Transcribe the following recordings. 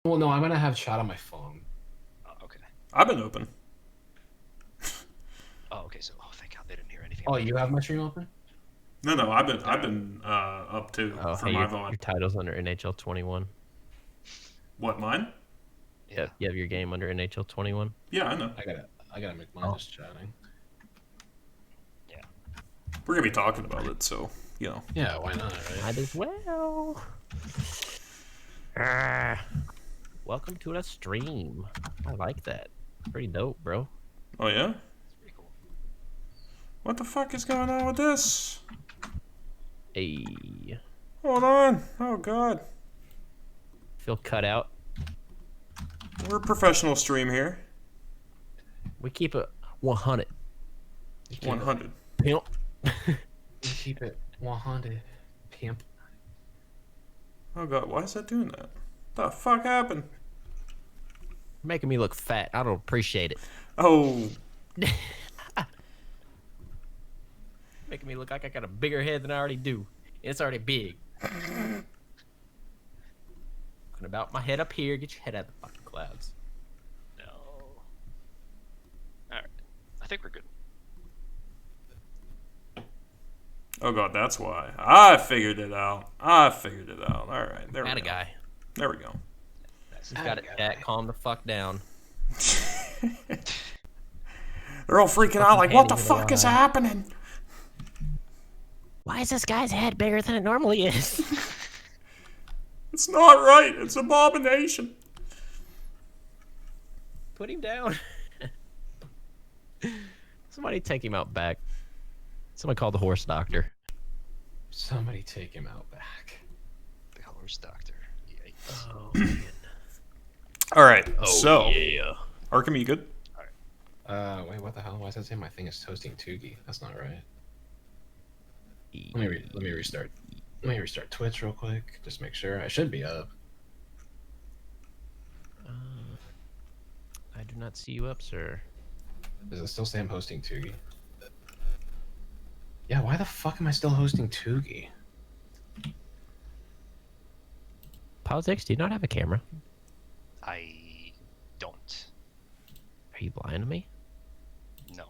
Well, no, I'm gonna have chat on my phone. Oh, okay. I've been open. Oh, okay. So, oh, thank God they didn't hear anything Oh, about you that. have my stream open? No, I've been up too Oh, for hey, my your VOD. title's under NHL 21. What, mine? Yeah. You have your game under NHL 21. Yeah, I know. I gotta make mine just chatting. Yeah. We're gonna be talking about it, so Yeah, why not? Right? Might as well. Ah, welcome to the stream. I like that. Pretty dope, bro. Oh yeah. It's pretty cool. What the fuck is going on with this? Hey, Hold on. Oh god. feel cut out. We're a professional stream here. We keep it 100. 100. Pimp. We keep it 100. Pimp. Oh god, why is that doing that? The fuck happened? Making me look fat. I don't appreciate it. Oh, Making me look like I got a bigger head than I already do. It's already big. Talking about my head up here. Get your head out of the fucking clouds. No. All right. I think we're good. oh god, that's why. I figured it out. All right, there we Atta go. guy. There we go. Nice. Got it, chat. Calm the fuck down. They're all freaking out like, what the Panties fuck is alive. happening? Why is this guy's head bigger than it normally is? It's not right. It's an abomination. Put him down. Somebody take him out back. Somebody call the horse doctor. Somebody take him out back. The horse doctor. Yikes. Oh, man. All right, so yeah. Arkham, you good? Wait, what the hell? Why does that say my thing is toasting Tugi? That's not right. Let me restart. Let me restart Twitch real quick. Just make sure. I should be up. I do not see you up, sir. Does it still say I'm hosting Tugi? Yeah, why the fuck am I still hosting Tugi? Politics, do you not have a camera? I don't. Are you lying to me? No.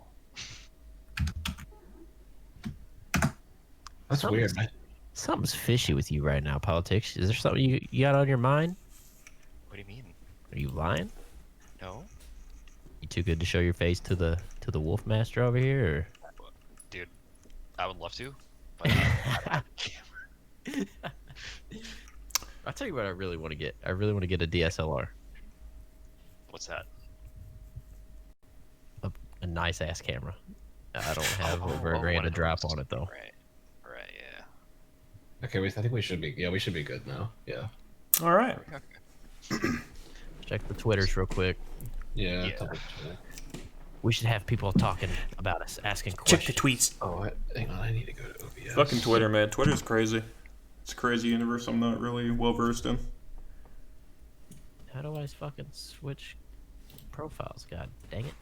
That's Something's- weird, man. Something's fishy with you right now, Politics. Is there something you got on your mind? What do you mean? Are you lying? No. You too good to show your face to the Wolf Master over here? Dude, I would love to. But I don't have a camera. I'll tell you what I really want to get. I really want to get a DSLR. What's that? A nice ass camera. I don't have over Oh, $1,000 one to of drop those. on it though. Right. Right, yeah. Okay, I think we should be. Yeah, we should be good now. Yeah. All right. Okay. Check the Twitters real quick. Yeah. Yeah. double check. We should have people talking about us, asking Check the questions. tweets. Oh, hang on. I need to go to OBS. Fucking Twitter, man. Twitter's crazy. It's a crazy universe I'm not really well versed in. How do I fucking switch profiles? God dang it.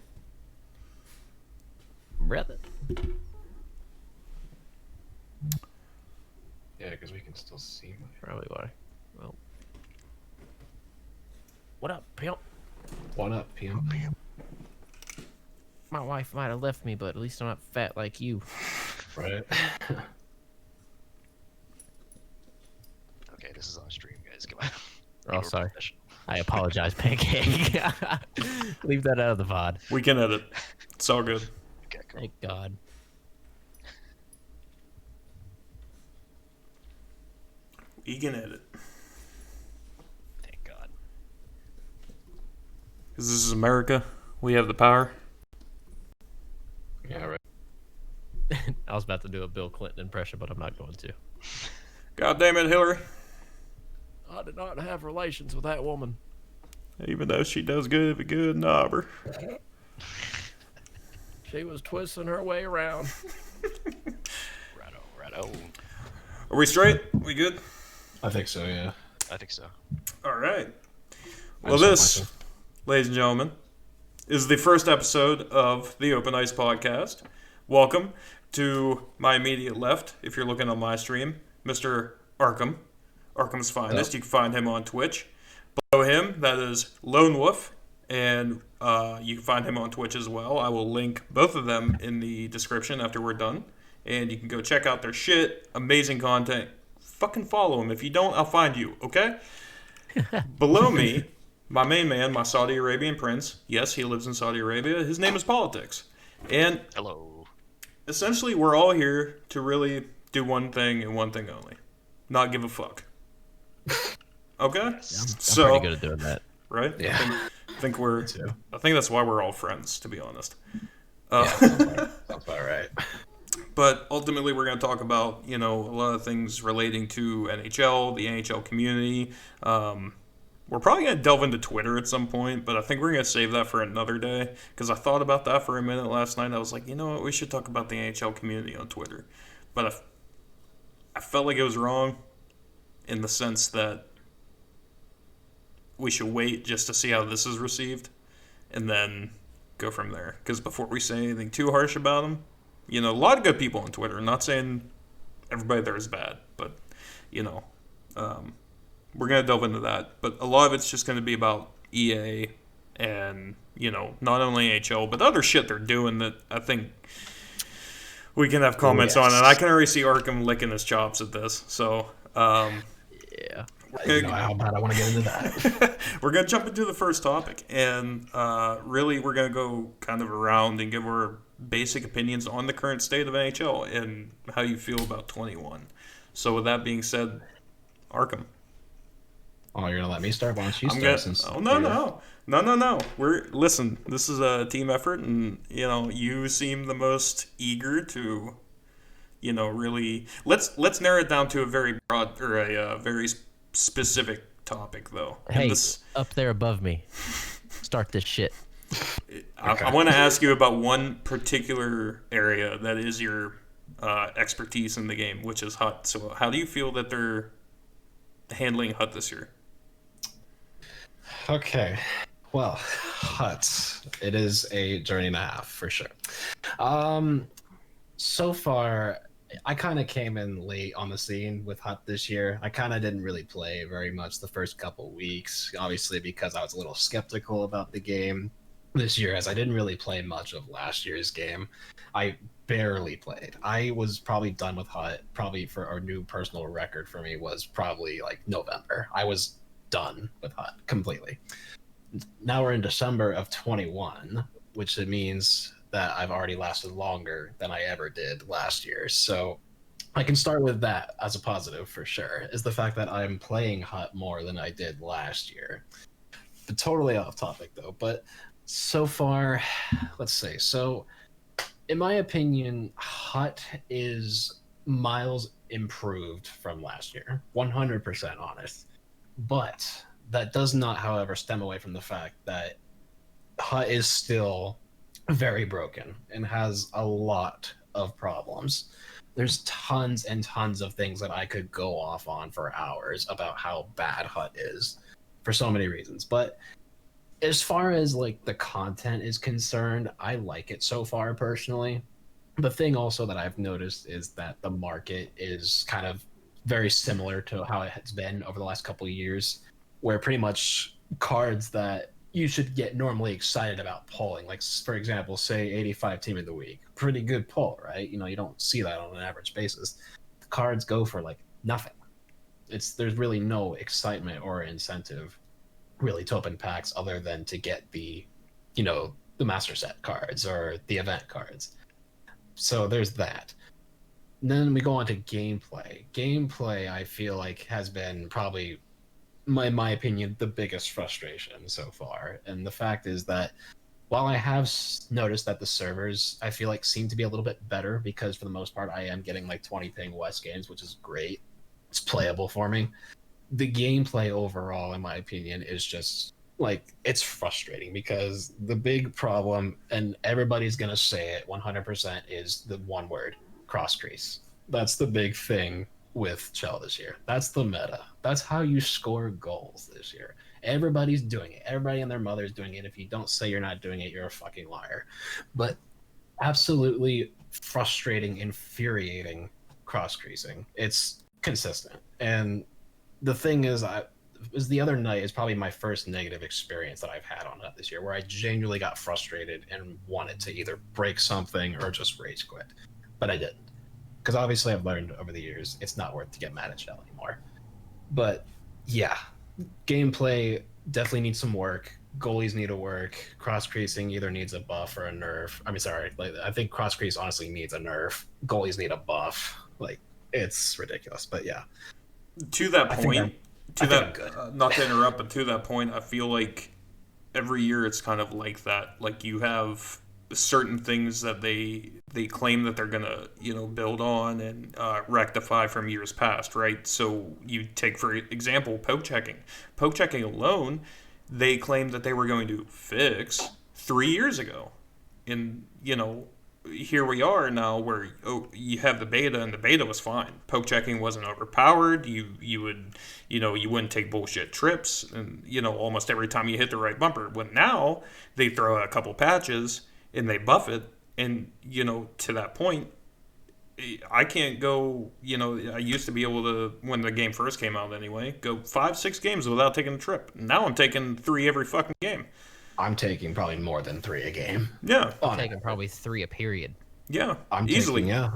Brother. Yeah, because we can still see my. Probably why. Well. What up, pimp? What up, pimp? My wife might have left me, but at least I'm not fat like you. Right. Okay, this is on stream, guys. Come on. Oh, We're sorry. professional. I apologize, Pancake. Leave that out of the VOD. We can edit. It's all good. Okay, cool. Thank God. We can edit. Thank God. Because this is America. We have the power. Yeah, right. I was about to do a Bill Clinton impression, but I'm not going to. God damn it, Hillary. I did not have relations with that woman. Even though she does good, knobber. She was twisting her way around. Righto. Are we straight? We good? I think so. Yeah. I think so. All right. I Well, just this, want ladies and gentlemen, is the first episode of the Open Ice Podcast. Welcome to my immediate left, if you're looking on my stream, Mr. Arkham. Arkham's Finest. You can find him on Twitch. Below him, that is Lone Wolf, and you can find him on Twitch as well. I will link both of them in the description after we're done, and you can go check out their shit. Amazing content. Fucking follow him. If you don't, I'll find you, okay? Below me, my main man, my Saudi Arabian prince. Yes, he lives in Saudi Arabia. His name is Politics. And Hello. essentially, we're all here to really do one thing and one thing only. Not give a fuck. Okay? I'm So, pretty good at doing that. right? Yeah. I think we're. too. I think that's why we're all friends, to be honest. Yeah, sounds about right. But ultimately, we're going to talk about, a lot of things relating to NHL, the NHL community. We're probably going to delve into Twitter at some point, but I think we're going to save that for another day. Because I thought about that for a minute last night. I was like, you know what? We should talk about the NHL community on Twitter. But I felt like it was wrong in the sense that we should wait just to see how this is received and then go from there. Because before we say anything too harsh about them, a lot of good people on Twitter. I'm not saying everybody there is bad, but, we're going to delve into that. But a lot of it's just going to be about EA and, not only NHL, but other shit they're doing that I think we can have comments on. And I can already see Arkham licking his chops at this. So, Yeah. You know how bad I want to get into that. we're going to jump into the first topic. And really, we're going to go kind of around and give our basic opinions on the current state of NHL and how you feel about 21. So with that being said, Arkham. Oh, you're gonna let me start? Why don't you I'm start? gonna. No. Listen. This is a team effort, and you seem the most eager to, really. Let's narrow it down to a very broad or a very specific topic, though. Hey, up there above me. Start this shit. I want to ask you about one particular area that is your expertise in the game, which is HUT. So, how do you feel that they're handling HUT this year? Okay. Well, HUT. It is a journey and a half for sure. So far, I kind of came in late on the scene with HUT this year. I kind of didn't really play very much the first couple weeks, obviously because I was a little skeptical about the game this year, as I didn't really play much of last year's game. I barely played. I was probably done with HUT, probably for our new personal record for me was probably like November. I was done with HUT completely. Now we're in December of 21, which means that I've already lasted longer than I ever did last year. So I can start with that as a positive for sure, is the fact that I'm playing HUT more than I did last year. But totally off topic though, but so far, let's say, so in my opinion, HUT is miles improved from last year, 100% honest. But that does not, however, stem away from the fact that HUT is still very broken and has a lot of problems. There's tons and tons of things that I could go off on for hours about how bad HUT is for so many reasons. But as far as like the content is concerned, I like it so far personally. The thing also that I've noticed is that the market is kind of very similar to how it has been over the last couple of years, where pretty much cards that you should get normally excited about pulling, like for example, say 85 team of the week, pretty good pull, right? You don't see that on an average basis. The cards go for like nothing. There's really no excitement or incentive really to open packs other than to get the master set cards or the event cards. So there's that. And then we go on to gameplay. Gameplay, I feel like, has been probably, in my opinion, the biggest frustration so far. And the fact is that while I have noticed that the servers, I feel like, seem to be a little bit better, because for the most part, I am getting like 20 ping West games, which is great. It's playable for me. The gameplay overall, in my opinion, is just like, it's frustrating, because the big problem, and everybody's going to say it 100%, is the one word: cross crease. That's the big thing with Chell this year. That's the meta. That's how you score goals this year. Everybody's doing it. Everybody and their mother's doing it. If you don't say you're not doing it, you're a fucking liar. But absolutely frustrating, infuriating cross creasing. It's consistent. And the thing is, was the other night is probably my first negative experience that I've had on Hut this year, where I genuinely got frustrated and wanted to either break something or just rage quit, but I didn't, because obviously I've learned over the years it's not worth to get mad at Shell anymore. But yeah, gameplay definitely needs some work. Goalies need to work. Cross creasing either needs a buff or a nerf. I mean, sorry, like I think cross crease honestly needs a nerf. Goalies need a buff. Like it's ridiculous, but yeah. To that I think point, I'm- to I think I'm that, good. not to interrupt, but to that point, I feel like every year it's kind of like that. Like you have certain things that they claim that they're gonna build on and rectify from years past, right? So you take for example poke checking. Poke checking alone, they claimed that they were going to fix 3 years ago, and here we are now where you have the beta and the beta was fine. Poke checking wasn't overpowered. You would you wouldn't take bullshit trips and almost every time you hit the right bumper. When now they throw out a couple patches and they buff it, and to that point I can't go, I used to be able to, when the game first came out anyway, go 5-6 games without taking a trip. Now I'm taking 3 every fucking game. I'm taking probably more than 3 a game. Yeah. On Taking average. probably 3 a period. Yeah. I'm easily. taking, yeah.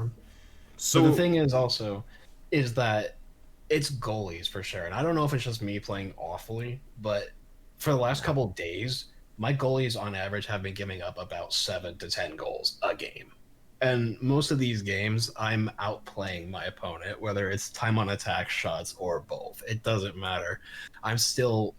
So But the thing is also is that it's goalies for sure. And I don't know if it's just me playing awfully, but for the last couple of days, my goalies on average have been giving up about 7 to 10 goals a game. And most of these games, I'm outplaying my opponent, whether it's time on attack, shots, or both. It doesn't matter. I'm still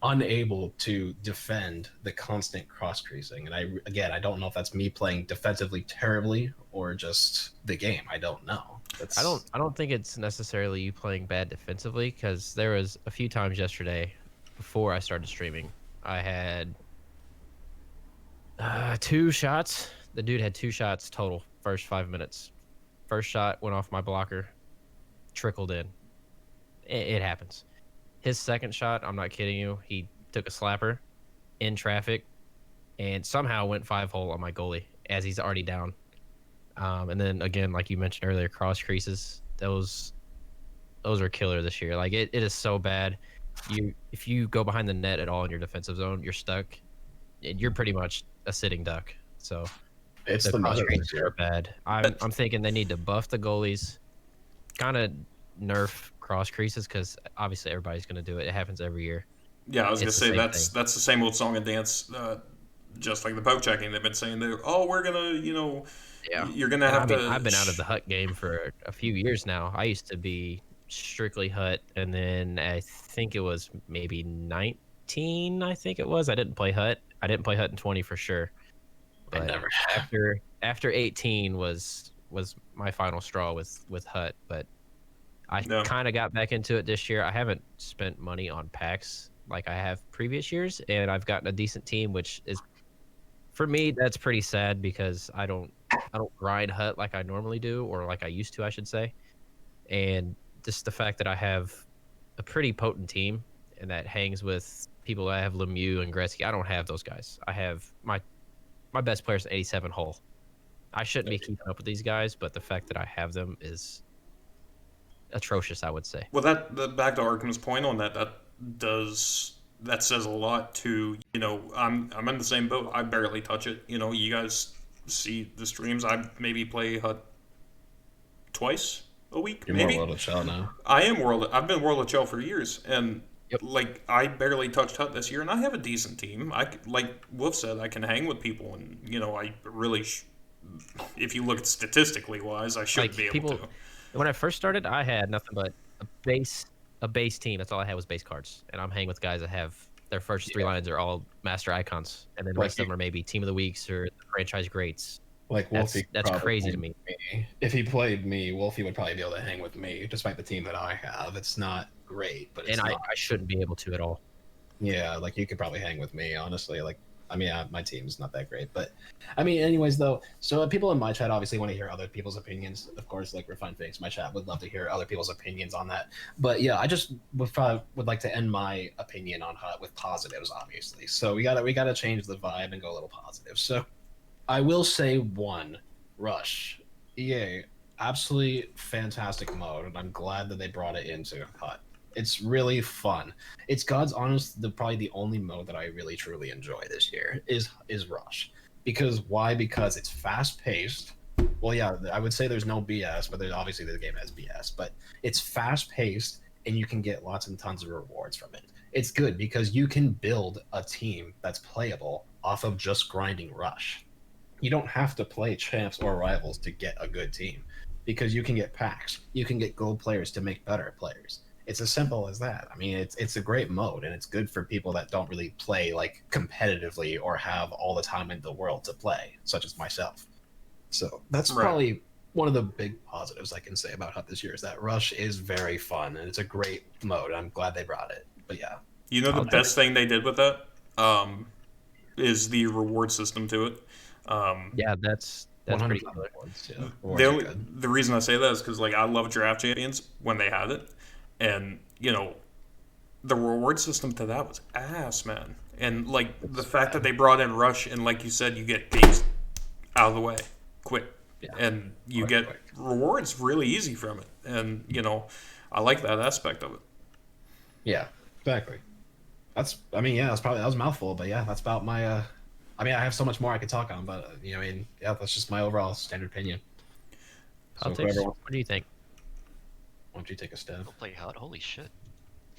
unable to defend the constant cross creasing. And I don't know if that's me playing defensively terribly or just the game. I don't know. I don't think it's necessarily you playing bad defensively, because there was a few times yesterday before I started streaming, I had 2 shots. The dude had 2 shots total first 5 minutes. First shot went off my blocker, trickled in. It happens. His second shot, I'm not kidding you, he took a slapper in traffic and somehow went 5-hole on my goalie as he's already down. And then again, like you mentioned earlier, cross creases. Those are killer this year. Like it is so bad. If you go behind the net at all in your defensive zone, you're stuck. You're pretty much a sitting duck. So It's the the cross mother creases this are year. bad. I'm thinking they need to buff the goalies, kind of nerf cross creases, because obviously everybody's going to do it. It happens every year. yeah, I was gonna It's the say same that's thing. that's the same old song and dance. Just like the poke checking, they've been saying we're gonna Yeah. you're gonna And have I mean, to. I've been out of the hut game for a few years now. I used to be strictly hut, and then I think it was maybe 19. I think it was. I didn't play hut. I didn't play hut in 20 for sure. I But never. after 18 was my final straw with hut. But I No. kind of got back into it this year. I haven't spent money on packs like I have previous years, and I've gotten a decent team, which is, for me, that's pretty sad, because I don't grind hut like I normally do, or like I used to, I should say. And just the fact that I have a pretty potent team and that hangs with people. I have Lemieux and Gretzky. I don't have those guys. I have my best player's an 87 hull. I shouldn't be keeping up with these guys, but the fact that I have them is atrocious, I would say. Well, that back to Arkham's point on that says a lot to I'm in the same boat. I barely touch it. You guys see the streams. I maybe play HUT twice a week. You're maybe more World of Shell now. I've been World of Shell for years, and Yep. like I barely touched HUT this year, and I have a decent team. Like Wolf said, I can hang with people, and I really. If you look at statistically wise, I should Like, be able people- to. When I first started, I had nothing but a base team. That's all I had was base cards, and I'm hanging with guys that have their first 3 lines are all master icons, and then the Like rest of them are maybe team of the weeks or franchise greats. Like Wolfie, That's probably crazy to hang me. with me. If he played me, Wolfie would probably be able to hang with me, despite the team that I have. It's not great, but it's And not. I shouldn't be able to at all. Yeah, like you could probably hang with me, honestly. Like, I mean, my team's not that great, but I mean, anyways, though. So people in my chat obviously want to hear other people's opinions. Of course, like Refined Phoenix, my chat would love to hear other people's opinions on that. But yeah, I just would like to end my opinion on HUT with positives, obviously. So we gotta change the vibe and go a little positive. So I will say one, Rush, EA, absolutely fantastic mode, and I'm glad that they brought it into HUT. It's really fun. It's God's honest, probably the only mode that I really truly enjoy this year is Rush. Because why? Because it's fast paced. Well, yeah, I would say there's no BS, but there's obviously the game has BS. But it's fast paced, and you can get lots and tons of rewards from it. It's good because you can build a team that's playable off of just grinding Rush. You don't have to play champs or rivals to get a good team, because you can get packs, you can get gold players to make better players. It's as simple as that. I mean, it's a great mode, and it's good for people that don't really play like competitively or have all the time in the world to play, such as myself. So that's Right. probably one of the big positives I can say about Hut this year is that Rush is very fun and it's a great mode. I'm glad they brought it. But yeah, You know, the best thing they did with that is the reward system to it. Yeah, that's pretty cool. rewards. Yeah, The rewards are only, good. the reason I say that is because like I love Draft Champions when they had it, and you know, the reward system to that was ass, man. And like the fact that they brought in Rush, and like you said, you get things out of the way quick, Yeah. and you Quick, get quick. rewards really easy from it. And you know, I like that aspect of it. Yeah, exactly. I mean, yeah, that was a mouthful, but yeah, that's about my. I mean, I have so much more I could talk on, but I mean, yeah, that's just my overall standard opinion. So Politics. whoever, What do you think? why don't you take a stab? Go play Hut. Holy shit.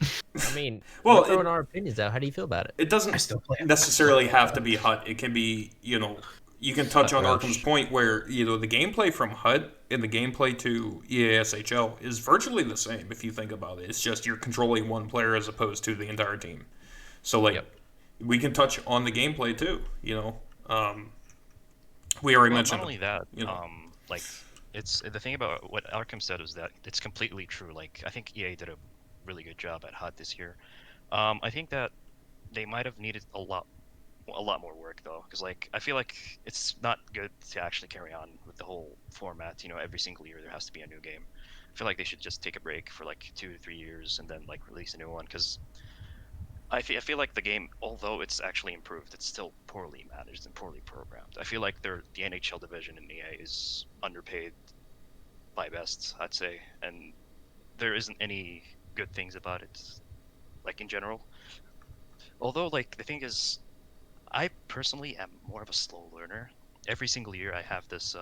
I mean, Well, we're throwing our opinions out. How do you feel about it? It I doesn't still play it. necessarily have to be Hut. It can be, you know, you can touch on Rush. Arkham's point where, you know, the gameplay from Hut and the gameplay to EASHL is virtually the same if you think about it. It's just you're controlling one player as opposed to the entire team. So, like, Yep. we can touch on the gameplay too, you know. We already Well, mentioned not only that, you know. like it's the thing about what Arkham said is that it's completely true. Like I think EA did a really good job at Hut this year. I think that they might have needed a lot more work though, because like I feel like it's not good to actually carry on with the whole format. You know, every single year there has to be a new game. I feel like they should just take a break for like 2 to 3 years and then like release a new one, because I feel like the game, although it's actually improved, it's still poorly managed and poorly programmed. I feel like the NHL division in EA is underpaid by best, I'd say, and there isn't any good things about it, like in general. Although, like the thing is, I personally am more of a slow learner. Every single year, I have this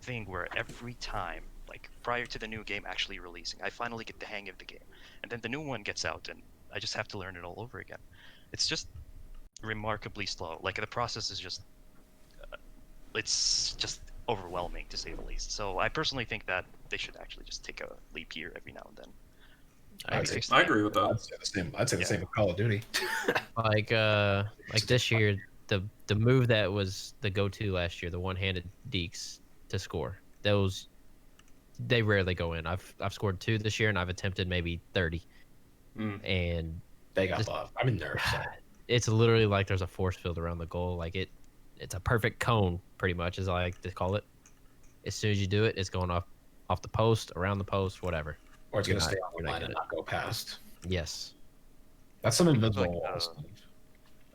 thing where every time, like prior to the new game actually releasing, I finally get the hang of the game, and then the new one gets out, and I just have to learn it all over again. It's just remarkably slow. Like the process is just, it's just overwhelming to say the least. So I personally think that they should actually just take a leap year every now and then. I I'd agree. say- I agree with that. I'd say the same. I'd say the Yeah. same with Call of Duty. Like this year, the move that was the go-to last year, the one-handed deeks to score. Those they rarely go in. I've scored 2 this year, and I've attempted maybe 30. Mm. And They got Just- buffed. I'm in nerfs. So. it's literally like there's a force field around the goal. Like it's a perfect cone, pretty much, as I like to call it. As soon as you do it, it's going off the post, around the post, whatever. Or it's gonna You're stay not- on you're the not line and gonna- not go past. Yes. That's some Like, invisible walls.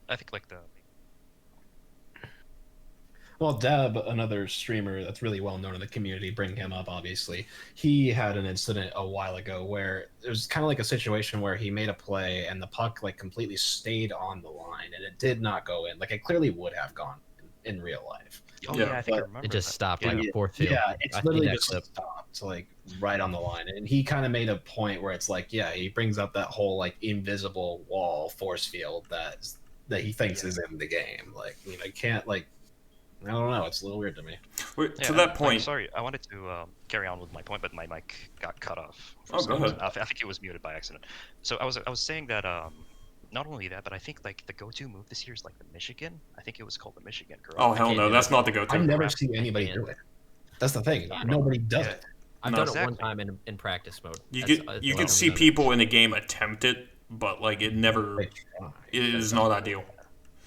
I think like the Well, Deb, another streamer that's really well known in the community, bring him up, obviously. He had an incident a while ago where it was kind of like a situation where he made a play and the puck like completely stayed on the line and it did not go in. Like it clearly would have gone in real life. oh Yeah, yeah, I think I but remember It just that. stopped like Yeah, a fourth field. Yeah, it's I see literally that just clip. stopped like right on the line. And he kind of made a point where it's like, yeah, he brings up that whole like invisible wall force field that he thinks is in the game. Like, you know, you can't like I don't know, it's a little weird to me. Wait, Yeah, to that I'm point, sorry, I wanted to carry on with my point, but my mic got cut off. for Oh, some go ahead. reason. I think it was muted by accident. So I was saying that not only that, but I think like the go-to move this year is like the Michigan. I think it was called the Michigan. Correct? oh hell can't no, do that's it. not the go-to. I've never crap. seen anybody Man. do it. That's the thing. Yeah. Nobody does Yeah. it. I've No. done it one Exactly. time in practice mode. You That's- could that's you all could I've see done. people in a game attempt it, but like it never They try. it is not ideal.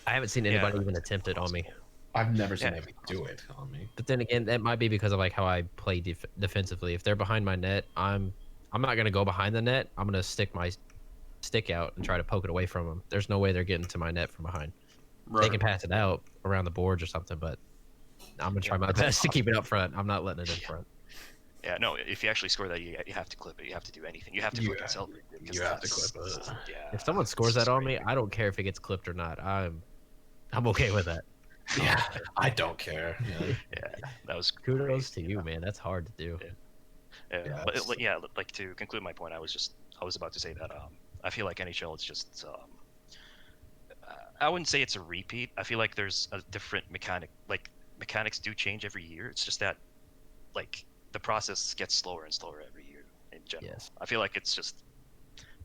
I haven't seen Yeah, anybody even attempt it on me. I've never seen Yeah. anybody do it on me. But then again, that might be because of like how I play defensively. If they're behind my net, I'm not gonna go behind the net. I'm gonna stick my stick out and try to poke it away from them. There's no way they're getting to my net from behind. They Right. can pass it out around the boards or something, but I'm gonna try my best to keep it up front. I'm not letting it in front. Yeah, no. If you actually score that, you have to clip it. You have to do anything. You have to You fucking have- celebrate it. 'Cause you have to that's- clip it. Yeah. If someone it's scores that just on me, crazy. I don't care if it gets clipped or not. I'm okay with that. Yeah, I don't care. Yeah. Yeah, that was Kudos to crazy, you, yeah. man. That's hard to do. Yeah, Yeah, but it's- yeah, like to conclude my point, I was about to say that I feel like NHL is just I wouldn't say it's a repeat. I feel like there's a different mechanic. Like mechanics do change every year. It's just that like the process gets slower and slower every year in general. Yes. I feel like it's just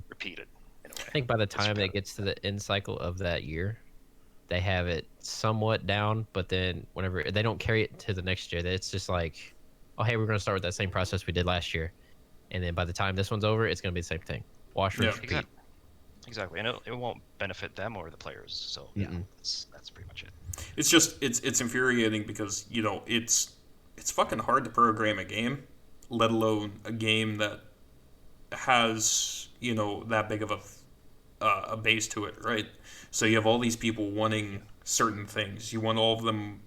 repeated in a way. I think by the It's time it repetitive. gets to the end cycle of that year, they have it somewhat down, but then whenever they don't carry it to the next year, it's just like, oh hey, we're gonna start with that same process we did last year, and then by the time this one's over, it's gonna be the same thing. Wash, Yeah. rinse, repeat. Exactly, and it won't benefit them or the players. So yeah, Mm-mm. that's pretty much it. It's just it's infuriating because it's fucking hard to program a game, let alone a game that has that big of a base to it, right? So you have all these people wanting certain things. You want all of them,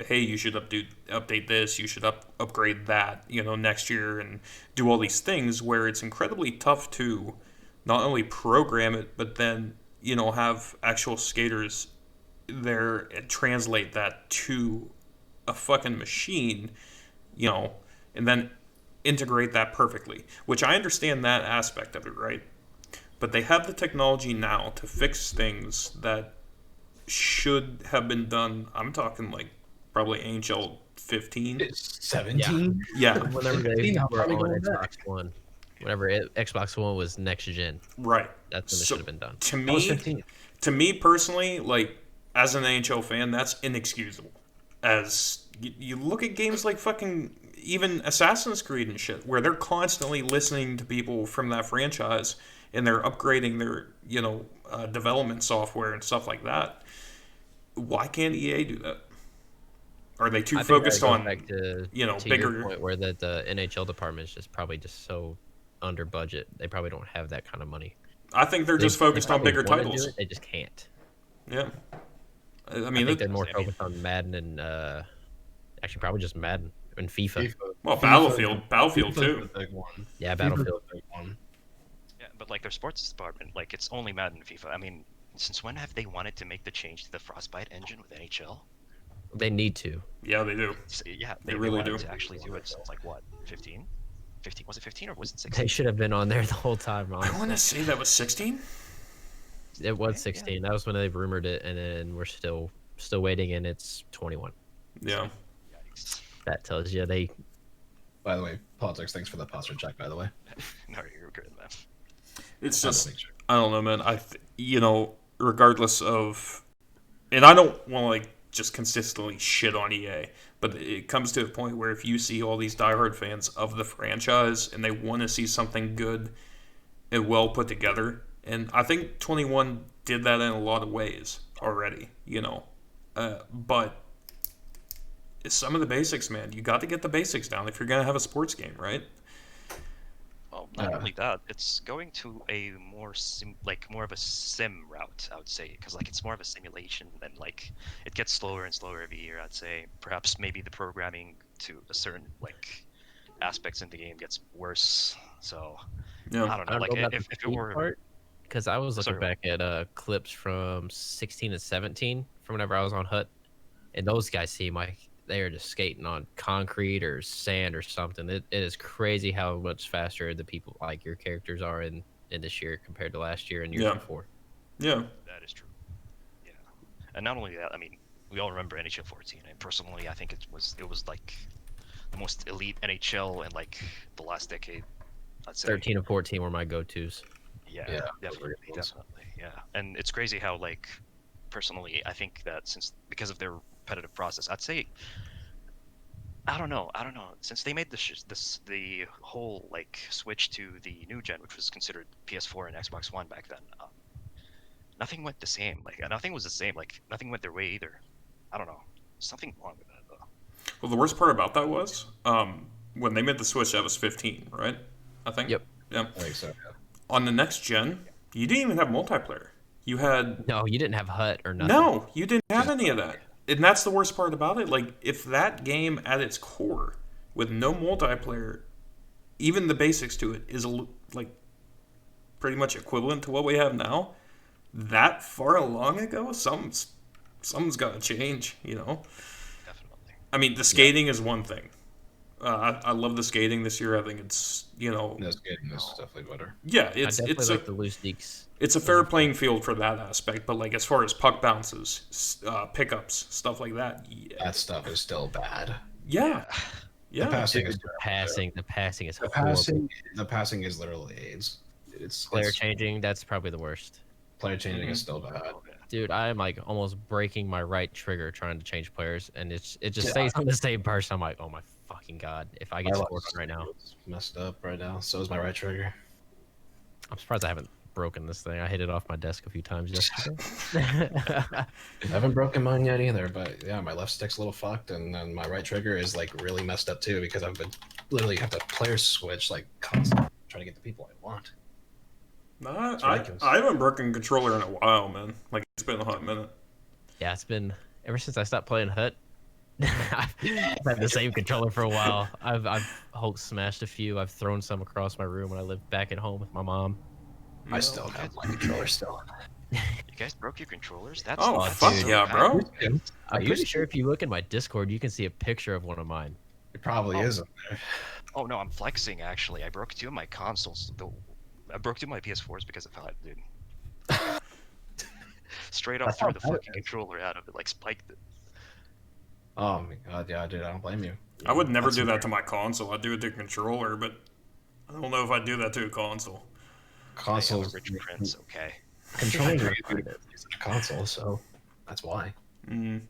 hey, you should update this, you should upgrade that, next year, and do all these things where it's incredibly tough to not only program it, but then have actual skaters there and translate that to a fucking machine, and then integrate that perfectly. Which I understand that aspect of it, right? But they have the technology now to fix things that should have been done. I'm talking like probably NHL 15. It's 17. Yeah, Whenever they 15, I'll were probably on go Xbox back. One, whenever Xbox One was next gen, right. that's when it So should have been done. to That was me, 15. personally, like as an NHL fan, that's inexcusable. As you look at games like fucking even Assassin's Creed and shit, where they're constantly listening to people from that franchise and they're upgrading their development software and stuff like that. Why can't EA do that? Are they too I think that focused goes on back to your bigger? point where that the NHL department is just probably just so under budget. They probably don't have that kind of money. I think they're just focused on probably bigger wanna do titles. it, they just can't. Yeah, I I mean, think they're more I mean- focused on Madden and actually probably just Madden and FIFA. well, FIFA- Battlefield FIFA's too. the big one. Yeah, FIFA's Battlefield. the big one. Yeah, but like their sports department, like it's only Madden and FIFA. I mean, since when have they wanted to make the change to the Frostbite engine with NHL? They need to. Yeah, they do. So, yeah, They really wanted do. to actually do it since like what, 15? 15 was it 15 or was it 16? They should have been on there the whole time. I Honestly. want to say that was 16. It was Yeah. 16. That was when they rumored it, and then we're still waiting, and it's 21. Yeah. Yikes. That tells you they. By the way, politics. Thanks for the posture check. By the way, No, you're good, man. It's Had to just make sure. I don't know, man. Regardless of, and I don't want to like just consistently shit on EA, but it comes to a point where if you see all these diehard fans of the franchise and they want to see something good and well put together, and I think 21 did that in a lot of ways already, but it's some of the basics, man. You got to get the basics down if you're gonna have a sports game, right? Well, not Yeah. only that, it's going to a more more of a sim route, I would say, because like it's more of a simulation, and like it gets slower and slower every year. I'd say perhaps maybe the programming to a certain like aspects in the game gets worse. So Yeah. I don't know. I don't Like know about if the it speed were part, because I was looking Sorry. back at clips from 16 and 17 from whenever I was on Hut, and those guys seem like they are just skating on concrete or sand or something. It is crazy how much faster the people like your characters are in this year compared to last year and years Yeah. before. Yeah. that is true. Yeah, and not only that, I mean, we all remember NHL 14, and personally, I think it was like the most elite NHL in like the last decade. I'd say 13 and 14 were my go-tos. Yeah, Yeah, those were definitely, good ones. definitely, yeah. And it's crazy how, like, personally, I think that because of their repetitive process, I'd say, I don't know. Since they made the whole like switch to the new gen, which was considered PS4 and Xbox One back then, nothing went the same. Like, nothing was the same. Like, nothing went their way either. I don't know. Something wrong with that though. Well, the worst part about that was when they made the switch. That was 15, right? I think. Yep. Yeah. I think so. Yeah. On the next gen, you didn't even have multiplayer. You had No, you didn't have Hut or nothing. no. You didn't have any of that. And that's the worst part about it. Like, if that game at its core with no multiplayer, even the basics to it is like pretty much equivalent to what we have now. That far along ago, something's got to change. Definitely. I mean, the skating is one thing. I love the skating this year. I think it's This game is definitely better. yeah, I definitely like the loose deeks. it's a fair playing field for that aspect. But like as far as puck bounces, pickups, stuff like that, That stuff is still bad. yeah, The passing Dude, is the passing is the horrible. passing is literally AIDS. Player changing, that's probably the worst. Player changing is still bad. Dude, I am like almost breaking my right trigger trying to change players, and it just Yeah. stays on the same person. I'm like, oh my fucking god! If I get My scored left on right now, is messed up right now. So is my right trigger. I'm surprised I haven't broken this thing. I hit it off my desk a few times yesterday. I haven't broken mine yet either, but yeah, my left stick's a little fucked, and then my right trigger is like really messed up too because I've been literally have to player switch like constantly trying to get the people I want. Nah, It's I ridiculous. haven't broken a controller in a while, man. Like it's been a hot minute. Yeah, it's been ever since I stopped playing Hut. I've had the same controller for a while. I've Hulk smashed a few. I've thrown some across my room when I lived back at home with my mom. I still have my controller still. You guys broke your controllers? That's Oh that's fuck so yeah, bad. bro! I'm pretty sure if you look in my Discord, you can see a picture of one of mine. It probably Oh. is up there. Oh no, I'm flexing actually. I broke 2 of my consoles. I broke 2 of my PS4s because of HUD, dude. Straight up That's threw how the bad it fucking is. controller out of it, like spiked it. Oh my god, yeah, dude, I don't blame you. I would never That's do that weird. to my console. I'd do it to a controller, but I don't know if I'd do that to a console. I have Consoles, a rich prince, okay. controllers are easier to use in a console, so that's why. Mm.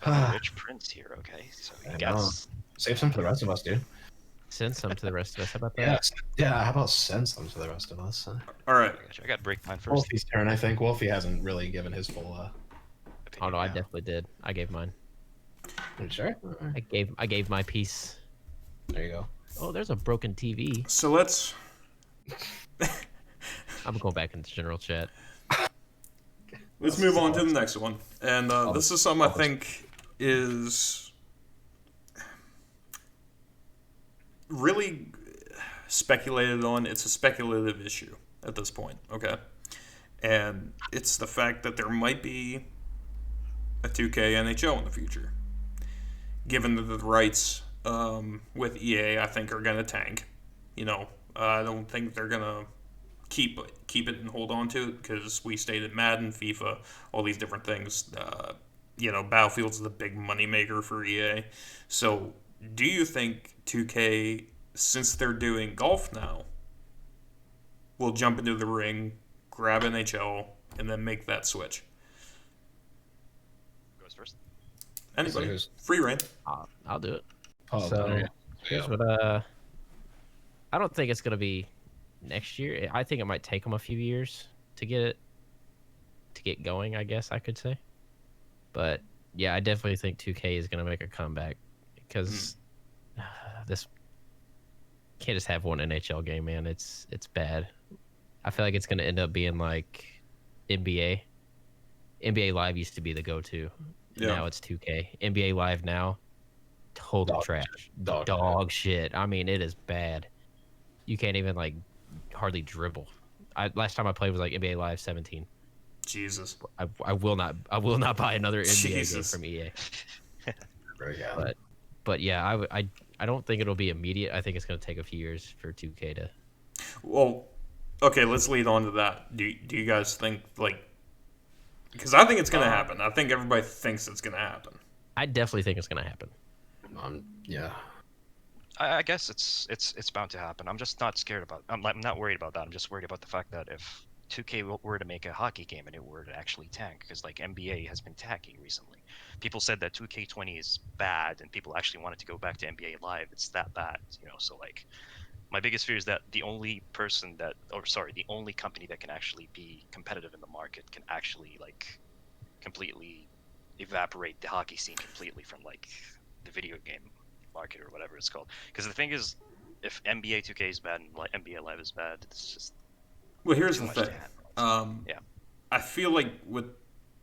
I'm a rich prince here, okay? So I you know. guys, Save some for the rest of us, dude. Send some to the rest of us. How about that? Yes. Yeah, how about send some to the rest of us? All right, I got to break mine first. Wolfie's turn, I think. Wolfie hasn't really given his full. Oh no, I Yeah. definitely did. I gave mine. Are you sure? Alright. I gave my piece. There you go. Oh, there's a broken TV. so let's. I'm going back into general chat. Let's move on to the next one. And this is something I think is really speculated on. It's a speculative issue at this point, okay? And it's the fact that there might be a 2K NHL in the future. Given that the rights with EA, I think, are going to tank. I don't think they're going to keep it and hold on to it because we stated Madden, FIFA, all these different things. Battlefield's the big moneymaker for EA. So, do you think 2K, since they're doing golf now, will jump into the ring, grab NHL, and then make that switch? Goes first. Anybody? who's- Free reign. I'll do it. Oh, So, there you go. Here's what I don't think it's gonna be next year. I think it might take them a few years to get going, I guess I could say. But yeah, I definitely think 2K is gonna make a comeback because this can't just have one NHL game, man. It's bad. I feel like it's gonna end up being like NBA. NBA Live used to be the go-to. Yeah. Now it's 2K. NBA Live now, total Dog trash. Dog Dog shit. I mean, it is bad. You can't even like hardly dribble. Last time I played was like NBA Live 17. Jesus. I will not buy another NBA Jesus. game from EA. Yeah. But yeah, I don't think it'll be immediate. I think it's gonna take a few years for 2K to. Well, okay, let's lead on to that. Do you guys think, like... Because I think it's going to happen. I think everybody thinks it's going to happen. I definitely think it's gonna happen. Yeah. I guess it's bound to happen. I'm just not scared about. I'm not worried about that. I'm just worried about the fact that if 2K were to make a hockey game and it were to actually tank, because like NBA has been tanking recently. People said that 2K20 is bad, and people actually wanted to go back to NBA Live. It's that bad, So like, my biggest fear is that the only company that can actually be competitive in the market can actually like completely evaporate the hockey scene completely from like the video game market or whatever it's called. Because the thing is, if NBA 2K is bad and like NBA Live is bad, it's just Well, here's too the much thing. to handle. Yeah. I feel like with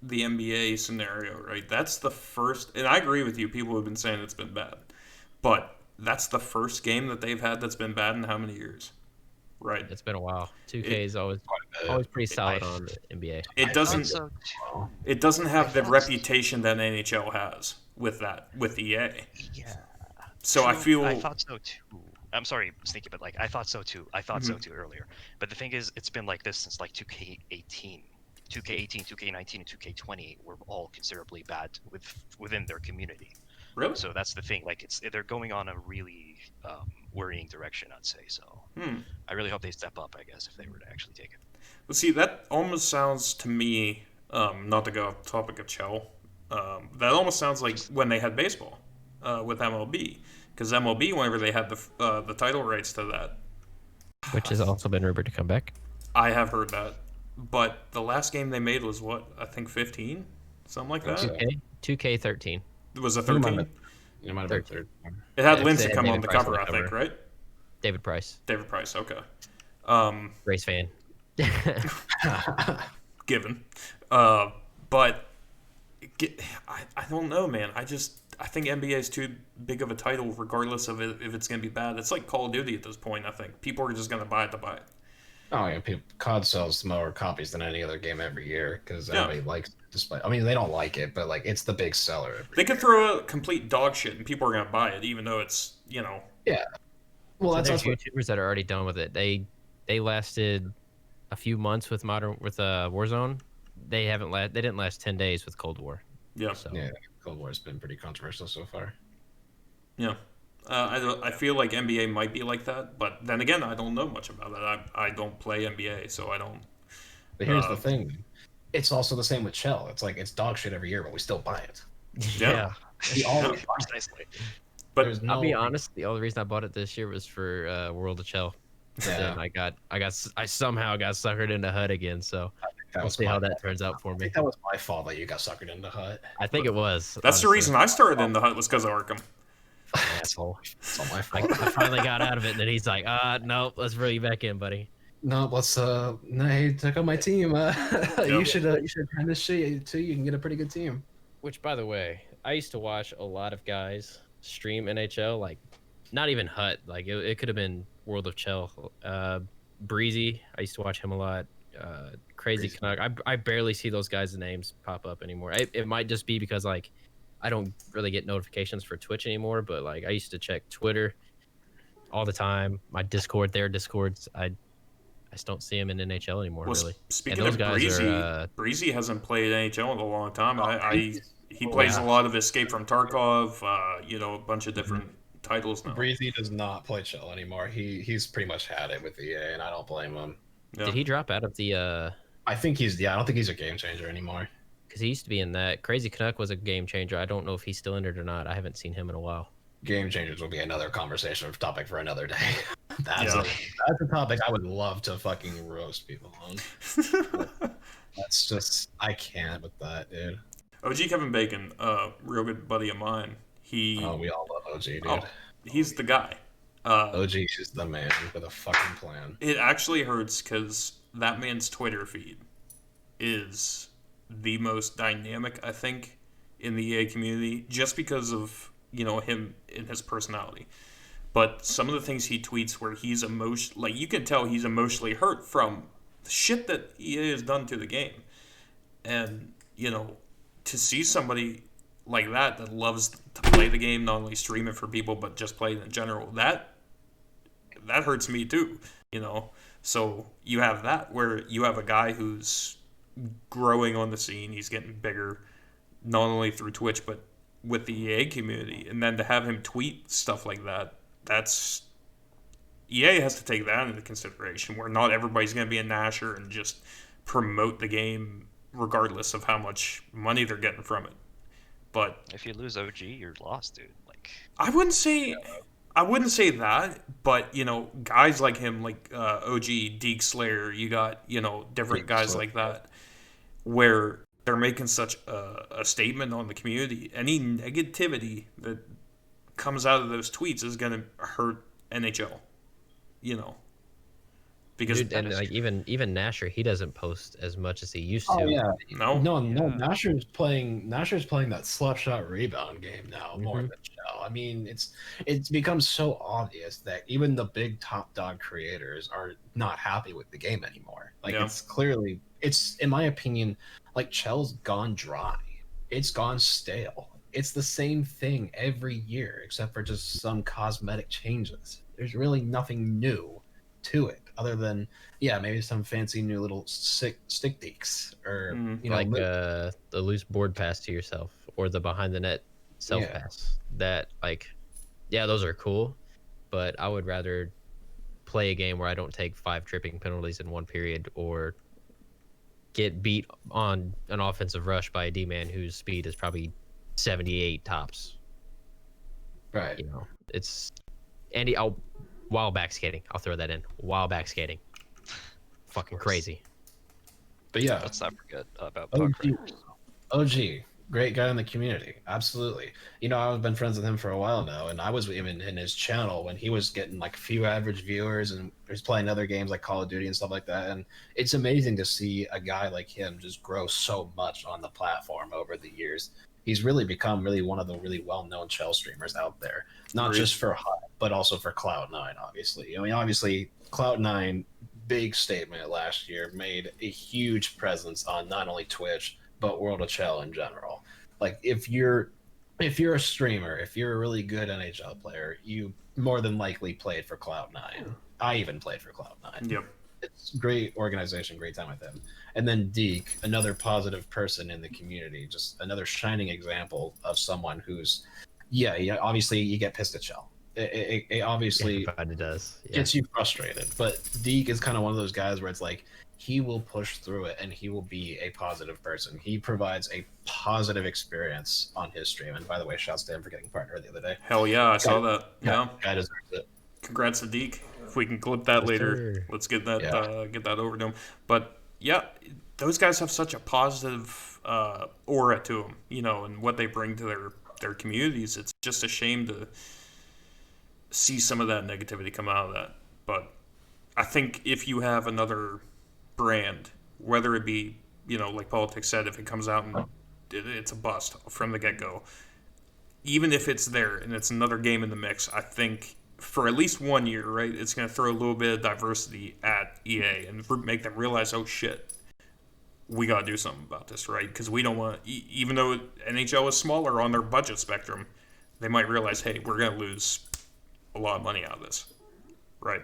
the NBA scenario, right, that's the first... And I agree with you. People have been saying it's been bad. But that's the first game that they've had that's been bad in how many years? Right. It's been a while. 2K is always pretty solid on NBA. It I doesn't. thought so. Well, It doesn't have the thought- reputation that NHL has with EA. Yeah. So I True, feel I thought so too. I'm sorry, Sneaky, but like I thought so too. I thought so Mhm. too earlier. But the thing is, it's been like this since like 2K18. 2K18, 2K19, and 2K20 were all considerably bad within their community. really. So that's the thing. Like they're going on a really worrying direction, I'd say. So I really hope they step up. I guess if they were to actually take it. But see, that almost sounds to me, not to go off the topic of Chell, that almost sounds like when they had baseball with MLB, because MLB, whenever they had the title rights to that, Which has also been rumored to come back. I have heard that. But the last game they made was what, I think 15, something like that. Okay. 2K13. It was a You might 13. have- you might have been third. It had Yeah, Lindsay they had come on David the Price on cover, the I think, cover. right? David Price, David Price. Okay. race fan. Given. But I don't know, man. I think NBA is too big of a title, regardless of if it's going to be bad. It's like Call of Duty at this point. I think people are just going to buy it to buy it. Oh yeah, COD sells more copies than any other game every year because Yeah. everybody likes it despite. I mean, they don't like it, but like it's the big seller. Every They could throw a complete dog shit, and people are going to buy it, even though it's Well, So that's there's what, YouTubers that are already done with it. They lasted a few months with Warzone. They didn't last 10 days with Cold War. yeah. So yeah. Cold War's been pretty controversial so far. Yeah. I feel like NBA might be like that, but then again, I don't know much about that. I don't play NBA, so I don't. But here's Uh, the thing: it's also the same with Chell. It's like it's dog shit every year, but we still buy it. Yeah. We always buy it. Precisely. But There's no. I'll be honest. The only reason I bought it this year was for World of Chell. Yeah, Then I somehow got suckered into HUD again. So that we'll was see how my- that turns out for I me. think that was my fault that you got suckered into Hut. I think it was. that's the honestly. reason I started in the hut was because of Arkham. Asshole. It's all my I fault. finally got out of it, and then he's like, no, let's bring you back in, buddy. No, let's no, hey, took on my team. Yep. You should turn this shit too. You can get a pretty good team. Which, by the way, I used to watch a lot of guys stream NHL, like not even Hut, like it could have been World of Chell. Breezy, I used to watch him a lot. Crazy Breezy. Canuck. I barely see those guys' names pop up anymore. It might just be because like I don't really get notifications for Twitch anymore, but like I used to check Twitter all the time. My Discord, their Discords, I just don't see them in NHL anymore, Well, really. speaking And those of guys Breezy, are, Breezy hasn't played NHL in a long time. He Oh, plays yeah. a lot of Escape from Tarkov. A bunch of different Mm-hmm. titles now. Breezy does not play Chell anymore. He's pretty much had it with EA, and I don't blame him. Yeah. Did he drop out of the? I think I don't think he's a game changer anymore. Because he used to be in that. Crazy Canuck was a game changer. I don't know if he's still in it or not. I haven't seen him in a while. Game changers will be another conversation topic for another day. Yeah. That's a topic I would love to fucking roast people on. That's just I can't with that, dude. OG Kevin Bacon, real good buddy of mine. Oh, we all love OG, dude. Oh, he's the guy. OG is the man with a fucking plan. It actually hurts because that man's Twitter feed is the most dynamic, I think, in the EA community, just because of him and his personality. But some of the things he tweets, where he's you can tell he's emotionally hurt from the shit that EA has done to the game, and to see somebody like that loves to play the game, not only stream it for people, but just play it in general, that hurts me too, So you have that where you have a guy who's growing on the scene, he's getting bigger, not only through Twitch, but with the EA community. And then to have him tweet stuff like that, that's EA has to take that into consideration, where not everybody's going to be a Nasher and just promote the game regardless of how much money they're getting from it. But If you lose OG, you're lost, dude. Like, I wouldn't say that, but guys like him, like OG, Deke Slayer, you got different Deke guys Slayer. like that, where they're making such a statement on the community. Any negativity that comes out of those tweets is gonna hurt NHL. because Dude, That and is like true. even Nasher, he doesn't post as much as he used Oh to. yeah, no, no. Yeah. Nasher's playing that slapshot rebound game now more Mhm. than Shell. I mean, it's become so obvious that even the big top dog creators are not happy with the game anymore. Like Yeah. it's in my opinion, like Chell's gone dry. It's gone stale. It's the same thing every year except for just some cosmetic changes. There's really nothing new to it other than yeah, maybe some fancy new little stick deeks or Mm, Like the loose board pass to yourself or the behind the net self yeah, pass. That like, yeah, those are cool, but I would rather play a game where I don't take 5 tripping penalties in one period or get beat on an offensive rush by a D man whose speed is probably 78 tops. right. You know, it's Andy. I'll while back skating. I'll throw that in. While back skating, Of fucking course. crazy. But yeah, Let's not forget about puck OG, runners. OG, great guy in the community, absolutely. You know, I've been friends with him for a while now, and I was even in his channel when he was getting like a few average viewers, and he was playing other games like Call of Duty and stuff like that. And it's amazing to see a guy like him just grow so much on the platform over the years. He's really become really one of the really well-known Shell streamers out there, not agreed. just for HUD, but also for Cloud9. Obviously, I mean, obviously Cloud9 big statement last year made a huge presence on not only Twitch but World of Chell in general. Like if you're a streamer, if you're a really good NHL player, you more than likely played for Cloud9. I even played for Cloud9. Yep. It's great organization, great time with him. And then Deke, another positive person in the community, just another shining example of someone who's yeah, obviously you get pissed at Shell. It obviously Everybody does. Yeah. gets you frustrated. But Deke is kind of one of those guys where it's like he will push through it and he will be a positive person. He provides a positive experience on his stream. And by the way, shouts to him for getting partner the other day. Hell yeah, I Guy, saw that. Yeah. guy deserves it. Congrats to Deke. If we can clip that Yes, later, sir. let's get Yeah. that over to him. But yeah, those guys have such a positive aura to them, you know, and what they bring to their communities. It's just a shame to see some of that negativity come out of that. But I think if you have another brand, whether it be, you know, like Politics said, if it comes out and it's a bust from the get go, even if it's there and it's another game in the mix, I think for at least 1 year, right, it's going to throw a little bit of diversity at EA and make them realize, oh shit, we got to do something about this, right? Because we don't want, even though NHL is smaller on their budget spectrum, they might realize, hey, we're going to lose a lot of money out of this, right?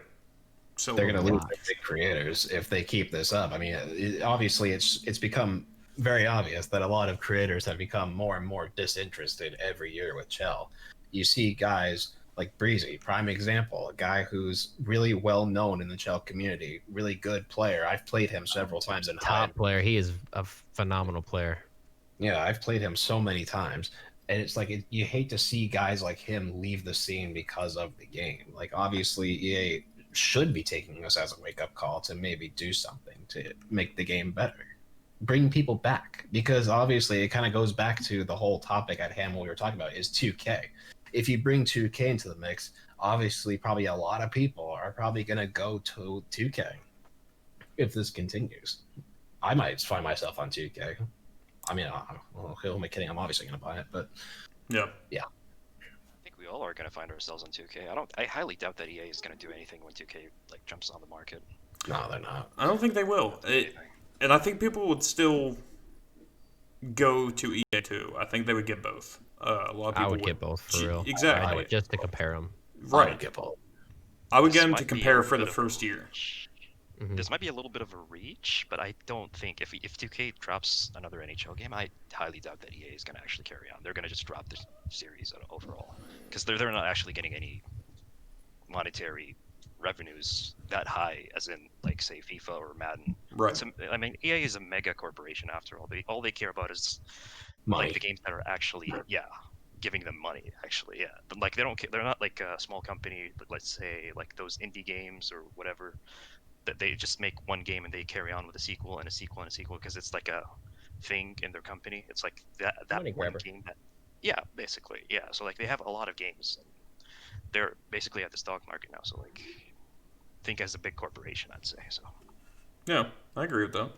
So They're going to lose lot. their big creators if they keep this up. I mean, obviously, it's become very obvious that a lot of creators have become more and more disinterested every year with Chell. You see guys like Breezy, prime example, a guy who's really well known in the Chell community, really good player. I've played him several times in HUD. Top player. He is a phenomenal player. Yeah, I've played him so many times. And it's like you hate to see guys like him leave the scene because of the game. Like obviously EA should be taking this as a wake up call to maybe do something to make the game better, bring people back. Because obviously it kind of goes back to the whole topic at hand. What we were talking about is 2K. If you bring 2K into the mix, obviously probably a lot of people are probably going to go to 2K if this continues. I might find myself on 2K. I mean, who am I kidding? I'm obviously going to buy it, but yeah, I think we all are going to find ourselves on 2K. I highly doubt that EA is going to do anything when 2K like jumps on the market. no, they're not. I don't think they will. And I think people would still go to EA too. I think they would get both. A lot of people I would get both for real. Exactly. Just to compare them. I Right. would get both. I would This get them might to be a compare little for the bit of a first year. reach. Mhm. This might be a little bit of a reach, but I don't think if 2K drops another NHL game, I highly doubt that EA is going to actually carry on. They're going to just drop the series overall because they're not actually getting any monetary revenues that high as in like say FIFA or Madden. Right. I mean, EA is a mega corporation after all. All they care about is Money. like the games that are actually giving them money actually but like they don't care. They're not like a small company, but let's say like those indie games or whatever that they just make one game and they carry on with a sequel and a sequel and a sequel because it's like a thing in their company. It's like that Money one grabber. game that basically so like they have a lot of games and they're basically at the stock market now, so like think as a big corporation, I'd say so. Yeah, I agree with that.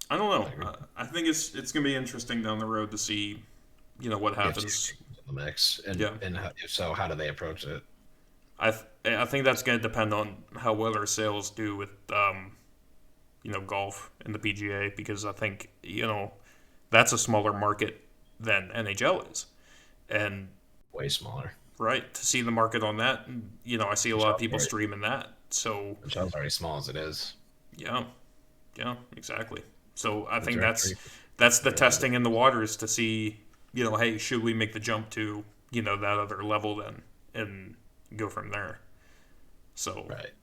I don't I know. agree. I think it's gonna be interesting down the road to see, what If two happens. teams in the mix, Yeah. and if so, how do they approach it? I think that's gonna depend on how well our sales do with golf and the PGA, because I think that's a smaller market than NHL is, and Way smaller. right, to see the market on that, I see a lot of people Right. streaming that. So The show's already small as it is. yeah, yeah, exactly. So I The think that's directory- that's the Yeah. testing in the waters to see, hey, should we make the jump to that other level then, and go from there. So Right.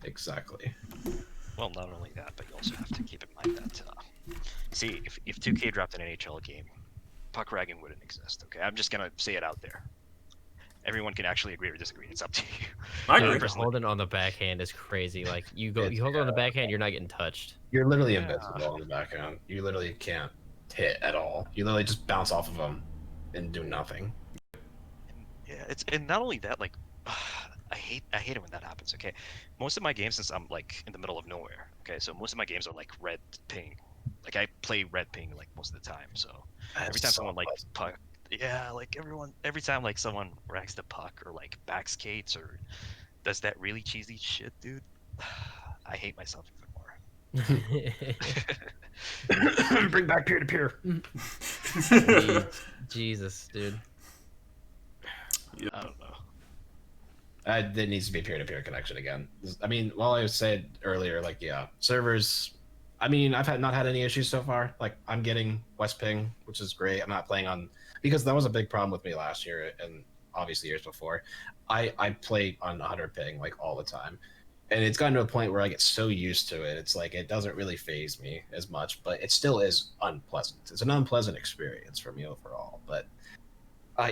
Exactly. Well, not only that, but you also have to keep in mind that, see, if 2K dropped an NHL game, puck ragging wouldn't exist. Okay, I'm just gonna say it out there. Everyone can actually agree or disagree. It's up to you. I Dude, agree. Personally, holding on the backhand is crazy. Like you It's- hold on the backhand, you're not getting touched. You're literally Yeah. invincible on the backhand. You literally can't hit at all. You literally just bounce off of them and do nothing. yeah, it's and not only that, like, I hate it when that happens. Okay, most of my games, since I'm like in the middle of nowhere. Okay, so most of my games are like red ping. Like I play red ping like most of the time. So every That's time so someone like pleasant. puck, yeah, like every time like someone rags the puck or like back skates or does that really cheesy shit, dude. I hate myself even more. Bring back peer to peer. Jesus, dude. I don't know. There needs to be peer to peer connection again. I mean, while I said earlier, like, yeah, servers. I mean, I've not had any issues so far. Like, I'm getting West Ping, which is great. I'm not playing on because that was a big problem with me last year and obviously years before. I play on 100 ping like all the time, and it's gotten to a point where I get so used to it. It's like it doesn't really phase me as much, but it still is unpleasant. It's an unpleasant experience for me overall. But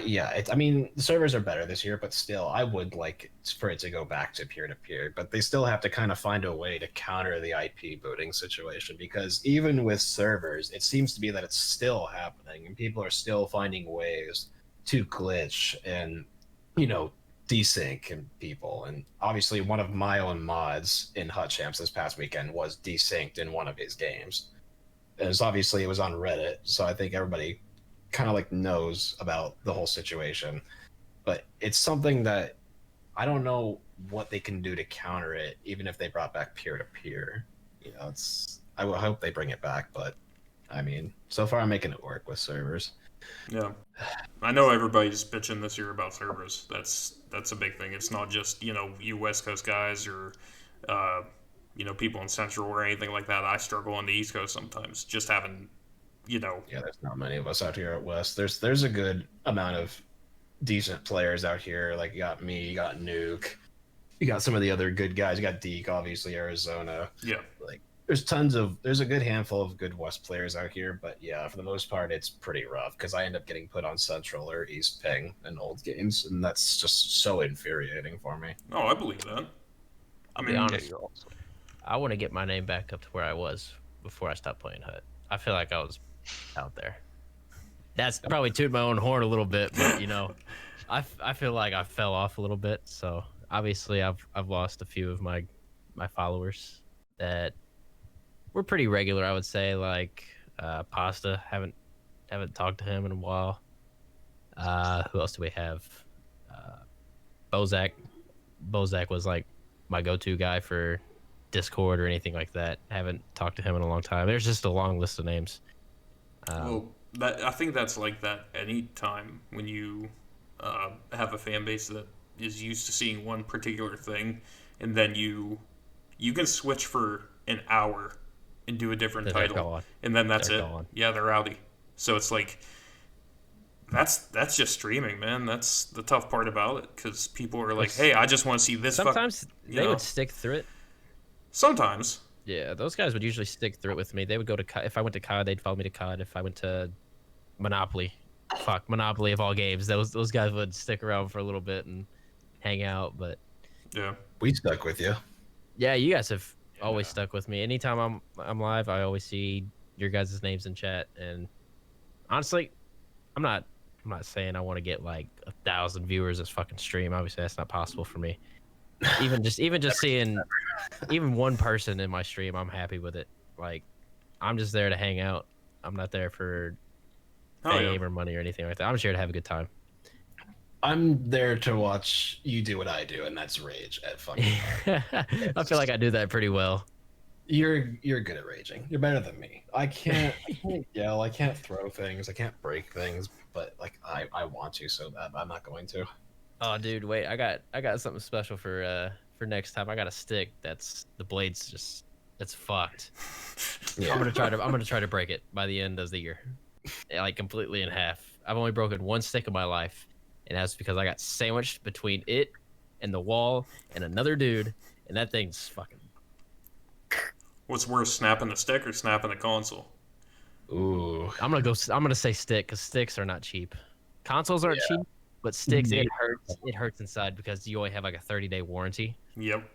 yeah, I mean, the servers are better this year, but still, I would like for it to go back to peer to peer. But they still have to kind of find a way to counter the IP booting situation because even with servers, it seems to be that it's still happening, and people are still finding ways to glitch and desync and people. And obviously, one of my own mods in Hut Champs this past weekend was desynced in one of his games. And it was on Reddit, so I think everybody kind of like knows about the whole situation, but it's something that I don't know what they can do to counter it, even if they brought back peer to peer. I will hope they bring it back, but I mean, so far I'm making it work with servers. Yeah, I know everybody's bitching this year about servers. That's a big thing. It's not just you West Coast guys or people in Central or anything like that. I struggle on the East Coast sometimes, just having Yeah, there's not many of us out here at West. There's a good amount of decent players out here. Like you got me, you got Nuke, you got some of the other good guys. You got Deke, obviously Arizona. yeah. Like there's a good handful of good West players out here, but yeah, for the most part, it's pretty rough because I end up getting put on Central or East Ping in old games, and that's just so infuriating for me. Oh, I believe that. I I'll mean, be honest. you're also- I want to get my name back up to where I was before I stopped playing Hut. I feel like I was out there. That's probably tooting my own horn a little bit, but I feel like I fell off a little bit. So obviously I've lost a few of my followers that were pretty regular, I would say. Like Pasta, haven't talked to him in a while. Who else do we have? Bozak. Bozak was like my go-to guy for Discord or anything like that. Haven't talked to him in a long time. There's just a long list of names. well, I think that's like that any time when you have a fan base that is used to seeing one particular thing, and then you can switch for an hour and do a different Then they're title, gone. and then that's They're it. gone. Yeah, they're outie. So it's like that's just streaming, man. That's the tough part about it because people are like, It's- "Hey, I just want to see this." Sometimes you they know. would stick through it. Sometimes, Yeah, those guys would usually stick through it with me. They would go to if I went to COD, they'd follow me to COD. If I went to Monopoly, Monopoly of all games, those guys would stick around for a little bit and hang out. But yeah. We stuck with you. yeah, you guys have always Yeah. stuck with me. Anytime I'm live, I always see your guys' names in chat. And honestly, I'm not saying I want to get like 1,000 viewers this fucking stream. Obviously, that's not possible for me. Even just seeing even one person in my stream, I'm happy with it. Like, I'm just there to hang out. I'm not there for Oh fame yeah. or money or anything like that. I'm just here to have a good time. I'm there to watch you do what I do, and that's rage at fucking. I feel like I do that pretty well. You're good at raging. You're better than me. I can't yell. I can't throw things. I can't break things. But like I want to so bad. But I'm not going to. Oh, dude, wait! I got something special for next time. I got a stick that's the blade's just it's fucked. Yeah. I'm gonna try to break it by the end of the year, like completely in half. I've only broken one stick in my life, and that's because I got sandwiched between it and the wall and another dude, and that thing's fucking. What's worse, snapping the stick or snapping the console? Ooh. I'm gonna say stick because sticks are not cheap. Consoles aren't cheap, but sticks Yeah. it hurts. It hurts inside because you only have like a 30-day warranty. Yep.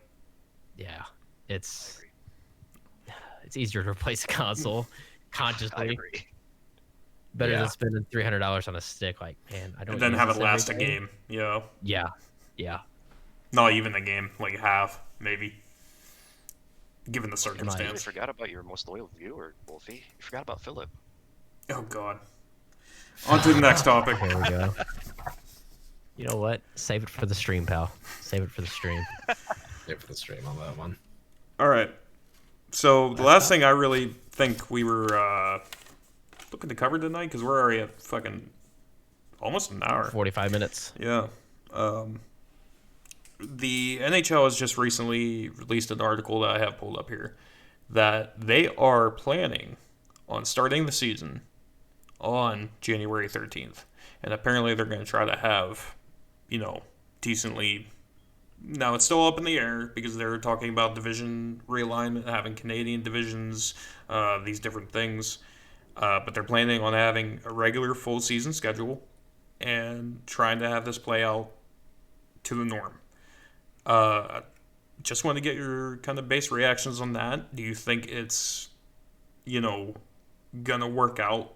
Yeah, I it's agree. it's easier to replace a console I consciously. agree. Better Yeah. than spending $300 on a stick. Like, man, I don't. And then use have this it every last a day. game. Yeah. Yeah, yeah. Not even a game, like half, maybe. Given the You really circumstance. forgot about your most loyal viewer, Wolfie. You forgot about Philip. Oh god. On to the next topic. Here we go. You know what? Save it for the stream, pal. Save it for the stream. Wait for the stream on that one. Alright. So the last thing I really think we were looking to cover tonight, because we're already at fucking almost an hour. 45 minutes. Yeah. The NHL has just recently released an article that I have pulled up here that they are planning on starting the season on January 13th. And apparently they're going to try to have, decently. Now it's still up in the air because they're talking about division realignment, having Canadian divisions, these different things. But they're planning on having a regular full season schedule and trying to have this play out to the norm. Just want to get your kind of base reactions on that. Do you think it's, gonna work out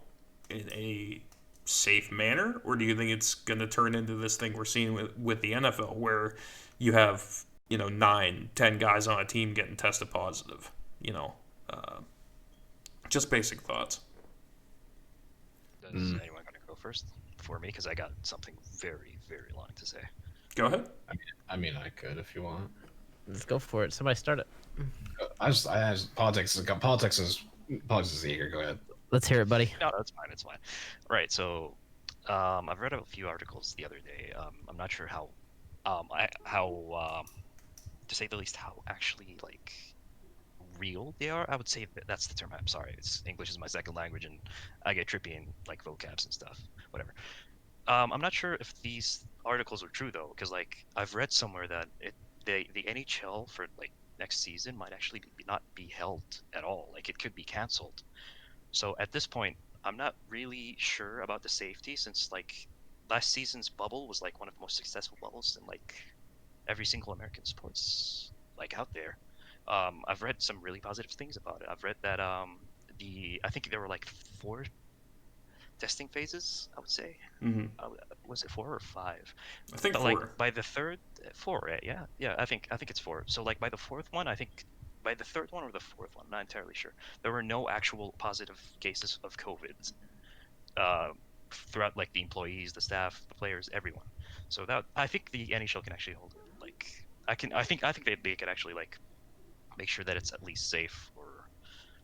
in a safe manner, or do you think it's gonna turn into this thing we're seeing with the NFL, where you have 9-10 guys on a team getting tested positive? Just basic thoughts. Does anyone want to go first for me? Because I got something very, very long to say. Go ahead. I mean, I could if you want. Let's go for it. Somebody start it. I just politics is eager. Go ahead. Let's hear it, buddy. No, that's fine. It's fine. Right. So, I've read a few articles the other day. I'm not sure how, to say the least, how actually real they are. I would say that's the term. I'm sorry. English is my second language, and I get trippy in vocabs and stuff. Whatever. I'm not sure if these articles are true though, because I've read somewhere that the NHL for next season might actually not be held at all. It could be canceled. So at this point, I'm not really sure about the safety, since last season's bubble was one of the most successful bubbles in every single American sports out there. I've read some really positive things about it. I've read that I think there were 4 testing phases, I would say. Mm-hmm. Was it 4 or 5? I think But 4. by the third, 4, right? Yeah. I think it's 4. So by the fourth one, I think by the third one or the fourth one, I'm not entirely sure. There were no actual positive cases of COVID throughout the employees, the staff, the players, everyone. So that I think the NHL can actually hold it. I think they could actually make sure that it's at least safe for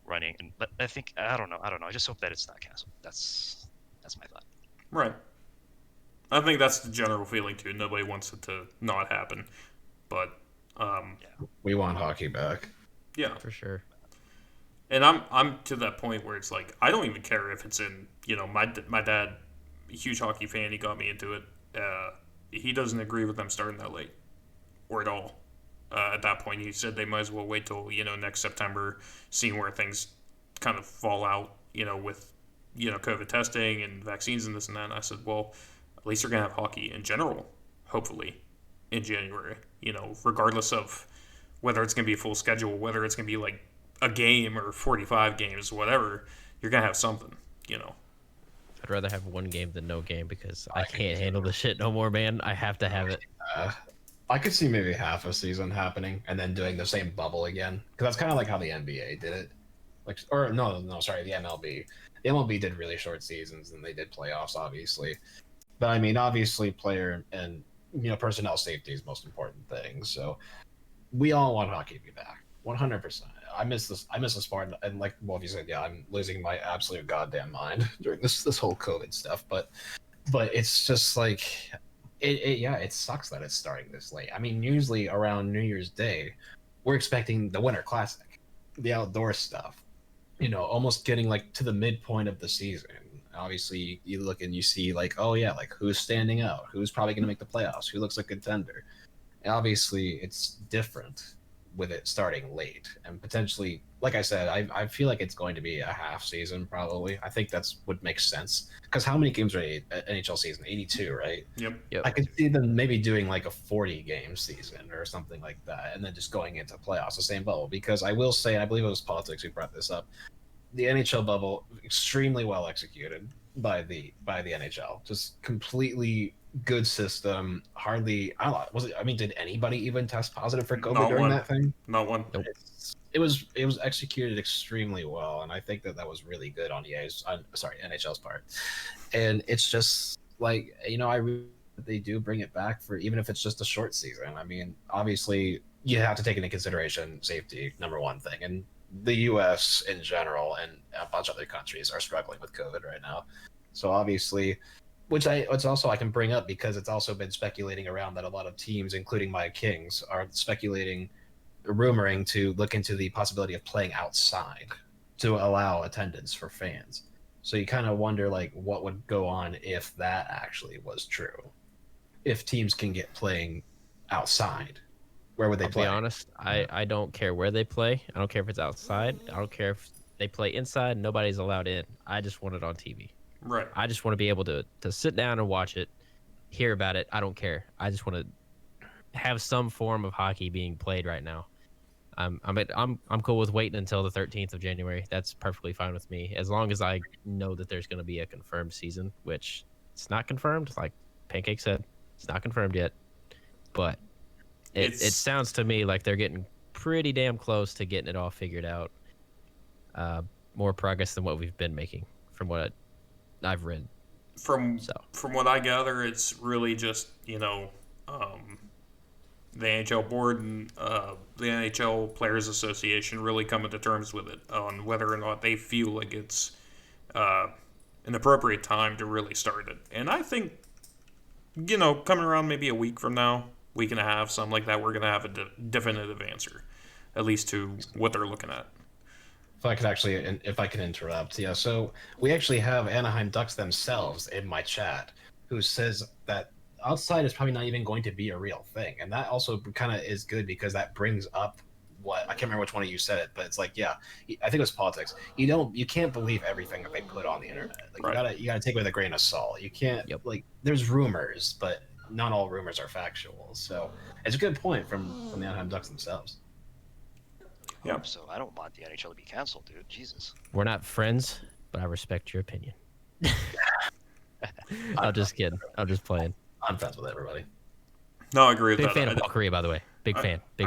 running. But I don't know. I just hope that it's not canceled. That's my thought. Right. I think that's the general feeling too. Nobody wants it to not happen, but We want hockey back. yeah. For sure. And I'm to that point where it's I don't even care if it's in my dad, a huge hockey fan, he got me into it. He doesn't agree with them starting that late, or at all. At that point, he said they might as well wait till next September, seeing where things kind of fall out, with COVID testing and vaccines and this and that. And I said, well, at least they're gonna have hockey in general, hopefully, in January. Regardless of whether it's gonna be a full schedule, whether it's gonna be a game or 45 games, whatever, you're gonna have something. I'd rather have one game than no game because I can't handle the shit no more, man. I have to have it. I could see maybe half a season happening and then doing the same bubble again, because that's kind of like how the NBA did it. Like, or no, sorry, the MLB. The MLB did really short seasons and they did playoffs, obviously. But I mean, obviously, player and personnel safety is the most important thing. So we all want hockey to be back, 100%. I miss this. I miss the sport, and like Wolfie said, yeah, I'm losing my absolute goddamn mind during this whole COVID stuff. But it's just like it sucks that it's starting this late. I mean, usually around New Year's Day, we're expecting the Winter Classic, the outdoor stuff. Almost getting like to the midpoint of the season. Obviously, you look and you see like, oh yeah, like who's standing out, who's probably going to make the playoffs, who looks like a contender. And obviously, it's different with it starting late and potentially, like I said, I feel like it's going to be a half season probably. I think that's would make sense because how many games are NHL season? 82, right? Yep. Yep. I could see them maybe doing like a 40 game season or something like that, and then just going into playoffs, the same bubble. Because I will say, I believe it was Politics who brought this up. The NHL bubble extremely well executed by the NHL. Just completely good system. Hardly, I don't know, was it? I mean, did anybody even test positive for COVID Not during one. that thing? Not one. It was executed extremely well, and I think that was really good on NHL's part. And it's just like they do bring it back for even if it's just a short season. I mean, obviously you have to take into consideration safety, number one thing, and the U.S. in general and a bunch of other countries are struggling with COVID right now. So obviously, it's also I can bring up because it's also been speculating around that a lot of teams, including my Kings, are rumoring to look into the possibility of playing outside to allow attendance for fans. So you kind of wonder like what would go on if that actually was true. If teams can get playing outside, where would they play? I'll be honest, I don't care where they play. I don't care if it's outside. I don't care if they play inside. Nobody's allowed in. I just want it on TV. Right. I just want to be able to sit down and watch it, hear about it. I don't care. I just want to have some form of hockey being played right now. I'm cool with waiting until the 13th of January. That's perfectly fine with me, as long as I know that there's going to be a confirmed season, which it's not confirmed. Like Pancake said, it's not confirmed yet, but it sounds to me like they're getting pretty damn close to getting it all figured out. More progress than what we've been making, from what I've read. From what I gather, it's really just the NHL board and the NHL Players Association really coming to terms with it on whether or not they feel like it's an appropriate time to really start it. And I think, coming around maybe a week from now, week and a half, something like that, we're going to have a definitive answer, at least to what they're looking at. If I can interrupt, yeah. So we actually have Anaheim Ducks themselves in my chat, who says that outside is probably not even going to be a real thing, and that also kind of is good because that brings up what I can't remember which one of you said it, but it's like, yeah, I think it was Politics. You can't believe everything that they put on the internet. Like right. you gotta take it with a grain of salt. You can't like there's rumors, but not all rumors are factual. So it's a good point from the Anaheim Ducks themselves. Yeah. So I don't want the NHL to be canceled, dude. Jesus. We're not friends, but I respect your opinion. I'm just kidding. I'm just playing. I'm friends with everybody. No, I agree with Big that. fan of Paul Korea, by the way. Big fan. I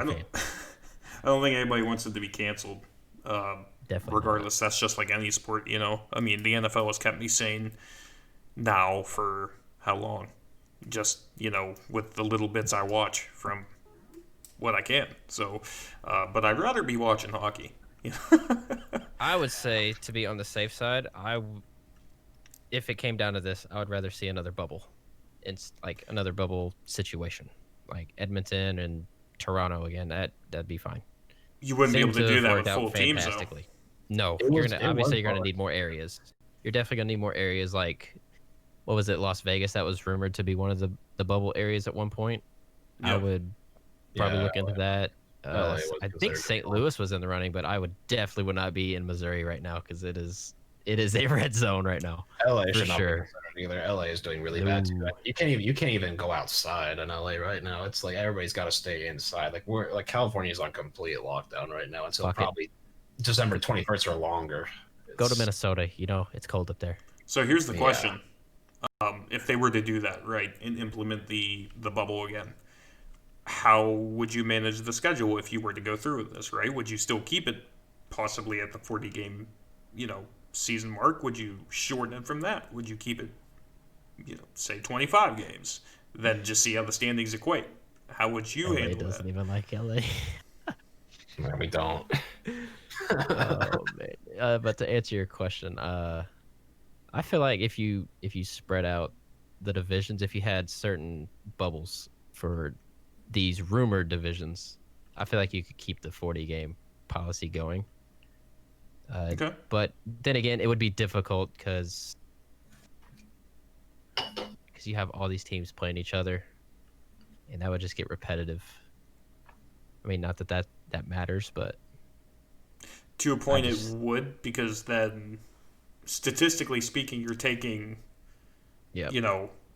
don't think anybody wants it to be canceled. Definitely. Regardless, that's just like any sport, I mean, the NFL has kept me sane now for how long? Just, with the little bits I watch from what I can. So, but I'd rather be watching hockey. I would say, to be on the safe side, if it came down to this, I would rather see another bubble. It's like another bubble situation, like Edmonton and Toronto again. That'd be fine. You wouldn't be able to do that with full teams, though. No, you're gonna need more areas. You're definitely gonna need more areas. Like, what was it, Las Vegas? That was rumored to be one of the bubble areas at one point. Yep. I would probably look into that. I think St. Louis was in the running, but I would not be in Missouri right now because it is a red zone right now. LA should not be considered either. LA is doing really bad too. You can't even go outside in LA right now. It's like everybody's got to stay inside. Like California's on complete lockdown right now until probably December 21st or longer. Go to Minnesota. It's cold up there. So here's the question: if they were to do that, right, and implement the bubble again, how would you manage the schedule if you were to go through with this, right? Would you still keep it possibly at the 40 game, season mark? Would you shorten it from that? Would you keep it, say 25 games? Then just see how the standings equate. How would you LA handle doesn't that? even like LA. No, we don't. Oh man. But to answer your question, I feel like if you spread out the divisions, if you had certain bubbles for these rumored divisions, I feel like you could keep the 40 game policy going. Okay. But then again, it would be difficult because you have all these teams playing each other, and that would just get repetitive. I mean, not that matters, but To a point, just- it would, because then, statistically speaking, you're taking, yeah,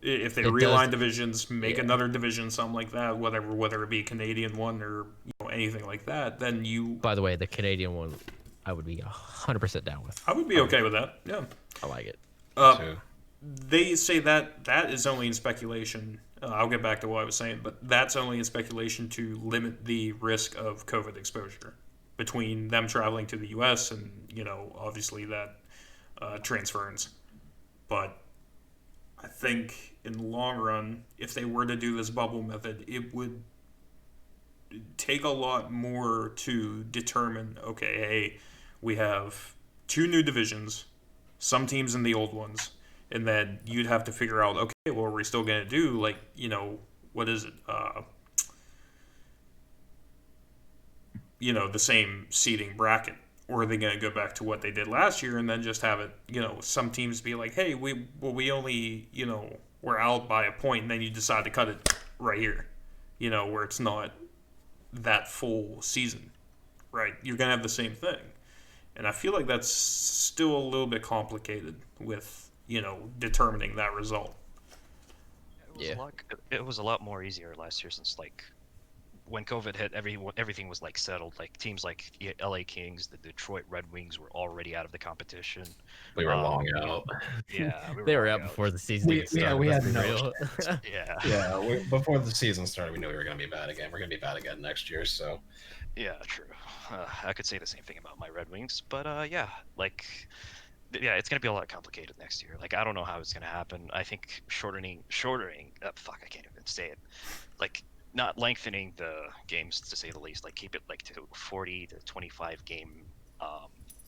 if they It realign does- divisions, make yeah. another division, something like that, whether it be a Canadian one or anything like that, then By the way, the Canadian one, I would be 100% down with. I would be okay with that. Yeah. I like it. Too. They say that is only in speculation. I'll get back to what I was saying, but that's only in speculation to limit the risk of COVID exposure between them traveling to the U.S. and obviously that transference. But I think in the long run, if they were to do this bubble method, it would take a lot more to determine. Okay, hey, we have 2 new divisions, some teams in the old ones, and then you'd have to figure out, okay, well, are we still going to do, like, what is it? The same seeding bracket? Or are they going to go back to what they did last year and then just have it, some teams be like, hey, we only, we're out by a point, and then you decide to cut it right here, where it's not that full season, right? You're going to have the same thing. And I feel like that's still a little bit complicated with, determining that result. It was a lot more easier last year since when COVID hit, everything was settled. Like teams like LA Kings, the Detroit Red Wings were already out of the competition. We were long out. Yeah, They were long out before the season We- even started. we let's had be no real. Yeah, Yeah, before the season started, we knew we were going to be bad again. We're going to be bad again next year, so. yeah, true. I could say the same thing about my Red Wings, but yeah, it's gonna be a lot complicated next year. I don't know how it's gonna happen. I think shortening. I can't even say it. Not lengthening the games, to say the least. Keep it to 40 to 25 game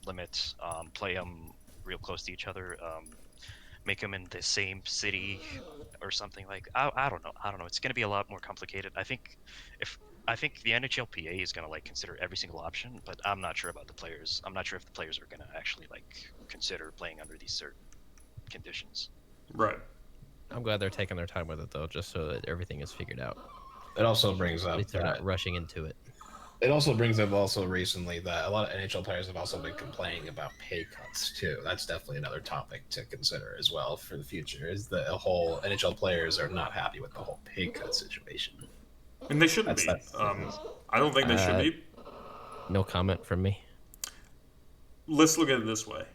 limits. Play them real close to each other. Make them in the same city or something. I don't know. It's gonna be a lot more complicated. I think the NHLPA is gonna consider every single option, but I'm not sure about the players. I'm not sure if the players are gonna actually consider playing under these certain conditions. Right. I'm glad they're taking their time with it though, just so that everything is figured out. It also brings At up least they're that not rushing into it. it also brings up recently that a lot of NHL players have also been complaining about pay cuts too. That's definitely another topic to consider as well for the future. Is the whole NHL players are not happy with the whole pay cut situation. And they shouldn't be. That's- I don't think they should Uh, be. No comment from me. Let's look at it this way.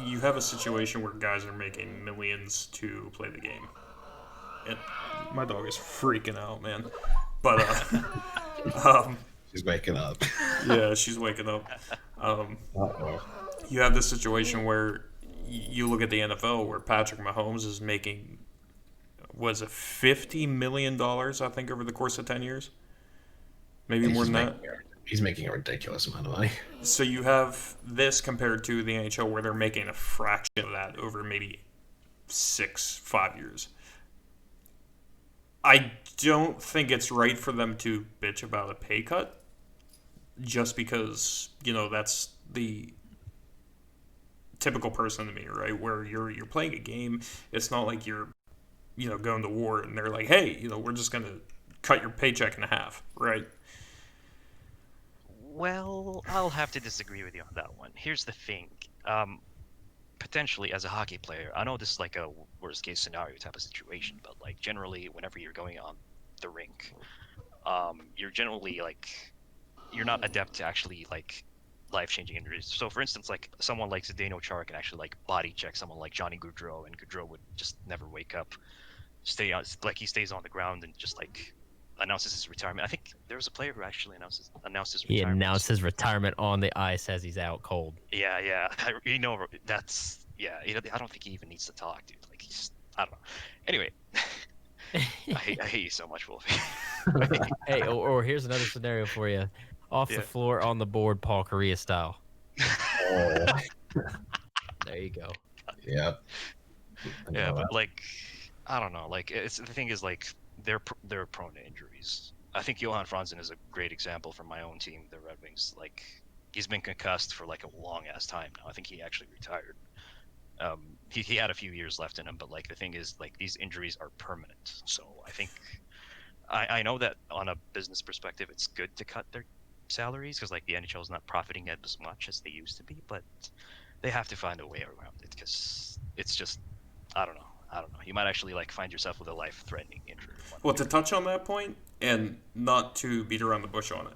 You have a situation where guys are making millions to play the game. And my dog is freaking out, man. But She's waking up. yeah, she's waking up. Uh-oh. You have this situation where you look at the NFL where Patrick Mahomes is making, was it $50 million, I think, over the course of 10 years? Maybe more than that. He's making a ridiculous amount of money. So you have this compared to the NHL where they're making a fraction of that over maybe 5 years. I don't think it's right for them to bitch about a pay cut just because, that's the typical person to me, right? Where you're playing a game, it's not like you're, going to war and they're like, hey, we're just going to cut your paycheck in half, right? Well, I'll have to disagree with you on that one. Here's the thing. Potentially, as a hockey player, I know this is a worst case scenario type of situation, but generally, whenever you're going on the rink, you're generally you're not adept to actually life-changing injuries. So, for instance, someone like Zdeno Chara can actually body check someone like Johnny Gaudreau, and Gaudreau would just never wake up. stay on, like he stays on the ground and just like announces his retirement. I think there was a player who actually announced his He retirement. announced his retirement on the ice as he's out cold. Yeah, yeah. That's yeah. I don't think he even needs to talk, dude. Like he's I don't know. Anyway, I hate you so much, Wolfie. Hey, or here's another scenario for you. Off Yeah. the floor, on the board, Paul Correa style. Oh, There you go. yep. Yeah, but like, I don't know. Like, it's the thing is like they're prone to injuries. I think Johan Franzen is a great example from my own team, the Red Wings. Like, he's been concussed for like a long ass time now. I think he actually retired. He had a few years left in him, but like the thing is like these injuries are permanent. So I think I know that on a business perspective, it's good to cut their salaries because like the NHL is not profiting as much as they used to be, but they have to find a way around it because it's just I don't know. You might actually like find yourself with a life-threatening injury. Well, to touch on that point, and not to beat around the bush on it,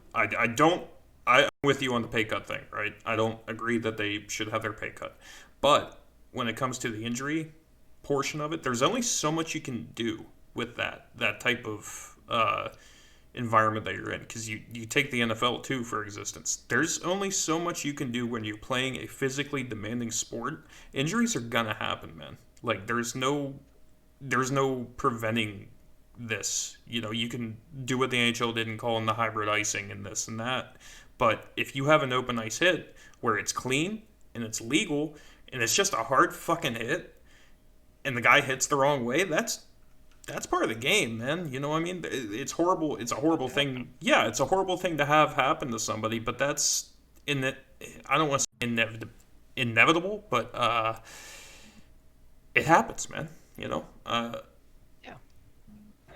I'm with you on the pay cut thing, right? I don't agree that they should have their pay cut. But when it comes to the injury portion of it, there's only so much you can do with that type of environment that you're in. Because you take the NFL, too, for existence. There's only so much you can do when you're playing a physically demanding sport. Injuries are going to happen, man. Like, there's no preventing this. You know, you can do what the NHL did and call in the hybrid icing and this and that. But if you have an open ice hit where it's clean and it's legal and it's just a hard fucking hit and the guy hits the wrong way, that's part of the game, man. You know what I mean? It's horrible. It's a horrible thing. Yeah, it's a horrible thing to have happen to somebody, but that's I don't want to say inevitable, but it happens, man. You know. Yeah,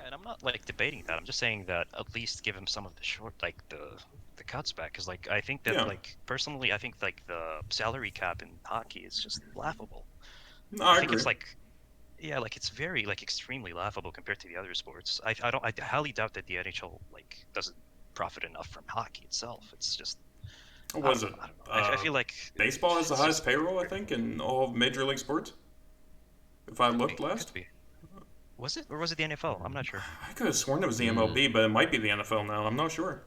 and I'm not like debating that. I'm just saying that at least give him some of the the cuts back because like I think that Yeah. like personally I think like the salary cap in hockey is just laughable. No, I I think agree. it's like yeah, like it's very like extremely laughable compared to the other sports. I highly doubt that the NHL like doesn't profit enough from hockey itself. It's just What was it? I don't know. I feel like Baseball has the it's highest just payroll, I think, in all of Major League Sports. If I looked last, could be. Was it or was it the NFL? I'm not sure. I could have sworn it was the MLB, but it might be the NFL now. I'm not sure.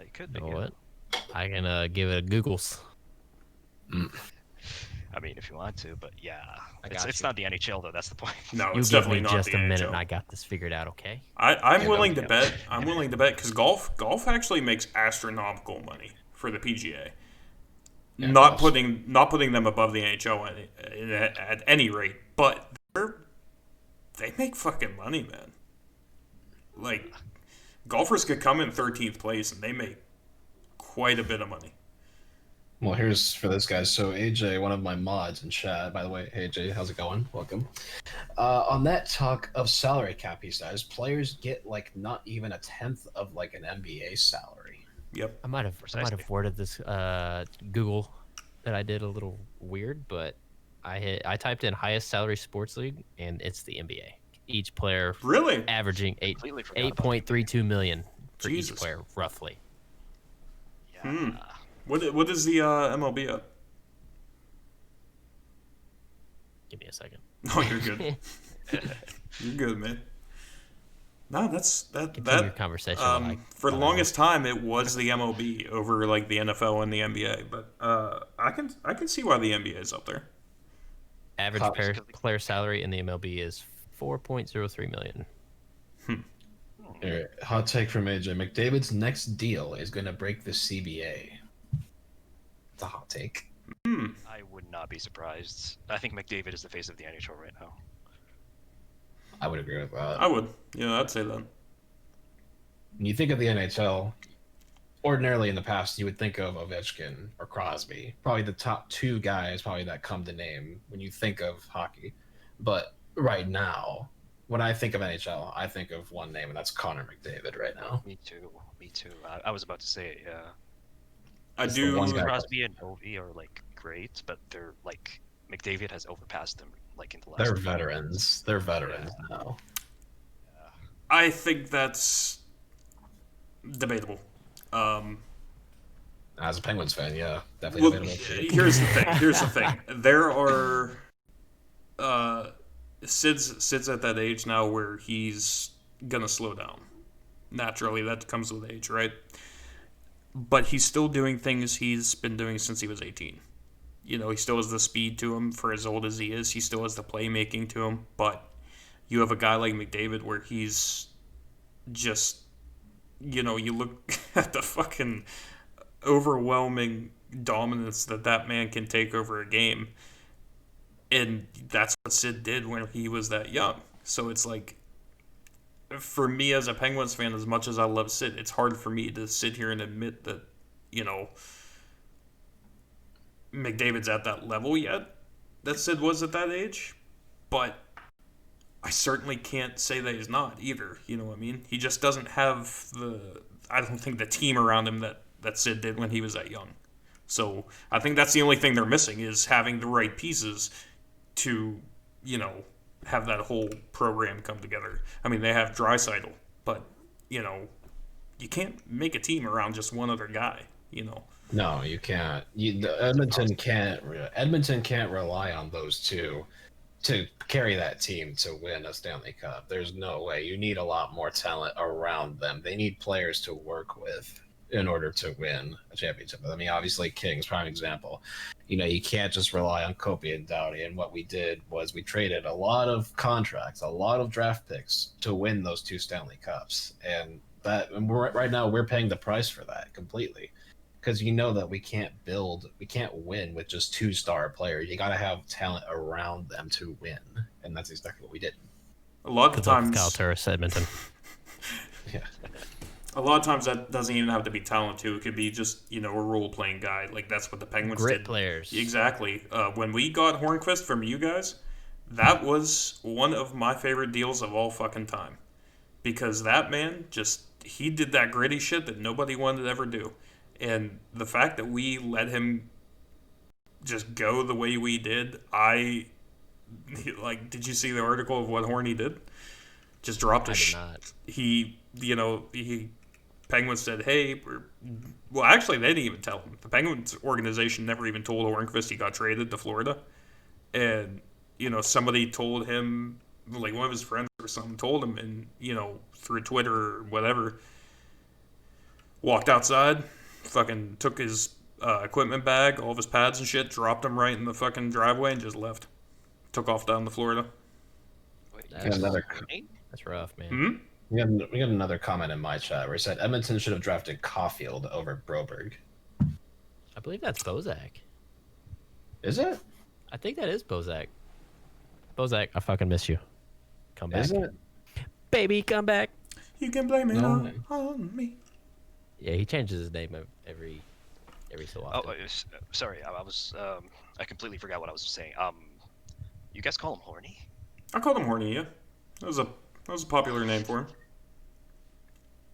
It could You be. know Yeah. what? I can give it a Googles. I mean, if you want to, but yeah, I it's got you. not the NHL though. That's the point. No, You it's give definitely me not just the a minute, NHL. and I got this figured out. Okay. I'm Yeah, willing to yeah. bet. I'm willing to bet because golf actually makes astronomical money for the PGA. Yeah, not golf's- putting them above the NHL at any rate, but they make fucking money, man. Like golfers could come in 13th place and they make quite a bit of money. Well, here's for this guy. So AJ, one of my mods in chat, by the way. Hey AJ, how's it going? Welcome. On that talk of salary cap, he says players get like not even a tenth of like an NBA salary. Yep. I might have Precisely. worded this Google that I did a little weird, but I typed in highest salary sports league and it's the NBA. Each player Really? averaging Completely forgot about it. 8.32 million for Jesus. each player, roughly. Yeah. What is the MLB at? Give me a second. No, you're good. You're good, man. No, Continue that your conversation. while I- for the while I longest time it was the MLB over like the NFL and the NBA, but I can see why the NBA is up there. average Cops. player salary in the MLB is 4.03 million. Here, hot take from AJ. McDavid's next deal is going to break the CBA. It's a hot take. I would not be surprised. I think McDavid is the face of the NHL right now. I would agree with that. I would. Yeah, I'd say that. When you think of the NHL, ordinarily in the past, you would think of Ovechkin or Crosby. Probably the top two guys probably that come to name when you think of hockey. But right now, when I think of NHL, I think of one name, and that's Connor McDavid right now. Me too. I was about to say it, yeah. I It's the do. one guy- Crosby and Ovi are like great, but they're like McDavid has overpassed them like in the last. They're 5 veterans. They're veterans now. I think that's debatable. As a Penguins fan, yeah, definitely Well, debatable. here's the thing. There are Sid's at that age now where he's gonna slow down. Naturally, that comes with age, right? But he's still doing things he's been doing since he was 18. You know, he still has the speed to him for as old as he is. He still has the playmaking to him. But you have a guy like McDavid where he's just, you know, you look at the fucking overwhelming dominance that man can take over a game. And that's what Sid did when he was that young. So it's like, for me as a Penguins fan, as much as I love Sid, it's hard for me to sit here and admit that, you know, McDavid's at that level yet that Sid was at that age. But I certainly can't say that he's not either. You know what I mean? He just doesn't have I don't think the team around him that Sid did when he was that young. So I think that's the only thing they're missing is having the right pieces to, you know, have that whole program come together. I mean, they have Draisaitl, but, you know, you can't make a team around just one other guy, you know. No, you can't. Edmonton can't rely on those two to carry that team to win a Stanley Cup. There's no way. You need a lot more talent around them. They need players to work with in order to win a championship. I mean, obviously, King's prime example. You know, you can't just rely on Kopi and Doughty. And what we did was we traded a lot of contracts, a lot of draft picks to win those 2 Stanley Cups. And right now we're paying the price for that completely. Because you know that we can't win with just 2-star players. You got to have talent around them to win, and that's exactly what we did. A lot of times, Kyle Turris, Edmonton. Yeah. A lot of times that doesn't even have to be talent too. It could be just, you know, a role playing guy. Like that's what the Penguins Grit did. players. Exactly. When we got Hornquist from you guys, that was one of my favorite deals of all fucking time, because that man he did that gritty shit that nobody wanted to ever do. And the fact that we let him just go the way we did, did you see the article of what Horny did? Just dropped a I did not. Penguins said, hey, well, actually, they didn't even tell him. The Penguins organization never even told Hornqvist he got traded to Florida. And, you know, somebody told him, like one of his friends or something told him, and, you know, through Twitter or whatever, walked outside, fucking took his equipment bag, all of his pads and shit, dropped them right in the fucking driveway and just left. Took off down to Florida. That's rough, man. We got another comment in my chat where it said Edmonton should have drafted Caulfield over Broberg. I believe that's Bozak. Is it? I think that is Bozak. Bozak, I fucking miss you. Come back. Is it? Baby, come back. You can blame it No. on me. Yeah, he changes his name every so often. Sorry, I completely forgot what I was saying. You guys call him horny? I called him Horny, yeah. That was a popular name for him.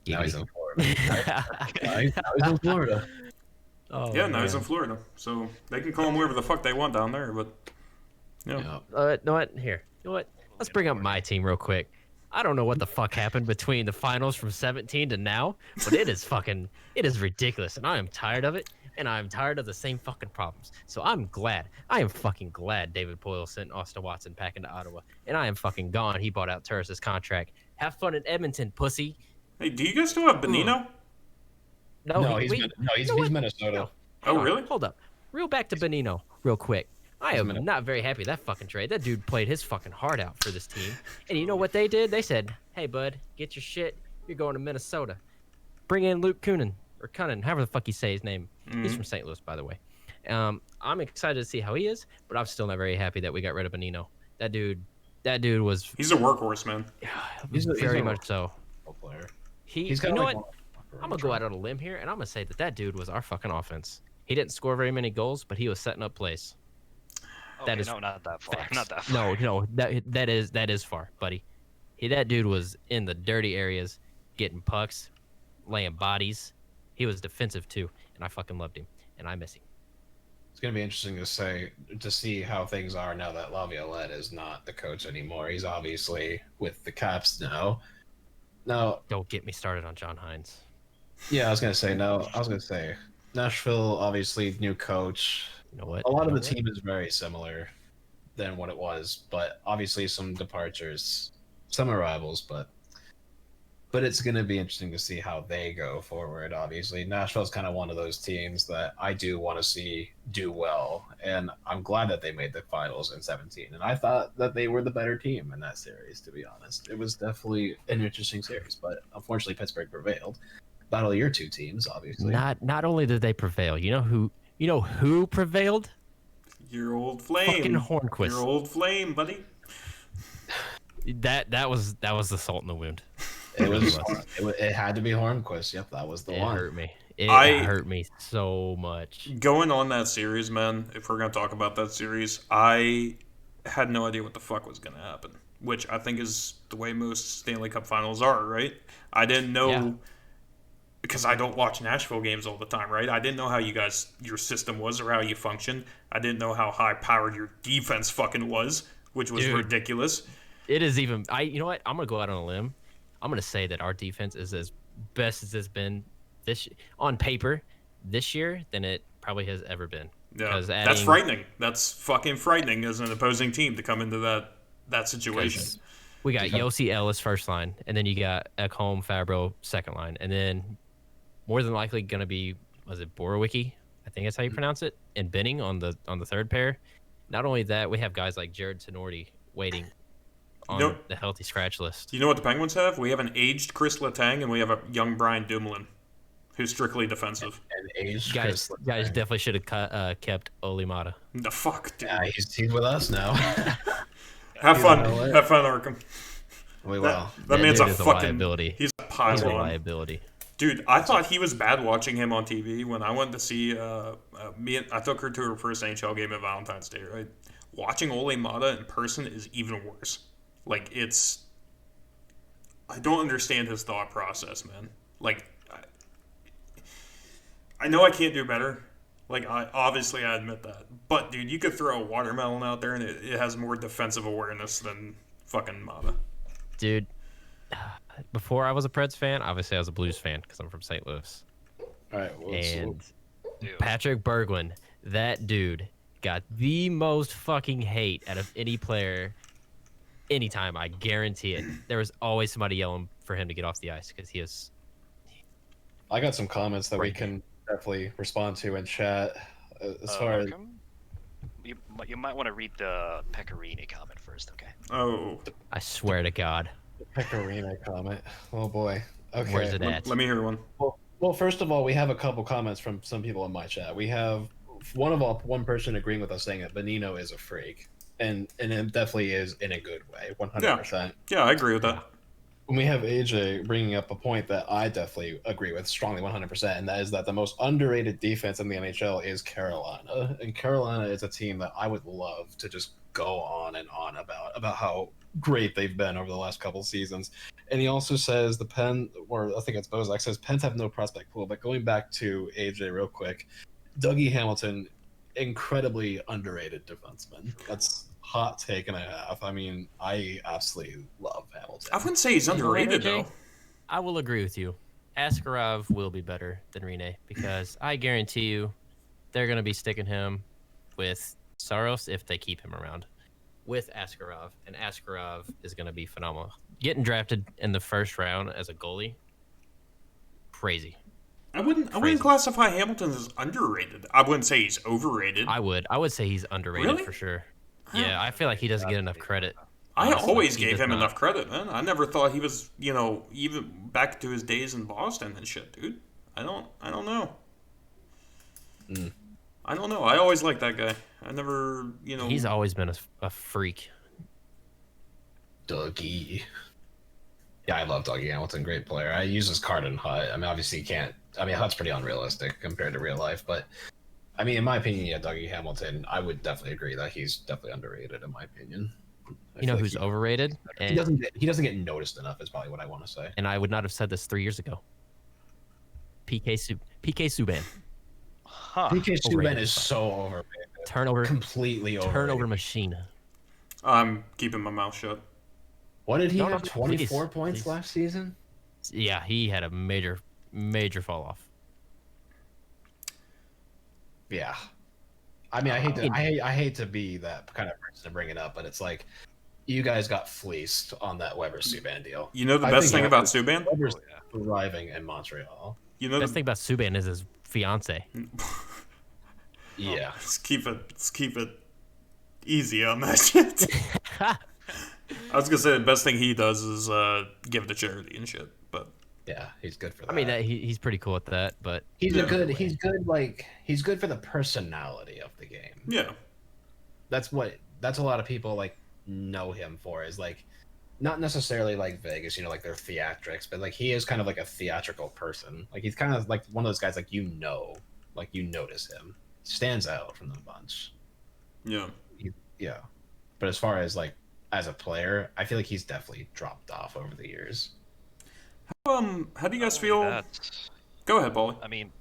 Now he's in Florida. Now he's in Florida. Oh, Yeah, now he's man. in Florida. So they can call him whatever the fuck they want down there, but yeah. Know what? Here. You know what? Let's bring up my team real quick. I don't know what the fuck happened between the finals from 17 to now, but it is ridiculous, and I am tired of it, and I'm tired of the same fucking problems. So I am fucking glad David Poyle sent Austin Watson packing to Ottawa, and I am fucking gone. He bought out Turris' contract. Have fun in Edmonton, pussy. Hey, do you guys still have Bonino? He's Minnesota. No. Oh, Hang on, really? Hold up. Reel back to Bonino real quick. I am Minute. not very happy with that fucking trade. That dude played his fucking heart out for this team. And you know what they did? They said, hey, bud, get your shit. You're going to Minnesota. Bring in Luke Kunin, or Cunnin, however the fuck you say his name. He's from St. Louis, by the way. I'm excited to see how he is, but I'm still not very happy that we got rid of Bonino. That dude was He's a workhorse, man. He's very a much so. player. You know what? I'm going to go out on a limb here, and I'm going to say that dude was our fucking offense. He didn't score very many goals, but he was setting up plays. Okay, That is no, not that far. Facts. Not that far. No, that is far, buddy. That dude was in the dirty areas, getting pucks, laying bodies. He was defensive too, and I fucking loved him, and I miss him. It's gonna be interesting to see how things are now that Laviolette is not the coach anymore. He's obviously with the Caps now. Now, Don't get me started on John Hines. yeah, I was gonna say Nashville, obviously new coach. You know what? A lot You of know the what? team is very similar. than what it was. But obviously, some departures, some arrivals, but it's going to be interesting to see how they go forward. Obviously, Nashville's kind of one of those teams that I do want to see do well, and I'm glad that they made the finals in 17. And I thought that they were the better team in that series. To be honest, it was definitely an interesting series, but unfortunately, Pittsburgh prevailed. Battle of your two teams, obviously. Not only did they prevail, you know who prevailed? Your old flame. Fucking Hornquist. Your old flame, buddy. That was the salt in the wound. It was. It had to be Hornquist. Yep, that was the It one. hurt me. It I- hurt me so much. Going on that series, man, if we're going to talk about that series, I had no idea what the fuck was going to happen, which I think is the way most Stanley Cup finals are, right? I didn't know, Yeah. because I don't watch Nashville games all the time, right? I didn't know how your system was or how you function. I didn't know how high-powered your defense fucking was, which was Dude. ridiculous. It is even. You know what? I'm gonna go out on a limb. I'm gonna say that our defense is as best as it's been on paper this year than it probably has ever been. Yeah, 'Cause that's adding- frightening. That's fucking frightening as an opposing team to come into that situation. 'Cause we got Yossi Ellis first line, and then you got Ekholm Fabro second line, and then more than likely gonna be Borowicki? I think that's how you pronounce it, and Benning on the third pair. Not only that, we have guys like Jared Tenorti waiting on know- the healthy scratch list. You know what the Penguins have? We have an aged Chris Letang and we have a young Brian Dumoulin, who's strictly defensive. And aged Guys Chris guys Letang. definitely should have kept Olimata. The fuck, dude. Yeah, he's with us now. Have fun. know what? Have fun, Arkham. We will. That man's dude a is fucking liability. He's a He's a pylon. liability. Dude, I thought he was bad watching him on TV when I went to see I took her to her first NHL game at Valentine's Day, right? Watching Ole Mata in person is even worse. Like, I don't understand his thought process, man. Like, I know I can't do better. Like, I admit that. But, dude, you could throw a watermelon out there and it has more defensive awareness than fucking Mata. Dude, before I was a Preds fan, obviously I was a Blues fan because I'm from St. Louis. All right. Well, And Dude. Patrick Berglund, that dude got the most fucking hate out of any player anytime. I guarantee it. There was always somebody yelling for him to get off the ice because he is. I got some comments that we Right. can definitely respond to in chat. As far as Arkham? You might want to read the Pecorini comment first, okay? Oh. I swear to God. the Pecorino comment. Oh boy. Okay. Where's it at? Let me hear one. Well, first of all, we have a couple comments from some people in my chat. We have one person agreeing with us saying that Benino is a freak, and it definitely is in a good way, 100%. Yeah, I agree with that. And we have AJ bringing up a point that I definitely agree with strongly 100%, and that is that the most underrated defense in the NHL is Carolina. And Carolina is a team that I would love to just go on and on about how great they've been over the last couple seasons. And he also says I think it's Bozak, says Pens have no prospect pool. But going back to AJ real quick, Dougie Hamilton, incredibly underrated defenseman. That's hot take and a half. I mean, I absolutely love Hamilton. I wouldn't say he's You know what, underrated, AJ? though. I will agree with you. Askarov will be better than Rene because I guarantee you they're going to be sticking him with Saros if they keep him around with Askarov, and Askarov is going to be phenomenal. Getting drafted in the first round as a goalie, crazy. I wouldn't Crazy. classify Hamilton as underrated. I wouldn't say he's overrated. I would say he's underrated Really? for sure. Yeah, I feel like he doesn't get enough credit. I honestly. always He gave does him not. enough credit, man. I never thought he was, even back to his days in Boston and shit, dude. I don't know. Mm. I don't know. I always liked that guy. I never, He's always been a freak. Dougie. Yeah, I love Dougie Hamilton. Great player. I use his card in Hut. I mean, obviously, you can't. I mean, Hut's pretty unrealistic compared to real life, but I mean, in my opinion, yeah, Dougie Hamilton. I would definitely agree that he's definitely underrated, in my opinion. I You know feel like who's overrated? he doesn't get noticed enough. Is probably what I want to say. And I would not have said this 3 years ago. PK Subban. Huh. PK Subban Overrated. is so overrated. Turnover Completely turnover overrated. machine. I'm keeping my mouth shut. What did he No, have? no, 24 please, points please. last season. Yeah, he had a major fall off. Yeah. I mean, I hate to be that kind of person to bring it up, but it's like you guys got fleeced on that Weber Subban deal. You know the I best think thing about Subban? Weber's Oh, yeah. thriving in Montreal. You know Best thing about Subban is his fiance. Yeah, let's keep it easy on that shit. I was gonna say the best thing he does is give to charity and shit, but yeah, he's good for that. I mean, he's pretty cool at that, but he's Yeah. he's good for the personality of the game. yeah, That's a lot of people like know him for, is like not necessarily like Vegas, like their theatrics, but like he is kind of like a theatrical person. Like he's kind of like one of those guys, like like you notice him, stands out from the bunch. yeah. Yeah, but as far as like as a player, I feel like he's definitely dropped off over the years. How do you guys feel? That, Go ahead, Paulie. I mean,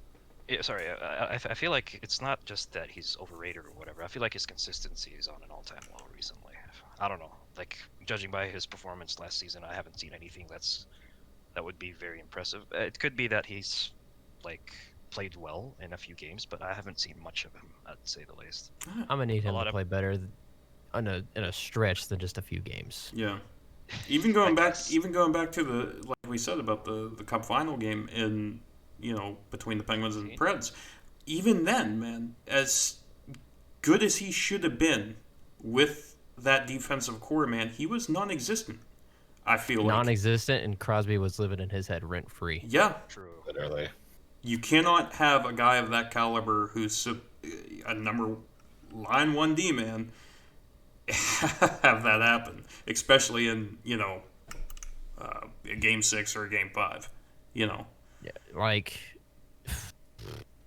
sorry, I feel like it's not just that he's overrated or whatever. I feel like his consistency is on an all-time low recently. I don't know. Like, judging by his performance last season, I haven't seen anything that would be very impressive. It could be that he's like played well in a few games, but I haven't seen much of him, I'd say the least. I'm gonna need him lot to of- play better in a stretch than just a few games. Yeah. Even going back guess. to the, like we said about the cup final game in, between the Penguins and the Preds. Even then, man, as good as he should have been with that defensive core, man, he was non-existent. I feel like. Non-existent, and Crosby was living in his head rent free. Yeah. True. Literally. You cannot have a guy of that caliber who's a number line 1D man have that happen, especially in a game 6 or a game 5. Yeah, like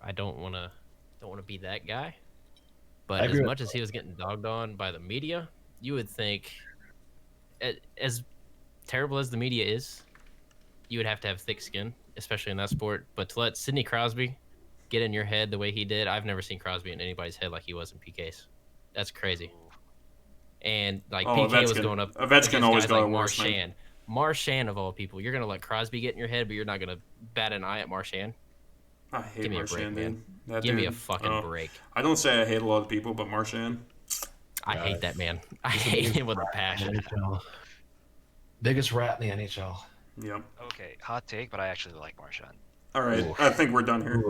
I don't want to be that guy, but I as agree much as he was getting dogged on by the media, you would think, as terrible as the media is, you would have to have thick skin, especially in that sport. But to let Sidney Crosby get in your head the way he did, I've never seen Crosby in anybody's head like he was in PK's. That's crazy. And like PK was going up. Ovechkin always got got it worse, man. Marchand of all people, you're gonna let Crosby get in your head, but you're not gonna bat an eye at Marchand. I hate Give me a break, Marchand, man. dude. That Give me dude- a fucking break. I don't say I hate a lot of people, but Marchand. I Yeah, hate that man. I hate him with a passion. NHL. Biggest rat in the NHL. Yep. Okay, hot take, but I actually like Marchand. All right, Ooh. I think we're done here.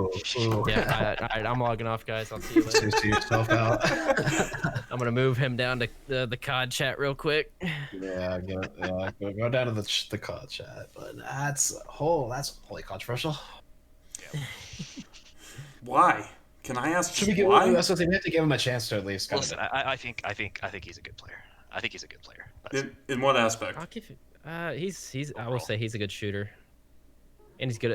Yeah, all right, I'm logging off, guys. I'll see you later. See yourself out. I'm gonna move him down to the COD chat real quick. Yeah, go down to the COD chat, but that's wholly controversial. Why? Can I ask Should we give? why? That's what we have to give him a chance to at least. Kind Listen, of, I think he's a good player. I think he's a good player. That's In what aspect? I'll give it. He's. I will say he's a good shooter, and he's good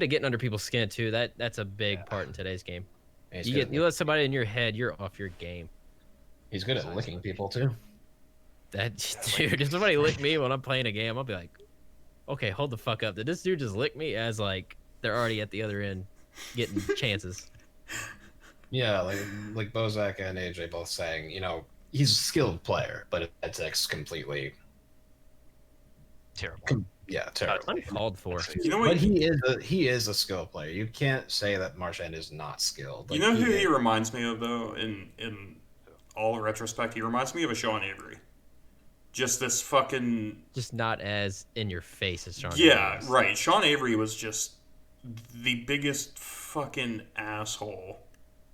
at getting under people's skin too. That's a big part in today's game. You let somebody in your head, you're off your game. he's good at licking people too. That dude, if somebody lick me when I'm playing a game, I'll be like, okay, hold the fuck up. Did this dude just lick me? As like they're already at the other end, getting chances. Yeah, like Bozak and AJ both saying, he's a skilled player, but it's completely, terrible. terrible. Uncalled for. You know But what? he is a skilled player. You can't say that Marchand is not skilled. You Like, know who is. he reminds me of though? In all retrospect, he reminds me of a Sean Avery. Just this fucking Just not as in your face as Sean. yeah, Avery was. right. Sean Avery was just the biggest fucking asshole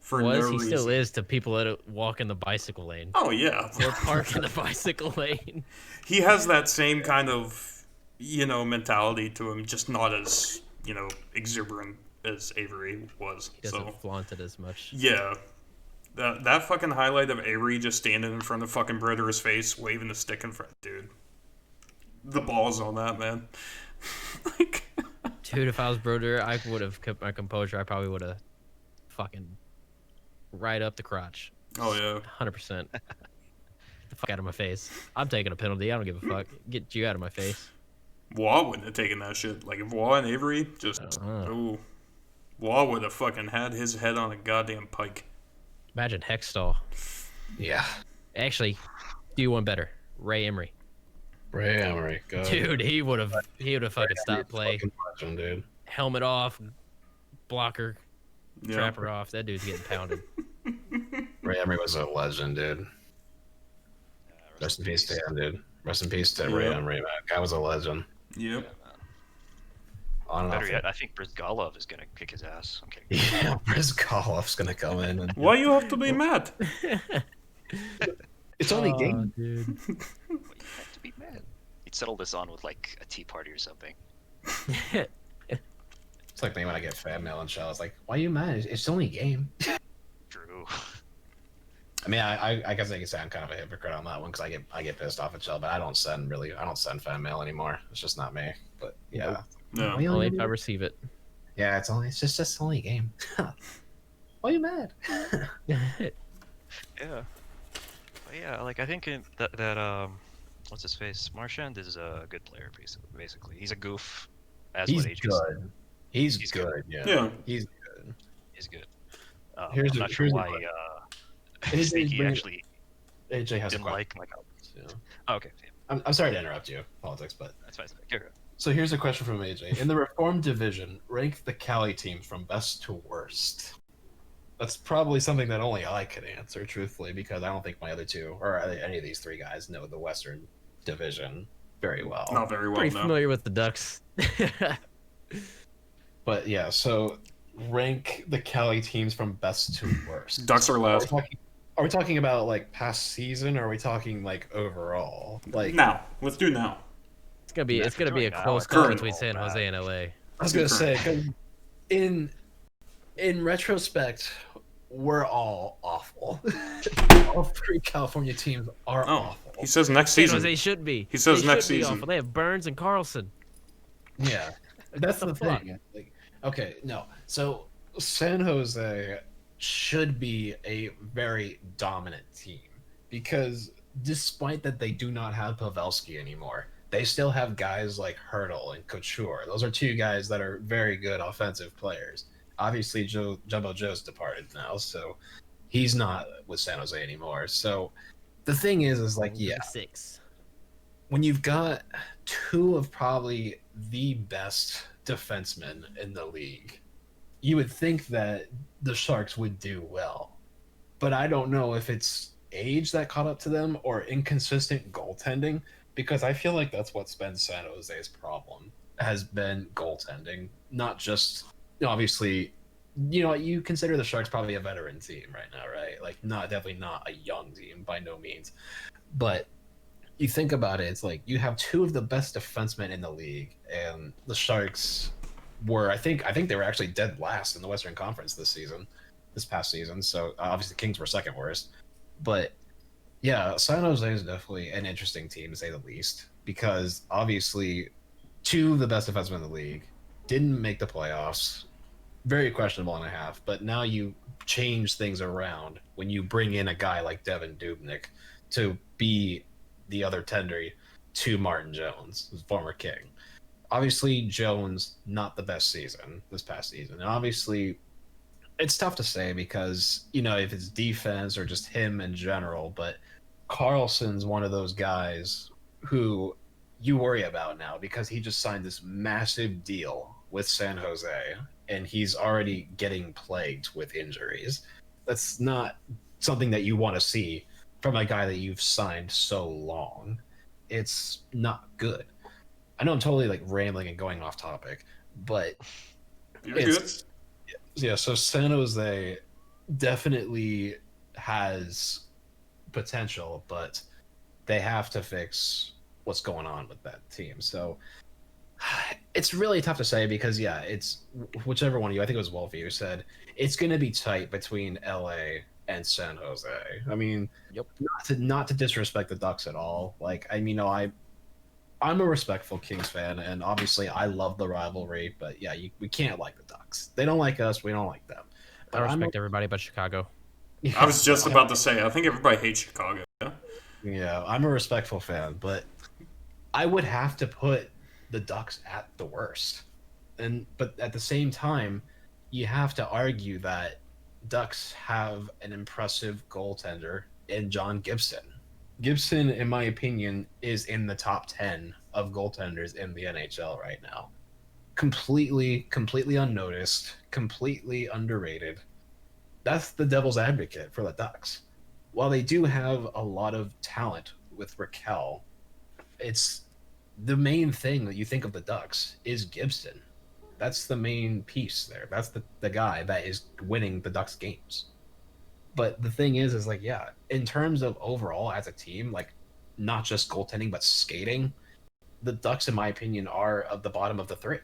for no He reason. still is to people that walk in the bicycle lane Oh yeah, or park in the bicycle lane. he has that same kind of mentality to him, just not as exuberant as Avery was. He doesn't So flaunt it as much. yeah, that fucking highlight of Avery just standing in front of fucking Britter's face, waving the stick in front, dude. The balls on that, man. Like, Dude, if I was Broder, I would have kept my composure. I probably would have fucking right up the crotch. oh yeah. 100%. The fuck out of my face. I'm taking a penalty. I don't give a fuck. Get you out of my face. Waugh wouldn't have taken that shit. Like, if Waugh and Avery just, ooh. Waugh would have fucking had his head on a goddamn pike. Imagine Hextall. Yeah, Actually, do one better. Ray Emery. Ray Emery, go. Dude, he would have fucking stopped play. Fucking punch him, dude. Helmet off, blocker, Yeah. trapper off. That dude's getting pounded. Ray Emery was a legend, dude. Rest in peace to him, dude. Rest in peace to Ray Yep. Emery, man. Guy was a legend. Yep. Yeah, man. On and Better off yet, I think Brizgalov is gonna kick his ass. I'm kidding. Yeah, Brizgalov's gonna come in. And Why you have to be mad? it's only game. dude. What, you have to be mad. He'd settle this on with like a tea party or something. It's like me when I get fan mail and shit. It's like, why are you mad? It's only a game. True. I mean, I guess I can say I'm kind of a hypocrite on that one because I get pissed off at Shell, but I don't send fan mail anymore. It's just not me. But yeah, No. Why you Only only if I receive it. yeah, it's just only a game. Why are you mad? Yeah. But yeah, like I think that what's his face? Marchand is a good player, basically. He's a goof, as He's what AJ said. good. He's He's good. Yeah. Yeah. He's good. He's good. Here's I'm a- not sure here's a why question. AJ Sneaky bring- actually AJ has a didn't question. like my comments. Yeah. Oh, okay, yeah, I'm sorry to interrupt you, politics, but that's fine. You're good. so here's a question from AJ. In the Reformed division, rank the Cali teams from best to worst. That's probably something that only I could answer, truthfully, because I don't think my other two or any of these three guys know the Western division very well. Not very well, Pretty no. familiar with the Ducks. But yeah, so rank the Cali teams from best to worst. Ducks are Are we last. talking about like past season, or are we talking like overall? Like Now. Let's do now. It's gonna be Yeah, it's gonna be a for doing close that, call current between all San that. Jose and LA. I was gonna say, 'cause in retrospect, we're all awful. All three California teams are Oh, awful. he says next San season. Jose should be. He says They next should be season. awful. They have Burns and Carlson. Yeah, that's the What the fuck? thing. Like, okay, no. So San Jose should be a very dominant team because despite that they do not have Pavelski anymore, they still have guys like Hurdle and Couture. Those are two guys that are very good offensive players. Obviously, Jumbo Joe's departed now, so he's not with San Jose anymore. So the thing is like, yeah, 6. when you've got two of probably the best defensemen in the league, you would think that the Sharks would do well. But I don't know if it's age that caught up to them or inconsistent goaltending, because I feel like that's what's been San Jose's problem, has been goaltending. Not just, obviously, you consider the Sharks probably a veteran team right now, right? Like, definitely not a young team by no means. But you think about it, it's like you have two of the best defensemen in the league, and the Sharks were, I think they were actually dead last in the Western Conference this past season. So obviously the Kings were second worst, but yeah, San Jose is definitely an interesting team to say the least, because obviously two of the best defensemen in the league didn't make the playoffs. Very questionable and a half, but now you change things around when you bring in a guy like Devin Dubnyk to be the other tender to Martin Jones, former King. Obviously, Jones, not the best season this past season. And obviously, it's tough to say because, if it's defense or just him in general, but Carlson's one of those guys who you worry about now because he just signed this massive deal with San Jose and he's already getting plagued with injuries. That's not something that you want to see from a guy that you've signed so long. It's not good. I know I'm totally like rambling and going off topic, but You're good. yeah, so San Jose definitely has potential, but they have to fix what's going on with that team. So it's really tough to say because yeah, it's whichever one of you, I think it was Wolfie who said it's going to be tight between LA and San Jose. I mean, Yep. not to disrespect the Ducks at all. Like, I mean, I'm a respectful Kings fan, and obviously I love the rivalry. But yeah, we can't like the Ducks. They don't like us. We don't like them. I respect everybody but Chicago. I was just about to say, I think everybody hates Chicago. Yeah? Yeah, I'm a respectful fan, but I would have to put the Ducks at the worst. But at the same time, you have to argue that Ducks have an impressive goaltender in John Gibson. Gibson, in my opinion, is in the top 10 of goaltenders in the NHL right now. Completely unnoticed, completely underrated. that's the devil's advocate for the Ducks. While they do have a lot of talent with Raquel, it's the main thing that you think of the Ducks is Gibson. That's the main piece there. That's the guy that is winning the Ducks games. But the thing is like, yeah, in terms of overall as a team, like not just goaltending, but skating, the Ducks, in my opinion, are of the bottom of the three.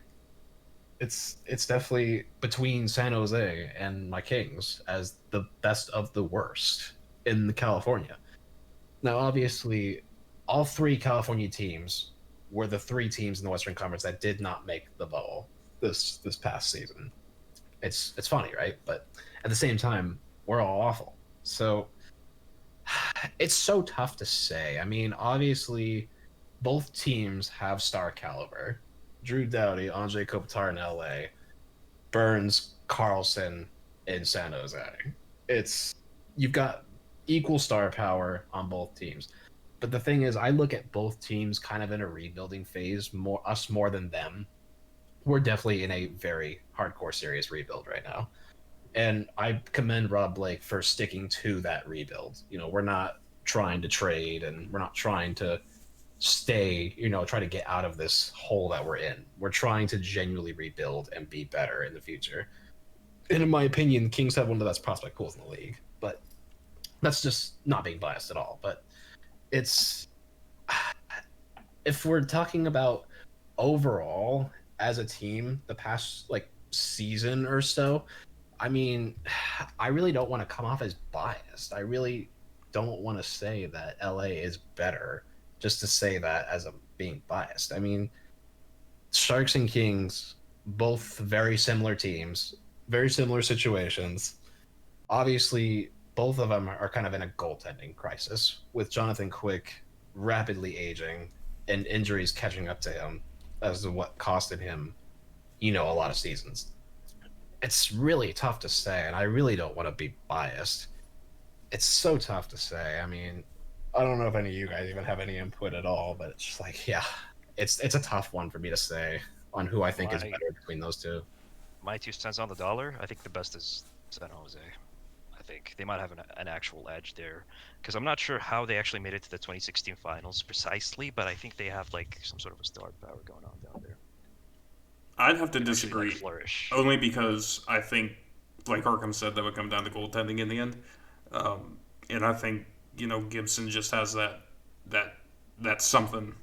It's definitely between San Jose and my Kings as the best of the worst in California. Now, obviously, all three California teams were the three teams in the Western Conference that did not make the bubble this past season. It's funny, right? But at the same time, we're all awful. So it's so tough to say. I mean, obviously, both teams have star caliber. Drew Doughty, Andre Kopitar in LA, Burns, Carlson in San Jose. It's you've got equal star power on both teams. But the thing is, I look at both teams kind of in a rebuilding phase, more than them. We're definitely in a very hardcore, serious rebuild right now. And I commend Rob Blake for sticking to that rebuild. You know, we're not trying to trade and we're not trying to stay, try to get out of this hole that we're in. We're trying to genuinely rebuild and be better in the future. And in my opinion, Kings have one of the best prospect pools in the league. But that's just not being biased at all. But it's if we're talking about overall as a team, the past like season or so, I mean, I really don't want to come off as biased. I really don't want to say that LA is better just to say that as a being biased. I mean, Sharks and Kings, both very similar teams, very similar situations. Obviously, both of them are kind of in a goaltending crisis with Jonathan Quick rapidly aging and injuries catching up to him as to what costed him, a lot of seasons. It's really tough to say, and I really don't want to be biased. It's so tough to say. I mean, I don't know if any of you guys even have any input at all, but it's just like, yeah, it's a tough one for me to say on who I think is better between those two. My 2 cents on the dollar, I think the best is San Jose. I think they might have an actual edge there, because I'm not sure how they actually made it to the 2016 finals precisely, but I think they have like some sort of a star power going on down there. I'd have to They actually, disagree, like, flourish. only because I think, like Arkham said, that would come down to goaltending in the end. And I think Gibson just has that something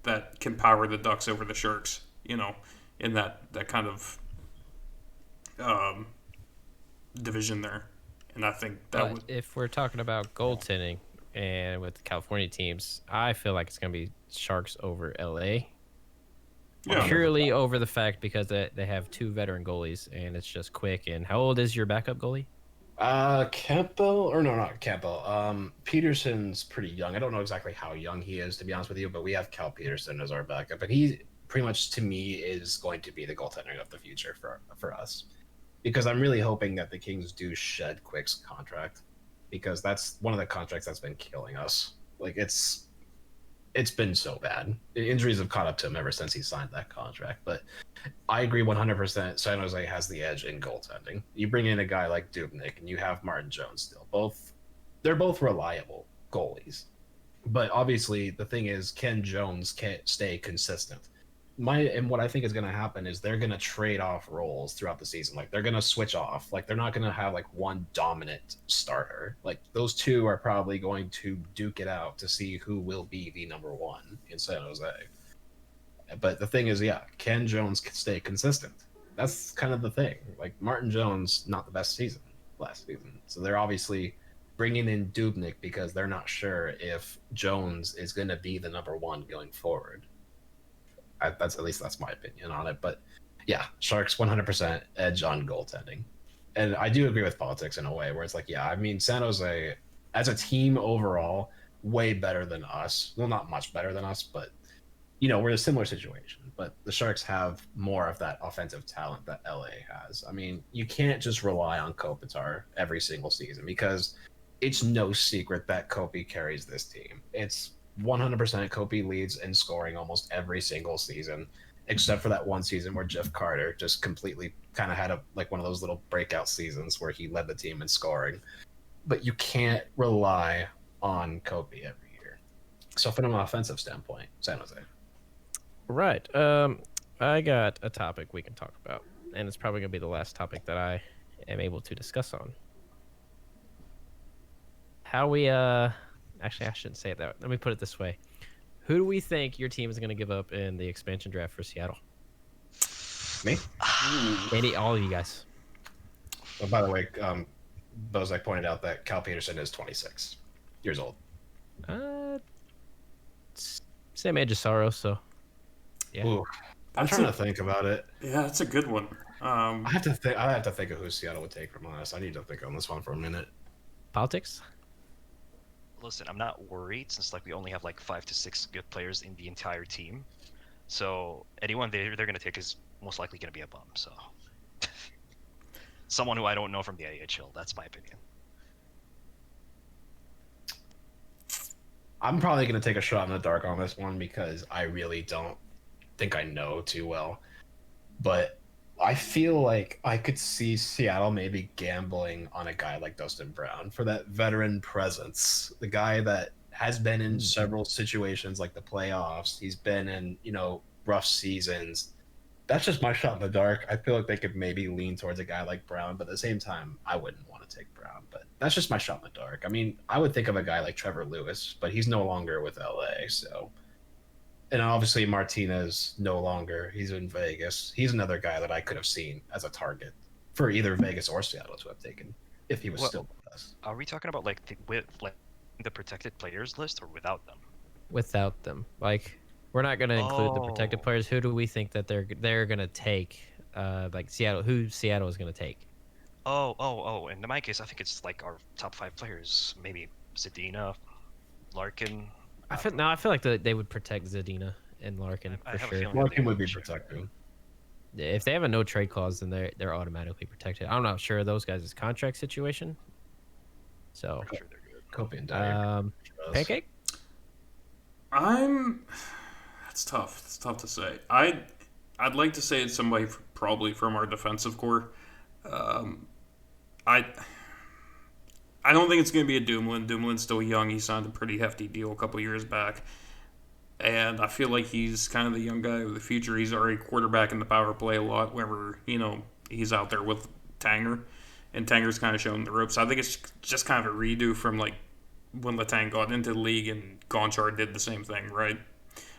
that can power the Ducks over the Sharks. In that kind of division there, and I think that would. If we're talking about goaltending and with the California teams, I feel like it's going to be Sharks over LA. Yeah. Purely over the fact because they have two veteran goalies and it's just Quick. And how old is your backup goalie? Campbell, or no, not Campbell. Peterson's pretty young. I don't know exactly how young he is, to be honest with you, but we have Cal Peterson as our backup, and he pretty much, to me, is going to be the goaltender of the future for us. Because I'm really hoping that the Kings do shed Quick's contract, because that's one of the contracts that's been killing us. Like it's been so bad. The injuries have caught up to him ever since he signed that contract. But I agree 100%. San Jose has the edge in goaltending. You bring in a guy like Dubnyk, and you have Martin Jones still. They're both reliable goalies. But obviously, the thing is, Ken Jones can't stay consistent. What I think is going to happen is they're going to trade off roles throughout the season. Like they're going to switch off. Like they're not going to have like one dominant starter. Like those two are probably going to duke it out to see who will be the number one in San Jose. But the thing is, yeah, Ken Jones can stay consistent. That's kind of the thing. Like Martin Jones, not the best season last season. So they're obviously bringing in Dubnyk because they're not sure if Jones is going to be the number one going forward. That's my opinion on it. But yeah, Sharks 100% edge on goaltending. And I do agree with politics in a way where it's like, yeah, I mean, San Jose as a team overall, way better than us. Well, not much better than us, but we're in a similar situation. But the Sharks have more of that offensive talent that LA has. I mean, you can't just rely on Kopitar every single season because it's no secret that Kopi carries this team. It's 100% Kopi leads in scoring almost every single season. except for that one season where Jeff Carter just completely kind of had one of those little breakout seasons where he led the team in scoring. But you can't rely on Kobe every year. So from an offensive standpoint, San Jose. Right. I got a topic we can talk about, and it's probably gonna be the last topic that I am able to discuss on. How we actually I shouldn't say it that way. Let me put it this way. Who do we think your team is gonna give up in the expansion draft for Seattle? Me? All of you guys. Well, by the way, Bozak pointed out that Cal Peterson is 26 years old. Same age as Soros, so yeah. Ooh, I'm trying to think about it. Yeah, that's a good one. I have to think. I have to think of who Seattle would take from us. I need to think on this one for a minute. Politics? Listen, I'm not worried since like we only have like 5 to 6 good players in the entire team. So anyone they're gonna take is most likely gonna be a bum. So someone who I don't know from the AHL. That's my opinion. I'm probably going to take a shot in the dark on this one because I really don't think I know too well. But I feel like I could see Seattle maybe gambling on a guy like Dustin Brown for that veteran presence. The guy that has been in several situations like the playoffs. He's been in, rough seasons. That's just my shot in the dark. I feel like they could maybe lean towards a guy like Brown, but at the same time, I wouldn't want to take Brown. But that's just my shot in the dark. I mean, I would think of a guy like Trevor Lewis, but he's no longer with LA. So, and obviously Martinez no longer. He's in Vegas. He's another guy that I could have seen as a target for either Vegas or Seattle to have taken if he was still with us. Are we talking about like the protected players list or without them? Without them, like we're not going to include the protected players. Who do we think that they're going to take? Like Seattle, who Seattle is going to take? Oh. In my case, I think it's like our top 5 players. Maybe Zadina, Larkin. I feel like they would protect Zadina and Larkin I for have a sure. feeling Larkin would be protected. If they have a no trade clause, then they're automatically protected. I'm not sure of those guys' contract situation. So, I'm sure they're good. Kobe and Dyer. Pancake. That's tough. It's tough to say. I'd like to say it's somebody probably from our defensive core. I don't think it's going to be a Dumoulin. Dumoulin's still young. He signed a pretty hefty deal a couple years back. And I feel like he's kind of the young guy of the future. He's already quarterbacking the power play a lot whenever, he's out there with Tanger. And Tanger's kind of showing the ropes. I think it's just kind of a redo from like when Letang got into the league and Gonchar did the same thing, right?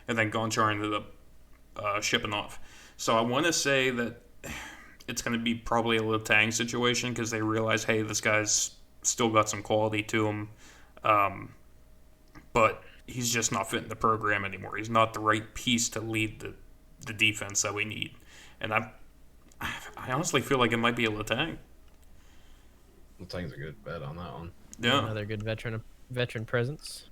And then Gonchar ended up shipping off. So I want to say that it's going to be probably a Letang situation because they realize, hey, this guy's still got some quality to him, but he's just not fitting the program anymore. He's not the right piece to lead the defense that we need. And I honestly feel like it might be a Letang. Letang's a good bet on that one. Yeah. Another good veteran presence.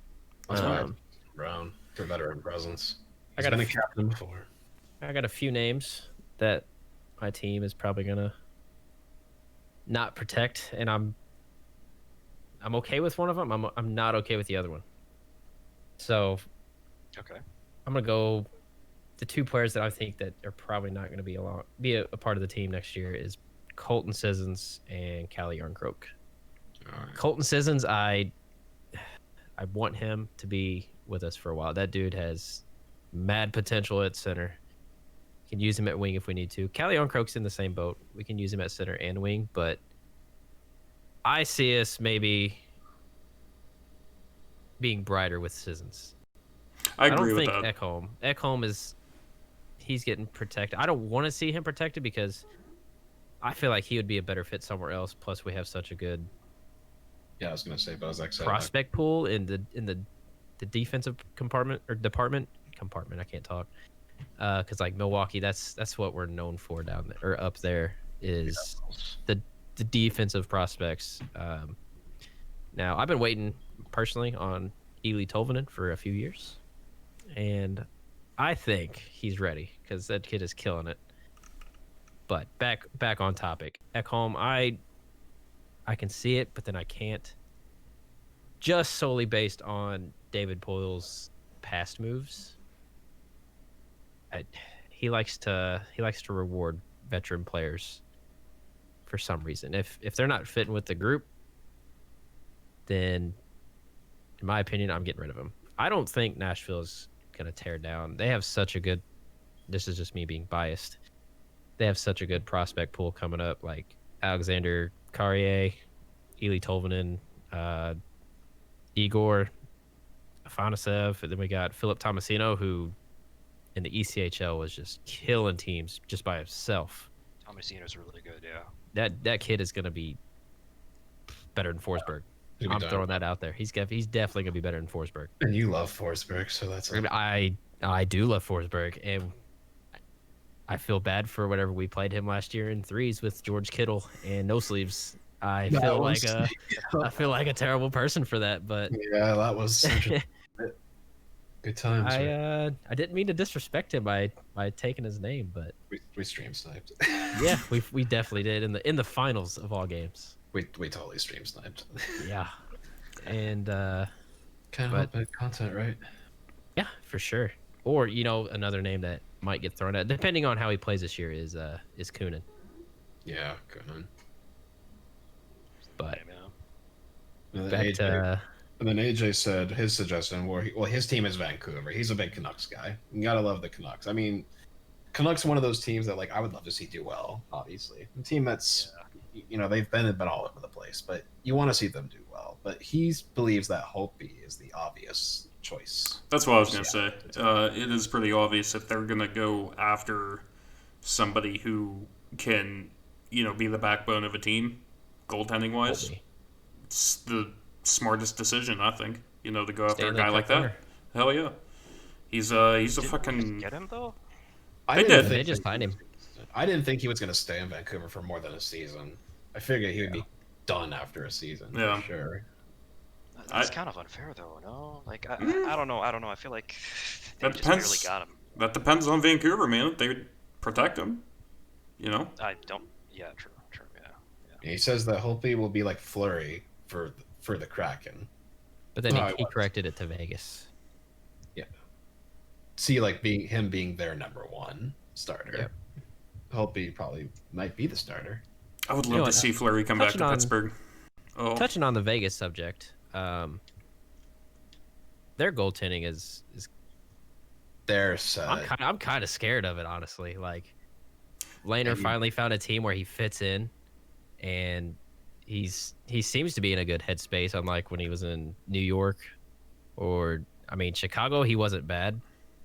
That's right. Brown for veteran presence. I He's got been a a captain before. I got a few names that my team is probably gonna not protect, and I'm okay with one of them. I'm not okay with the other one. So Okay. I'm gonna go. The 2 players that I think that are probably not going to be a part of the team next year is Colton Sissons and Callie Yarncroke. All right. Colton Sissons, I want him to be with us for a while. That dude has mad potential at center. Can use him at wing if we need to. Callie Yarncroke's in the same boat. We can use him at center and wing, but I see us maybe being brighter with Sissons. I agree don't with think that. Ekholm he's getting protected. I don't want to see him protected because I feel like he would be a better fit somewhere else. Plus, we have such a good Yeah, I was gonna say Bozak said prospect pool in the defensive department. I can't talk because like Milwaukee, that's what we're known for down there or up there is the defensive prospects. Now I've been waiting personally on Eeli Tolvanen for a few years, and I think he's ready because that kid is killing it. But back on topic, Ekholm, I can see it, but then I can't. Just solely based on David Poyle's past moves, he likes to reward veteran players for some reason. If they're not fitting with the group, then in my opinion, I'm getting rid of them. I don't think Nashville is gonna tear down. They have such a good. This is just me being biased. They have such a good prospect pool coming up, like Alexander Carrier, Eli Tolvanen, Igor Afanasev, and then we got Philip Tomasino, who in the ECHL was just killing teams just by himself. Tomasino's really good, yeah. That kid is gonna be better than Forsberg. I'm throwing that out there. He's definitely gonna be better than Forsberg. And you love Forsberg, so that's. I do love Forsberg, and I feel bad for whatever we played him last year in threes with George Kittle and no sleeves. I feel like a terrible person for that, but Yeah, that was such a good times. Right? I didn't mean to disrespect him by taking his name, but We stream sniped. yeah, we definitely did in the finals of all games. we totally stream sniped. Yeah, and Kind of bad content, right? yeah, for sure. Or another name that might get thrown out, depending on how he plays this year, is Kunin. Yeah, good on. But And then back AJ, to and then AJ said his suggestion his team is Vancouver. He's a big Canucks guy. You gotta love the Canucks. I mean, Canucks are one of those teams that I would love to see do well. Obviously, a team that's they've been all over the place, but you want to see them do well. But he believes that Holtby is the obvious choice. That's what I was going to say. It is pretty obvious if they're going to go after somebody who can, be the backbone of a team, goaltending wise. Holtby. It's the smartest decision, I think. To go after a Stanley guy Cup like that. winner. Hell yeah. He's a Didn't fucking. get him though. I They didn't did. think They just signed him. I didn't think he was going to stay in Vancouver for more than a season. I figured he would be done after a season. Yeah. For sure. That's kind of unfair though, no? Like I don't know. I feel like they That just barely depends. got him. That depends on Vancouver, man. They would protect him. I don't. Yeah, true. Yeah. He says that Holtby will be like Fleury for the Kraken. But then No, he it was. corrected it to Vegas. See, being their number one starter. Yep. Holtby probably might be the starter. I would You love know to what, see Fleury come back touching to on- Pittsburgh. Oh, Touching on the Vegas subject, their goaltending is There's I'm kind of scared of it, honestly. Like, Lehner finally found a team where he fits in, and he seems to be in a good headspace. Unlike when he was in New York, Chicago, he wasn't bad.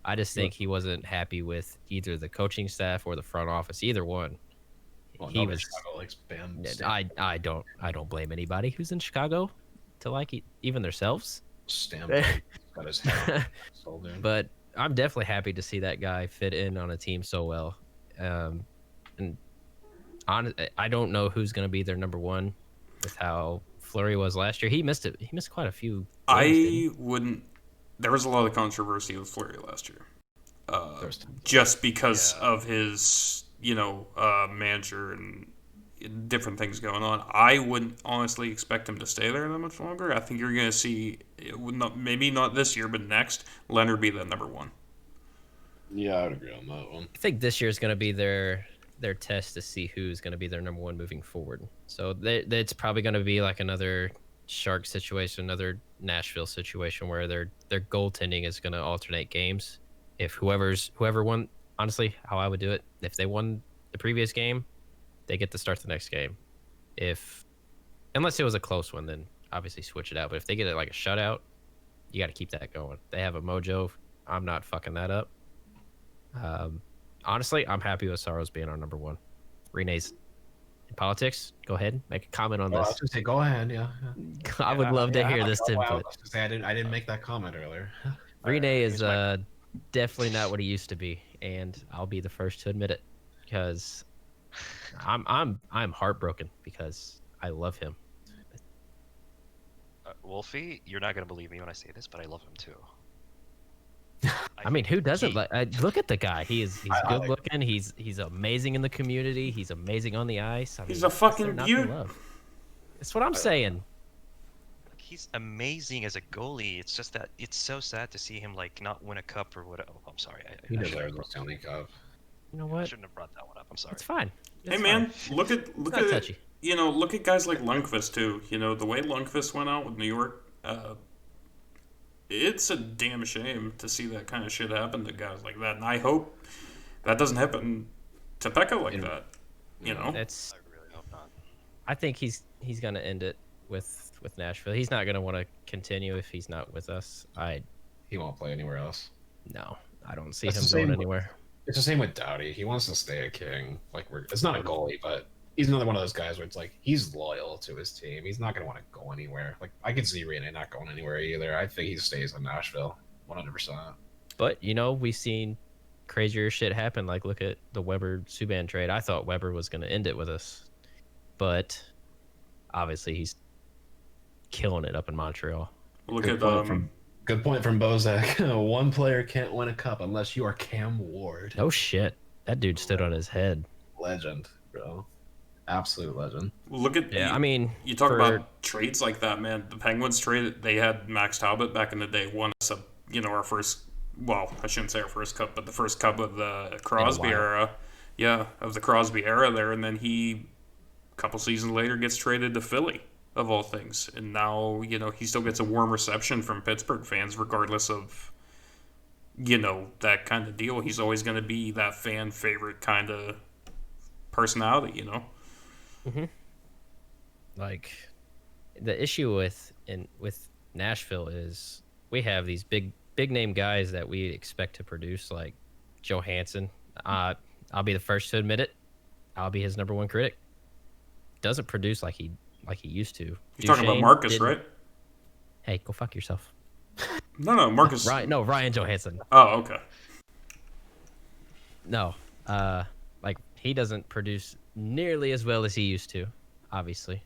I just think he wasn't happy with either the coaching staff or the front office, either one. He was. Chicago likes Bam. I don't blame anybody who's in Chicago to like even themselves. Stamp got his head sold in. But I'm definitely happy to see that guy fit in on a team so well. And I don't know who's going to be their number one with how Fleury was last year. He missed it. He missed quite a few games, didn't he? wouldn't. There was a lot of controversy with Fleury last year, There's- just because of his, manager and different things going on. I wouldn't honestly expect him to stay there that much longer. I think you're going to see, maybe not this year, but next, Leonard be the number one. Yeah, I would agree on that one. I think this year is going to be their test to see who's going to be their number one moving forward. So it's probably going to be like another Shark situation, another Nashville situation where their goaltending is going to alternate games. If whoever won, honestly, how I would do it, if they won the previous game, they get to start the next game. Unless it was a close one, then obviously switch it out. But if they get it like a shutout, you got to keep that going. They have a mojo. I'm not fucking that up. Honestly, I'm happy with Saros being our number one. Renee's in politics. Go ahead, make a comment on I was this. gonna say, go ahead. Yeah. I would love to hear this input. I was gonna say, I didn't make that comment earlier. Renee is here's my- definitely not what he used to be, and I'll be the first to admit it because I'm heartbroken because I love him. Wolfie, you're not gonna believe me when I say this, but I love him too. I mean, who doesn't he- look at the guy? He's I good like- looking. He's amazing in the community. He's amazing on the ice. I He's mean, a what's there fucking not to beaut. love? That's what I'm saying. He's amazing as a goalie. It's just that it's so sad to see him like not win a cup or what. Oh, I'm sorry. He I should've deserves a Stanley Cup. You know I what? shouldn't have brought that one up. I'm sorry. It's fine. Hey It's man, fine. look It's at not touchy. look at guys like Lundqvist too. You know the way Lundqvist went out with New York. It's a damn shame to see that kind of shit happen to guys like that, and I hope that doesn't happen to Pekka like that. You know, It's. I really hope not. I think he's gonna end it with Nashville. He's not gonna want to continue if he's not with us. He won't play anywhere else. No, I don't see That's him the going same- anywhere. It's the same with Doughty. He wants to stay a King. It's not a goalie, but he's another one of those guys where it's like he's loyal to his team. He's not going to want to go anywhere. Like I could see Rene not going anywhere either. I think he stays in Nashville, 100%. But we've seen crazier shit happen. Like look at the Weber Subban trade. I thought Weber was gonna end it with us, but obviously he's killing it up in Montreal. look Good at point from Bozak. One player can't win a cup unless you are Cam Ward. No shit, that dude stood on his head. Legend, bro. Absolute legend. look at Yeah, I mean, you talk for- about trades like that, man. The Penguins trade, they had Max Talbot back in the day, won us our first, well, I shouldn't say our first cup, but the first cup of the Crosby while. era. Yeah, of the Crosby era there. And then he, a couple seasons later, gets traded to Philly, of all things. And now, he still gets a warm reception from Pittsburgh fans, regardless of, that kind of deal. He's always going to be that fan favorite kind of personality, like the issue with Nashville is we have these big name guys that we expect to produce, like Johansson. I'll be the first to admit it. I'll be his number one critic. Doesn't produce like he used to. You're talking about Duchesne Marcus, didn't- right? Hey, go fuck yourself. No, Marcus. Ryan Johansson. Oh, okay. No, like he doesn't produce nearly as well as he used to. Obviously,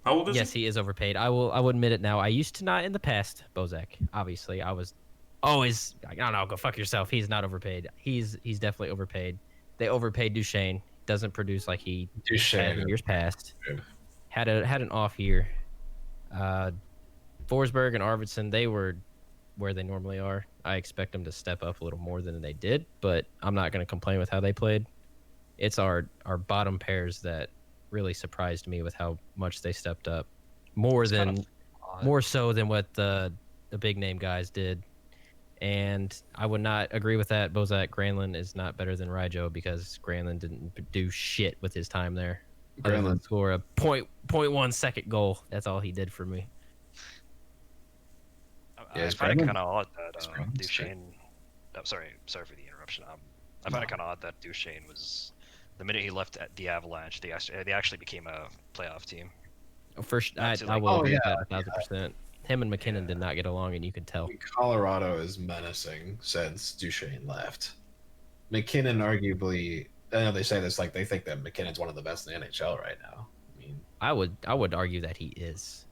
How old is yes, he is overpaid. I will admit it now. I used to not in the past, Bozak. Obviously, I was always like, I don't know, go fuck yourself. He's not overpaid. He's definitely overpaid. They overpaid Duchesne. Doesn't produce like he had Duchesne. in years past. Good. Had an off year. Forsberg and Arvidsson, they were where they normally are. I expect them to step up a little more than they did, but I'm not going to complain with how they played. It's our bottom pairs that really surprised me with how much they stepped up, more so than what the big name guys did. And I would not agree with that. Bozak Granlund is not better than Ryjo because Granlund didn't do shit with his time there. Other than Granlund. score a 0.1 second goal. That's all he did for me. I it's find it Brandon. kind of odd It's that Brandon's Duchesne. Oh, sorry for the interruption. I find it kind of odd that Duchesne was the minute he left at the Avalanche, they actually became a playoff team. First, I Absolutely. will Oh, agree yeah, with that 1,000%. Him and McKinnon did not get along, and you could tell. Colorado is menacing since Duchesne left. McKinnon arguably, I know they say this like they think that McKinnon's one of the best in the NHL right now. I mean, I would argue that he is.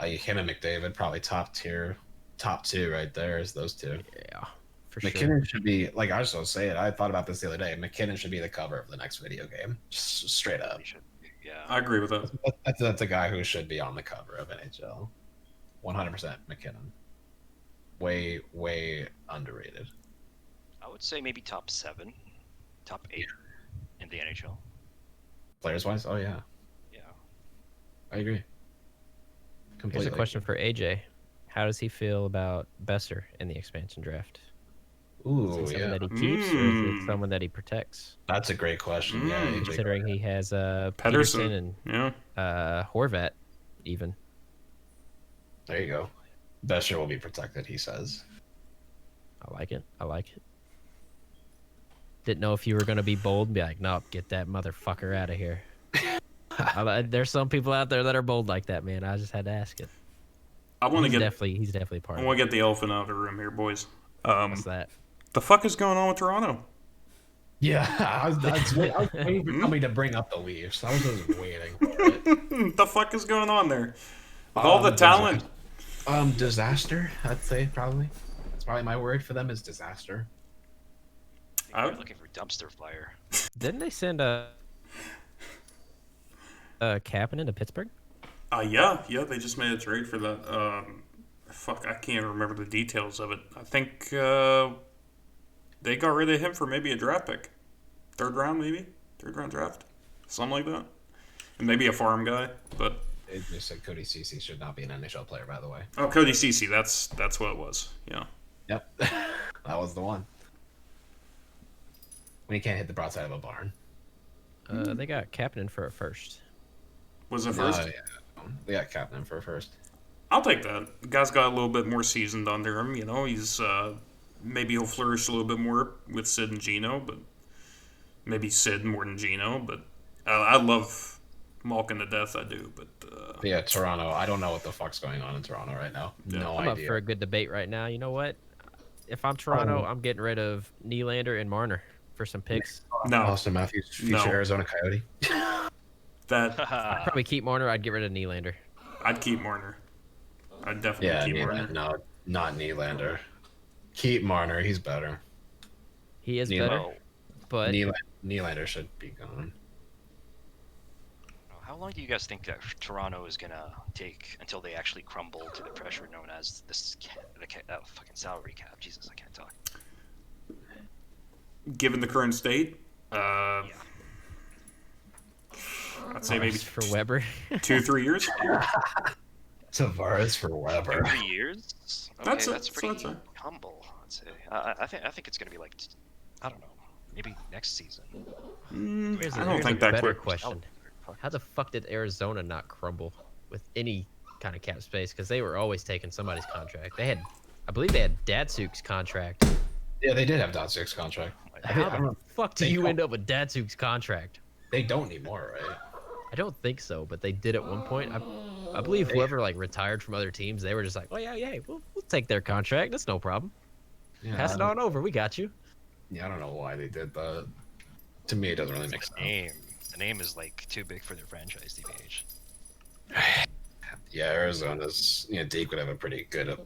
him and McDavid probably top tier, top two right there is those two. Yeah, for sure. McKinnon should be like I was just saying. I thought about this the other day. McKinnon should be the cover of the next video game, just straight up. He should, yeah. I agree with that. That's a guy who should be on the cover of NHL. 100% McKinnon. Way underrated. I would say maybe top 7, top 8 in the NHL. Players wise, oh yeah, Yeah. I agree. Here's Completely. a question for AJ. How does he feel about Besser in the expansion draft? Is Ooh, it someone yeah, that he keeps, or is it Mm. someone that he protects? that's a great question. Yeah, Mm. AJ. Considering he has Pedersen. Peterson Yeah. and Horvat, even. There you go. Besser will be protected, he says. I like it. Didn't know if you were gonna be bold and be like, "Nope, get that motherfucker out of here." There's some people out there that are bold like that, man. I just had to ask it. I want to He's get definitely part I of want it. to get the elephant out of the room here, boys. What's that? The fuck is going on with Toronto? Yeah, I was waiting for somebody to bring up the Leafs. I was just waiting for it. The fuck is going on there? With all the talent. Disaster, I'd say probably. That's probably my word for them is disaster. I think they're looking for dumpster fire. Didn't they send a Kapanen to Pittsburgh? Yeah, they just made a trade for that. Fuck, I can't remember the details of it. I think they got rid of him for maybe a draft pick, third round maybe, third round draft, something like that, and maybe a farm guy. But It just said Cody Cece should not be an NHL player, by the way. oh, Cody Cece, that's what it was. Yeah. Yep, that was the one. When you can't hit the broadside of a barn. They got Kapanen for a first. Was it first? Yeah. They got Kapanen for a first. I'll take that. The guy's got a little bit more seasoned under him. You know, he's maybe he'll flourish a little bit more with Sid and Gino, but maybe Sid more than Gino. But I love Malkin to death. I do, but But yeah, Toronto. I don't know what the fuck's going on in Toronto right now. Yeah. No I'm up idea. for a good debate right now. You know what? If I'm Toronto, I'm getting rid of Nylander and Marner for some picks. no, Austin Matthews, future No. Arizona Coyote. that I'd probably keep Marner. I'd get rid of Nylander. I'd keep Marner. I'd definitely Yeah, keep Marner. no, not Nylander. Keep Marner. He's better. He is Nylander. better, but Nylander should be gone. How long do you guys think that Toronto is gonna take until they actually crumble to the pressure known as the fucking salary cap? Jesus, I can't talk. Given the current state, I'd say maybe for Weber. 2-3 years. Tavares for Weber. 3 years? Okay, That's that's, it, pretty that's it. humble. I'd say. I think it's gonna be like, I don't know, maybe next season. Here's I don't think a that better quick. question. How the fuck did Arizona not crumble with any kind of cap space? Because they were always taking somebody's contract. They had, I believe they had Datsuk's contract. Yeah, they did have Dotsuk's contract. How I don't know. the fuck do They you don't- end up with Datsuk's contract? They don't anymore, right? I don't think so, but they did at one point. I believe whoever like retired from other teams, they were just like, oh yeah, we'll take their contract. That's no problem. Yeah, Pass it on over. We got you. Yeah, I don't know why they did that. To me, it doesn't really make The sense. name, the name is like too big for their franchise, DBH. Yeah, Arizona's. Deke would have a pretty good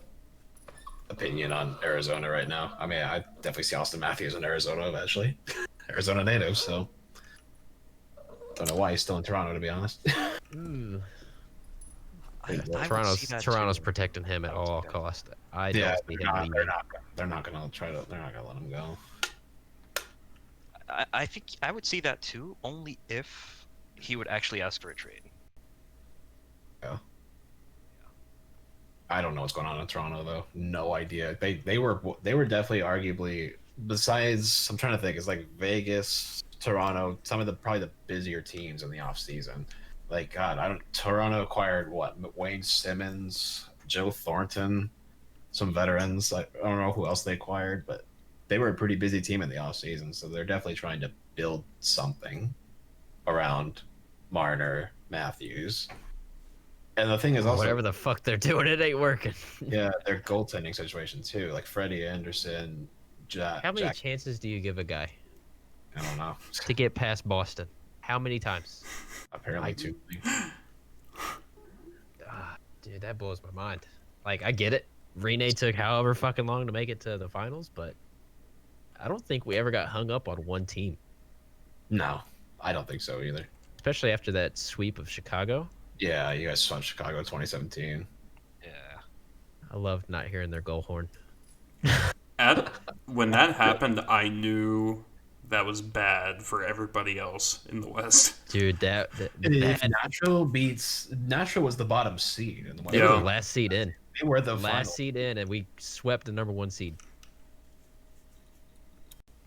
opinion on Arizona right now. I mean, I definitely see Austin Matthews in Arizona eventually. Arizona native, so don't know why he's still in Toronto, to be honest. Ooh. I would Toronto's see that Toronto's too. protecting him at I would see all that. cost. I Yeah, don't see him leaving. they're not gonna try to. They're not gonna let him go. I think I would see that too, only if he would actually ask for a trade. I don't know what's going on in Toronto though. No idea. They were definitely arguably, besides, I'm trying to think, it's like Vegas, Toronto, some of the probably the busier teams in the off season. Like God, Toronto acquired what? Wayne Simmons, Joe Thornton, some veterans. I don't know who else they acquired, but they were a pretty busy team in the off season, so they're definitely trying to build something around Marner, Matthews. And the thing is also Whatever the fuck they're doing, it ain't working. yeah, their goaltending situation too. Like Freddie Anderson, How many Jack. chances do you give a guy I don't know. to get past Boston? How many times? Apparently too many. Dude, that blows my mind. Like, I get it. Rene took however fucking long to make it to the finals, but I don't think we ever got hung up on one team, No, I don't think so either. especially after that sweep of Chicago. Yeah, you guys swept Chicago 2017. Yeah. I loved not hearing their goal horn. When that happened, I knew that was bad for everybody else in the West. Dude, that If Nashville was the bottom seed in the West. they were Yeah. the last seed in. They were the Last final. seed in, and we swept the number one seed.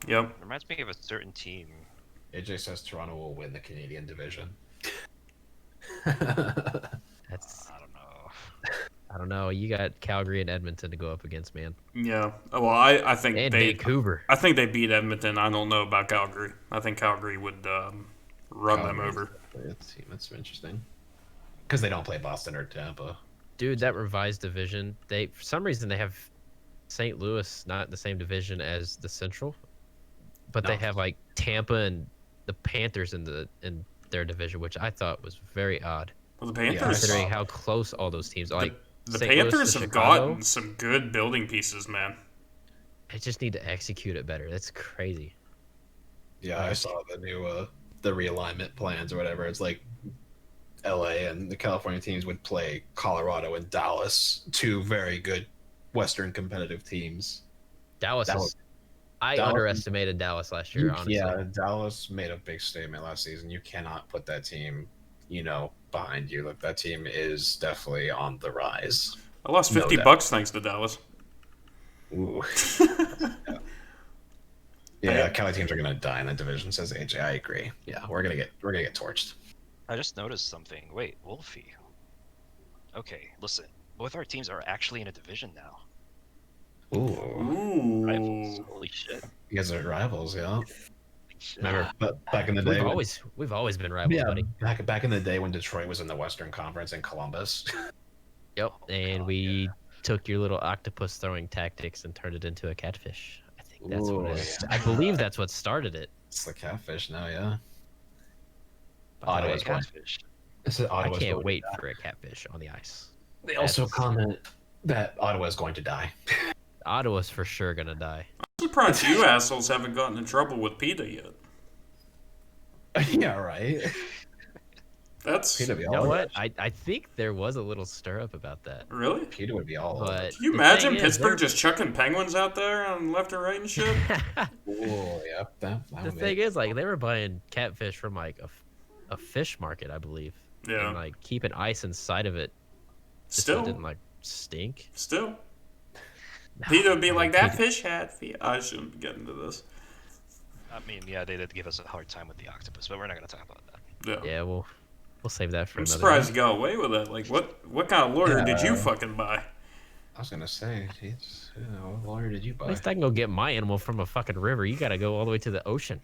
Yep. Reminds me of a certain team. AJ says Toronto will win the Canadian division. That's I don't know. I don't know. You got Calgary and Edmonton to go up against, man, Yeah. Well, I think and they Vancouver. I think they beat Edmonton. I don't know about Calgary. I think Calgary would run them Calgary's over. a team that's interesting. Because they don't play Boston or Tampa. Dude, that revised division, they for some reason they have St. Louis not in the same division as the Central, but they No. have like Tampa and the Panthers in their division, which I thought was very odd, Well, the Yeah, I Panthers. saw considering how close all those teams are. Like the St. Louis Panthers to have Chicago, gotten some good building pieces, man. they just need to execute it better. That's crazy. Yeah, I saw the new the realignment plans or whatever. It's like LA and the California teams would play Colorado and Dallas, two very good Western competitive teams. Dallas That is was- I Dallas- underestimated Dallas last year, honestly. Yeah, Dallas made a big statement last season. You cannot put that team, behind you. Like that team is definitely on the rise. I lost No 50 doubt. bucks thanks to Dallas. Ooh. Yeah, Cali teams are gonna die in that division, says AJ. I agree. Yeah, we're gonna get torched. I just noticed something. Wait, Wolfie. Okay, listen. Both our teams are actually in a division now. Ooh, Rivals. Ooh. Holy shit. you guys are rivals, yeah. Holy shit. Remember, But back in the day, we've always been rivals, yeah, buddy. back in the day when Detroit was in the Western Conference and Columbus. Yep. Oh, And God, we took your little octopus throwing tactics and turned it into a catfish. I think that's what it Ooh, is. yeah. I believe that's what started it. It's the catfish now, yeah. By the way, Ottawa's going. Catfish. It's I Ottawa's can't going wait to die. for a catfish on the ice. They also That's- comment that Ottawa is going to die. Ottawa's for sure gonna die. I'm surprised you assholes haven't gotten in trouble with PETA yet. Yeah, right. That's PETA would be You all know over what? that. I think there was a little stir up about that. really. PETA would be all over. But Can you the imagine thing is, Pittsburgh just chucking penguins out there on left and right and shit? Oh, yeah. That the would thing be. is, like, they were buying catfish from like a fish market, I believe, and Yeah. like keeping ice inside of it just so it Still, didn't like stink. still. No, PETA would be like, that PETA fish had feet. I shouldn't get into this. I mean, yeah, they did give us a hard time with the octopus, but we're not gonna talk about that. Yeah. Yeah, we'll save that for I'm another. surprised day. you got away with that. Like, what kind of lawyer did you Yeah. fucking buy? I was gonna say, jeez, what lawyer did you At buy? least I can go get my animal from a fucking river. You gotta go all the way to the ocean.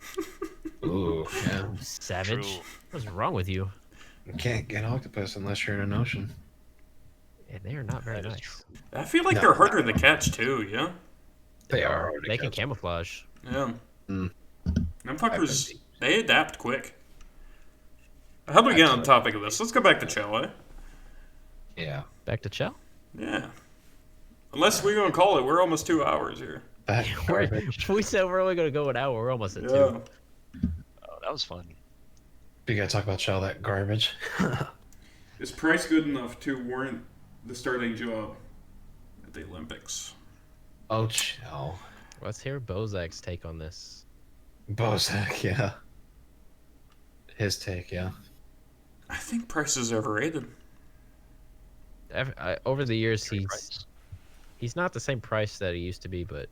Ooh, yeah. You savage. True. What's wrong with you? You can't get octopus unless you're in an ocean. And they are not very That is nice. true. I feel like No, they're harder to catch too. Yeah. They are hard to They can catch. camouflage. Yeah. Mm. Them fuckers, they adapt quick. How do we get on the topic of this? Let's go back to Chow, eh? Yeah. Back to Chell. Yeah. Unless we're gonna call it, we're almost 2 hours here. That We're, garbage. we said we're only gonna go an hour. We're almost at Yeah. 2. Oh, that was fun. We gotta talk about Shell, that garbage. Is Price good enough to warrant the starting job at the Olympics? Oh, Shell. Let's hear Bozak's take on this. Bozak, yeah. His take, yeah. I think Price is overrated. Over the years, Carey Price. he's not the same price that he used to be, but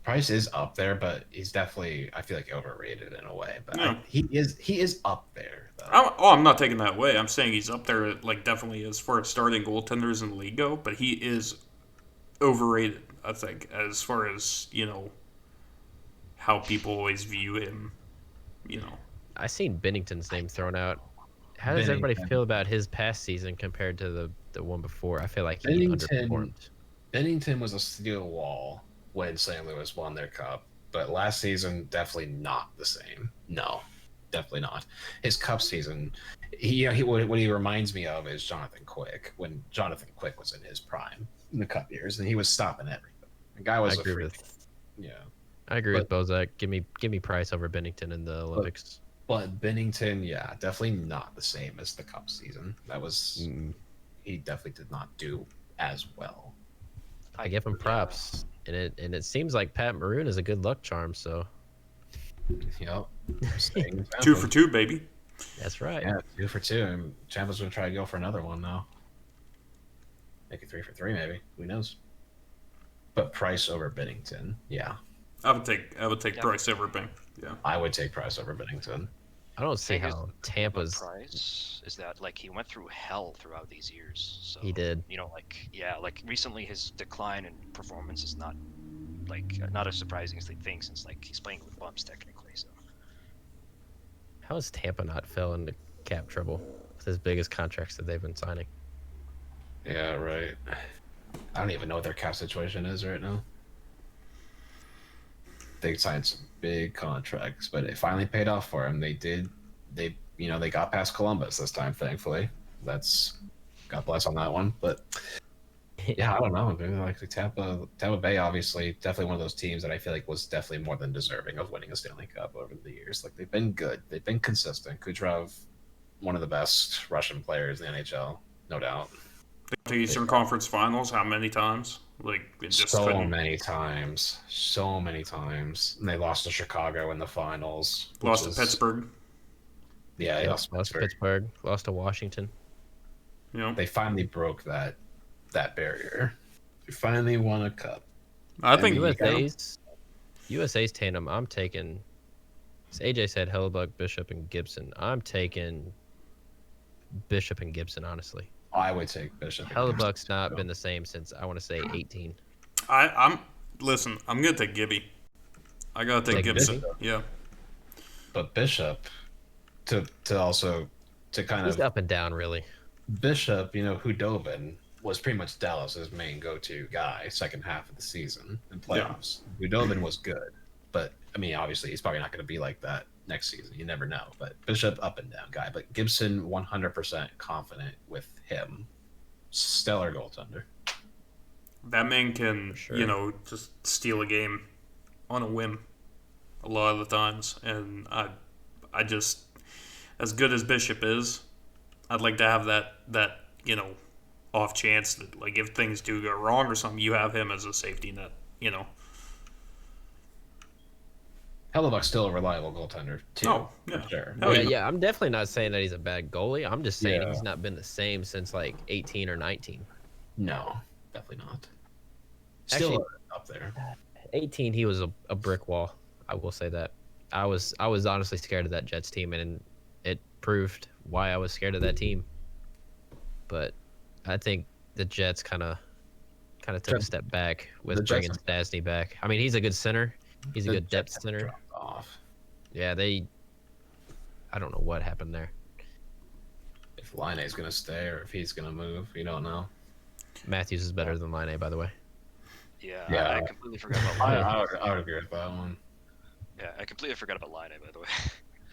Price is up there, but he's definitely, I feel like, overrated in a way. But Yeah. he is up there, though. I'm not taking that away. I'm saying he's up there, like definitely as far as starting goaltenders in the league go, but he is overrated. I think as far as how people always view him. I seen Bennington's name thrown out. How does everybody Bennington. feel about his past season compared to the one before? I feel like he Bennington- underperformed. Bennington was a steel wall when St. Louis won their cup, but last season definitely not the same. No, definitely not. His cup season, what he reminds me of is Jonathan Quick when Jonathan Quick was in his prime in the cup years, and he was stopping everything. The guy was I a agree freak. with Yeah, I agree with Bozak. Give me Price over Bennington in the Olympics. but Bennington, yeah, definitely not the same as the cup season. That was he definitely did not do as well. I give him props, and it seems like Pat Maroon is a good luck charm. So Yep. Staying 2 for 2, baby. that's right. Yeah, 2 for 2. And Champa's gonna try to go for another one now. Make it 3 for 3, maybe. Who knows? But Price over Bennington. Yeah, I would take Yeah. Price over Bing. Yeah. I would take Price over Bennington. I don't see Thing is, how With Tampa's. Price is that like he went through hell throughout these years. So He did. like recently his decline in performance is not not a surprising thing since like he's playing with bumps technically. So How has Tampa not fell into cap trouble with his biggest contracts that they've been signing? Yeah, right. I don't even know what their cap situation is right now. They signed some big contracts, but it finally paid off for them. They did. They got past Columbus this time, thankfully. That's God bless on that one. But yeah, I don't know. Dude. Like the Tampa Bay, obviously, definitely one of those teams that I feel like was definitely more than deserving of winning a Stanley Cup over the years. Like they've been good. They've been consistent. Kucherov, one of the best Russian players in the NHL, no doubt. To Eastern Conference Finals, how many times? Like, it just So couldn't. many times. So many times. And they lost to Chicago in the finals. which Lost to is- Pittsburgh. Yeah, they Yep, lost to lost to Pittsburgh. Pittsburgh, lost to Washington. You know, They finally broke that barrier. They finally won a cup. I think USA's tandem. I'm taking. As AJ said, Hellebuck, Bishop, and Gibson. I'm taking Bishop and Gibson. Honestly, I would take Bishop. and Hellebuck's Gibson. not been the same since I want to say 18. I'm gonna take Gibby. I gotta take Take Gibson. Bishop? Yeah. But Bishop, to kind He's of up and down, really. Bishop, Hudobin was pretty much Dallas's main go-to guy second half of the season in playoffs. Hudobin was good, but I mean, obviously, he's probably not going to be like that next season. You never know. But Bishop, up and down guy. But Gibson, 100% confident with him. Stellar goaltender. That man can, For sure. just steal a game on a whim a lot of the times. And I just, as good as Bishop is, I'd like to have that off chance that, like, if things do go wrong or something, you have him as a safety net. Hellebuck's still a reliable goaltender, too. Oh, yeah. For sure. Hell Yeah, I'm definitely not saying that he's a bad goalie. I'm just saying Yeah. he's not been the same since like 18 or 19. No, definitely not. Still Actually- up there. 18, he was a brick wall. I will say that. I was honestly scared of that Jets team, and it proved why I was scared of that team. But I think the Jets kind of took a Jets- step back the with Jets- bringing Stasny back. I mean, he's a good center. He's a The good depth Jets center. dropped off. Yeah, I don't know what happened there. If Line's going to stay or if he's going to move, you don't know. Matthews is better than Line, by the way. Yeah, Yeah. I completely forgot about I, Line. I would agree with that one. Yeah, I completely forgot about Line, by the way.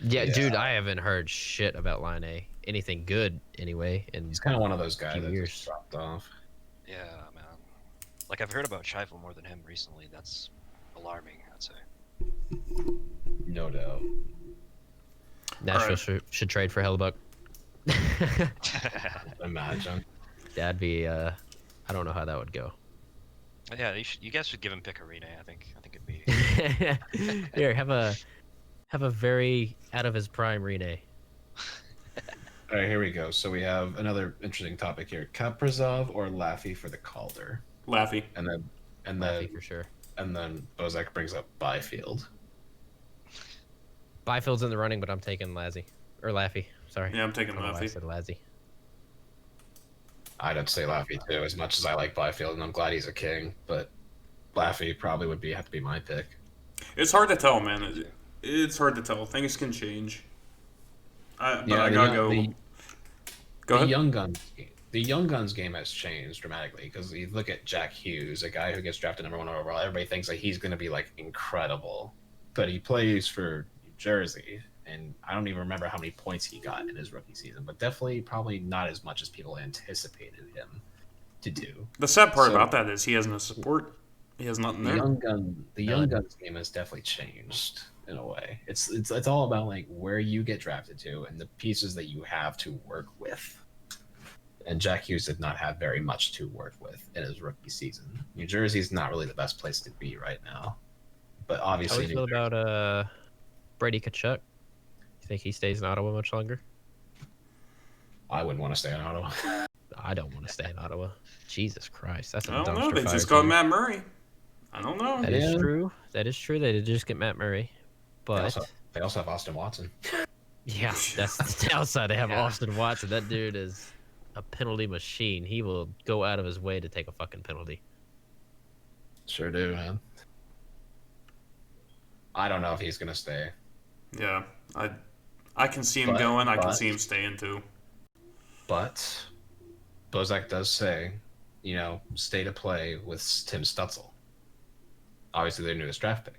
Yeah, Yeah. dude, I haven't heard shit about Line A. Anything good, anyway. And He's kind of one of those guys Few that years. just dropped off. Yeah, man. Like, I've heard about Scheifele more than him recently. That's alarming, I'd say. No doubt. Nashville Alright. should trade for Hellebuck. Imagine. That'd be I don't know how that would go. Yeah, you guys should give him Picarine. I think it'd be. Here, have a very out of his prime Rene. All right, here we go. So we have another interesting topic here: Kaprizov or Laffy for the Calder, Laffy. and then Laffy for sure. Bozak brings up Byfield. Byfield's in the running, but I'm taking Laffy. Sorry. Yeah, I'm taking I don't know why I Laffy. said Lazzy. I'd say Laffy too, as much as I like Byfield, and I'm glad he's a king. But Laffy probably would have to be my pick. It's hard to tell, man. It's hard to tell. Things can change. But Yeah, I the gotta young- go. the- Go the ahead. young guns game has changed dramatically because you look at Jack Hughes, a guy who gets drafted number 1 overall. Everybody thinks that he's going to be like incredible, but he plays for New Jersey, and I don't even remember how many points he got in his rookie season, but definitely probably not as much as people anticipated him to do. The sad part So- about that is he has no support. He has nothing The there. young guns game has definitely changed in a way. It's all about like where you get drafted to and the pieces that you have to work with. And Jack Hughes did not have very much to work with in his rookie season. New Jersey's not really the best place to be right now, but How do obviously, you feel about Brady Kachuk? You think he stays in Ottawa much longer? I wouldn't want to stay in Ottawa. I don't want to stay in Ottawa. Jesus Christ, that's a I don't know. dumpster They fire just got team. Matt Murray. I don't know. That is Yeah. true. That is true. They did just get Matt Murray, but They also have Austin Watson. yeah, that's the downside. They have Yeah. Austin Watson. That dude is a penalty machine. He will go out of his way to take a fucking penalty. Sure do, man. I don't know if he's gonna stay. Yeah, I can see him But- going. I can but- see him staying too. But Bozak does say, stay to play with Tim Stutzel. Obviously, their newest draft pick.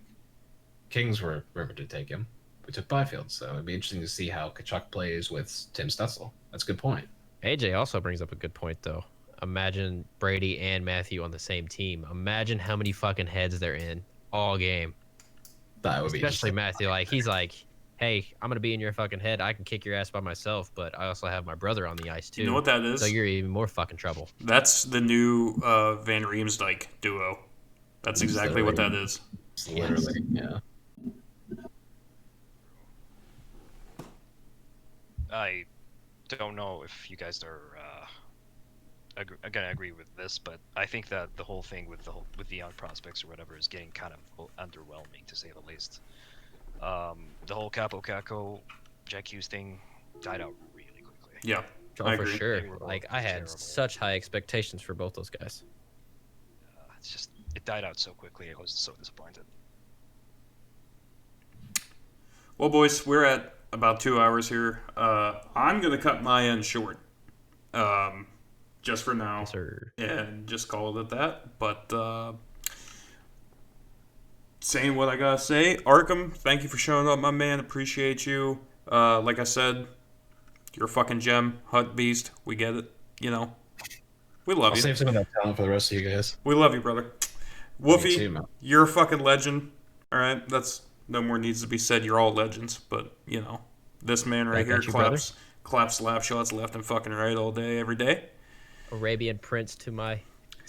Kings were rumored to take him. We took Byfield, so it'd be interesting to see how Kachuk plays with Tim Stutzel. That's a good point. AJ also brings up a good point, though. Imagine Brady and Matthew on the same team. Imagine how many fucking heads they're in all game. That would be Especially interesting. Matthew. Like, he's like, hey, I'm gonna be in your fucking head. I can kick your ass by myself, but I also have my brother on the ice too. You know what that is? So you're even more fucking trouble. That's the new Van Riemsdyk duo. That's exactly what that is. It's literally, yeah. I don't know if you guys are gonna agree with this, but I think that the whole thing with the young prospects or whatever is getting kind of underwhelming, to say the least. The whole Capo Caco, Jack Hughes thing died out really quickly. Yeah, Oh, I for agree. sure. They were Like both I had terrible. such high expectations for both those guys. It's just it died out so quickly. I was so disappointed. Well, boys, we're at about 2 hours here. I'm gonna cut my end short, just for now, Yes, sir. and just call it at that. But saying what I gotta say, Arkham, thank you for showing up, my man. Appreciate you. Like I said, you're a fucking gem, Hut Beast. We get it. You know, we love I'll you. save some of that talent for the rest of you guys. We love you, brother. Me Woofy, too, man. you're a fucking legend. All right, that's no more needs to be said. You're all legends, but you know, this man right Back here at you, brother. claps slap shots left and fucking right all day, every day. Arabian Prince to my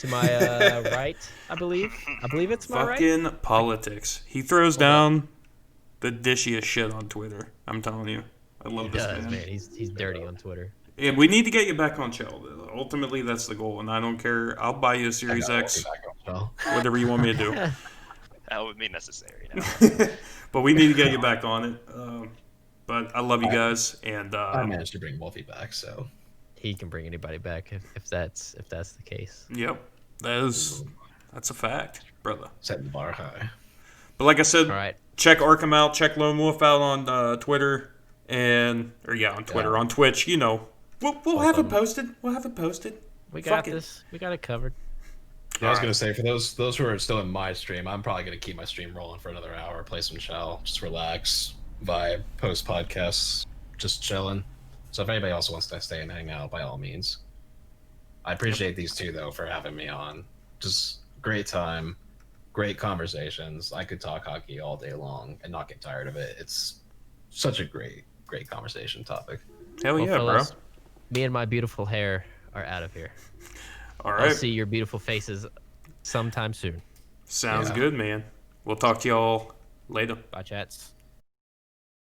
right, I believe. I believe it's my right. Fucking politics. He throws down the dishiest shit on Twitter. I'm telling you, I love He this does, man. man. He's dirty on Twitter. And we need to get you back on Chell. Ultimately, that's the goal, and I don't care. I'll buy you a Series X, whatever you want me to do. That would be necessary now. But we need to get you back on it. But I love you guys, and I managed to bring Wolfie back, so He can bring anybody back if that's the case. yep, that's a fact, brother. setting the bar high. But like I said, All right. check Arkham out, check Lone Wolf out on Twitter, on Twitter, on Twitch. You know, we'll have it posted. We'll have it posted. We Fuck got it. this. We got it covered. Yeah, I was Alright. gonna say for those who are still in my stream, I'm probably gonna keep my stream rolling for another hour, play some Shell, just relax, vibe, post podcasts, just chilling. So if anybody else wants to stay and hang out, by all means. I appreciate these two though for having me on. Just great time, great conversations. I could talk hockey all day long and not get tired of it. It's such a great conversation topic. Hell Well, yeah, fellas, me and my beautiful hair are out of here. bro. All I'll right, see your beautiful faces sometime soon. sounds Yeah. good, man. We'll talk to y'all later. Bye, chats.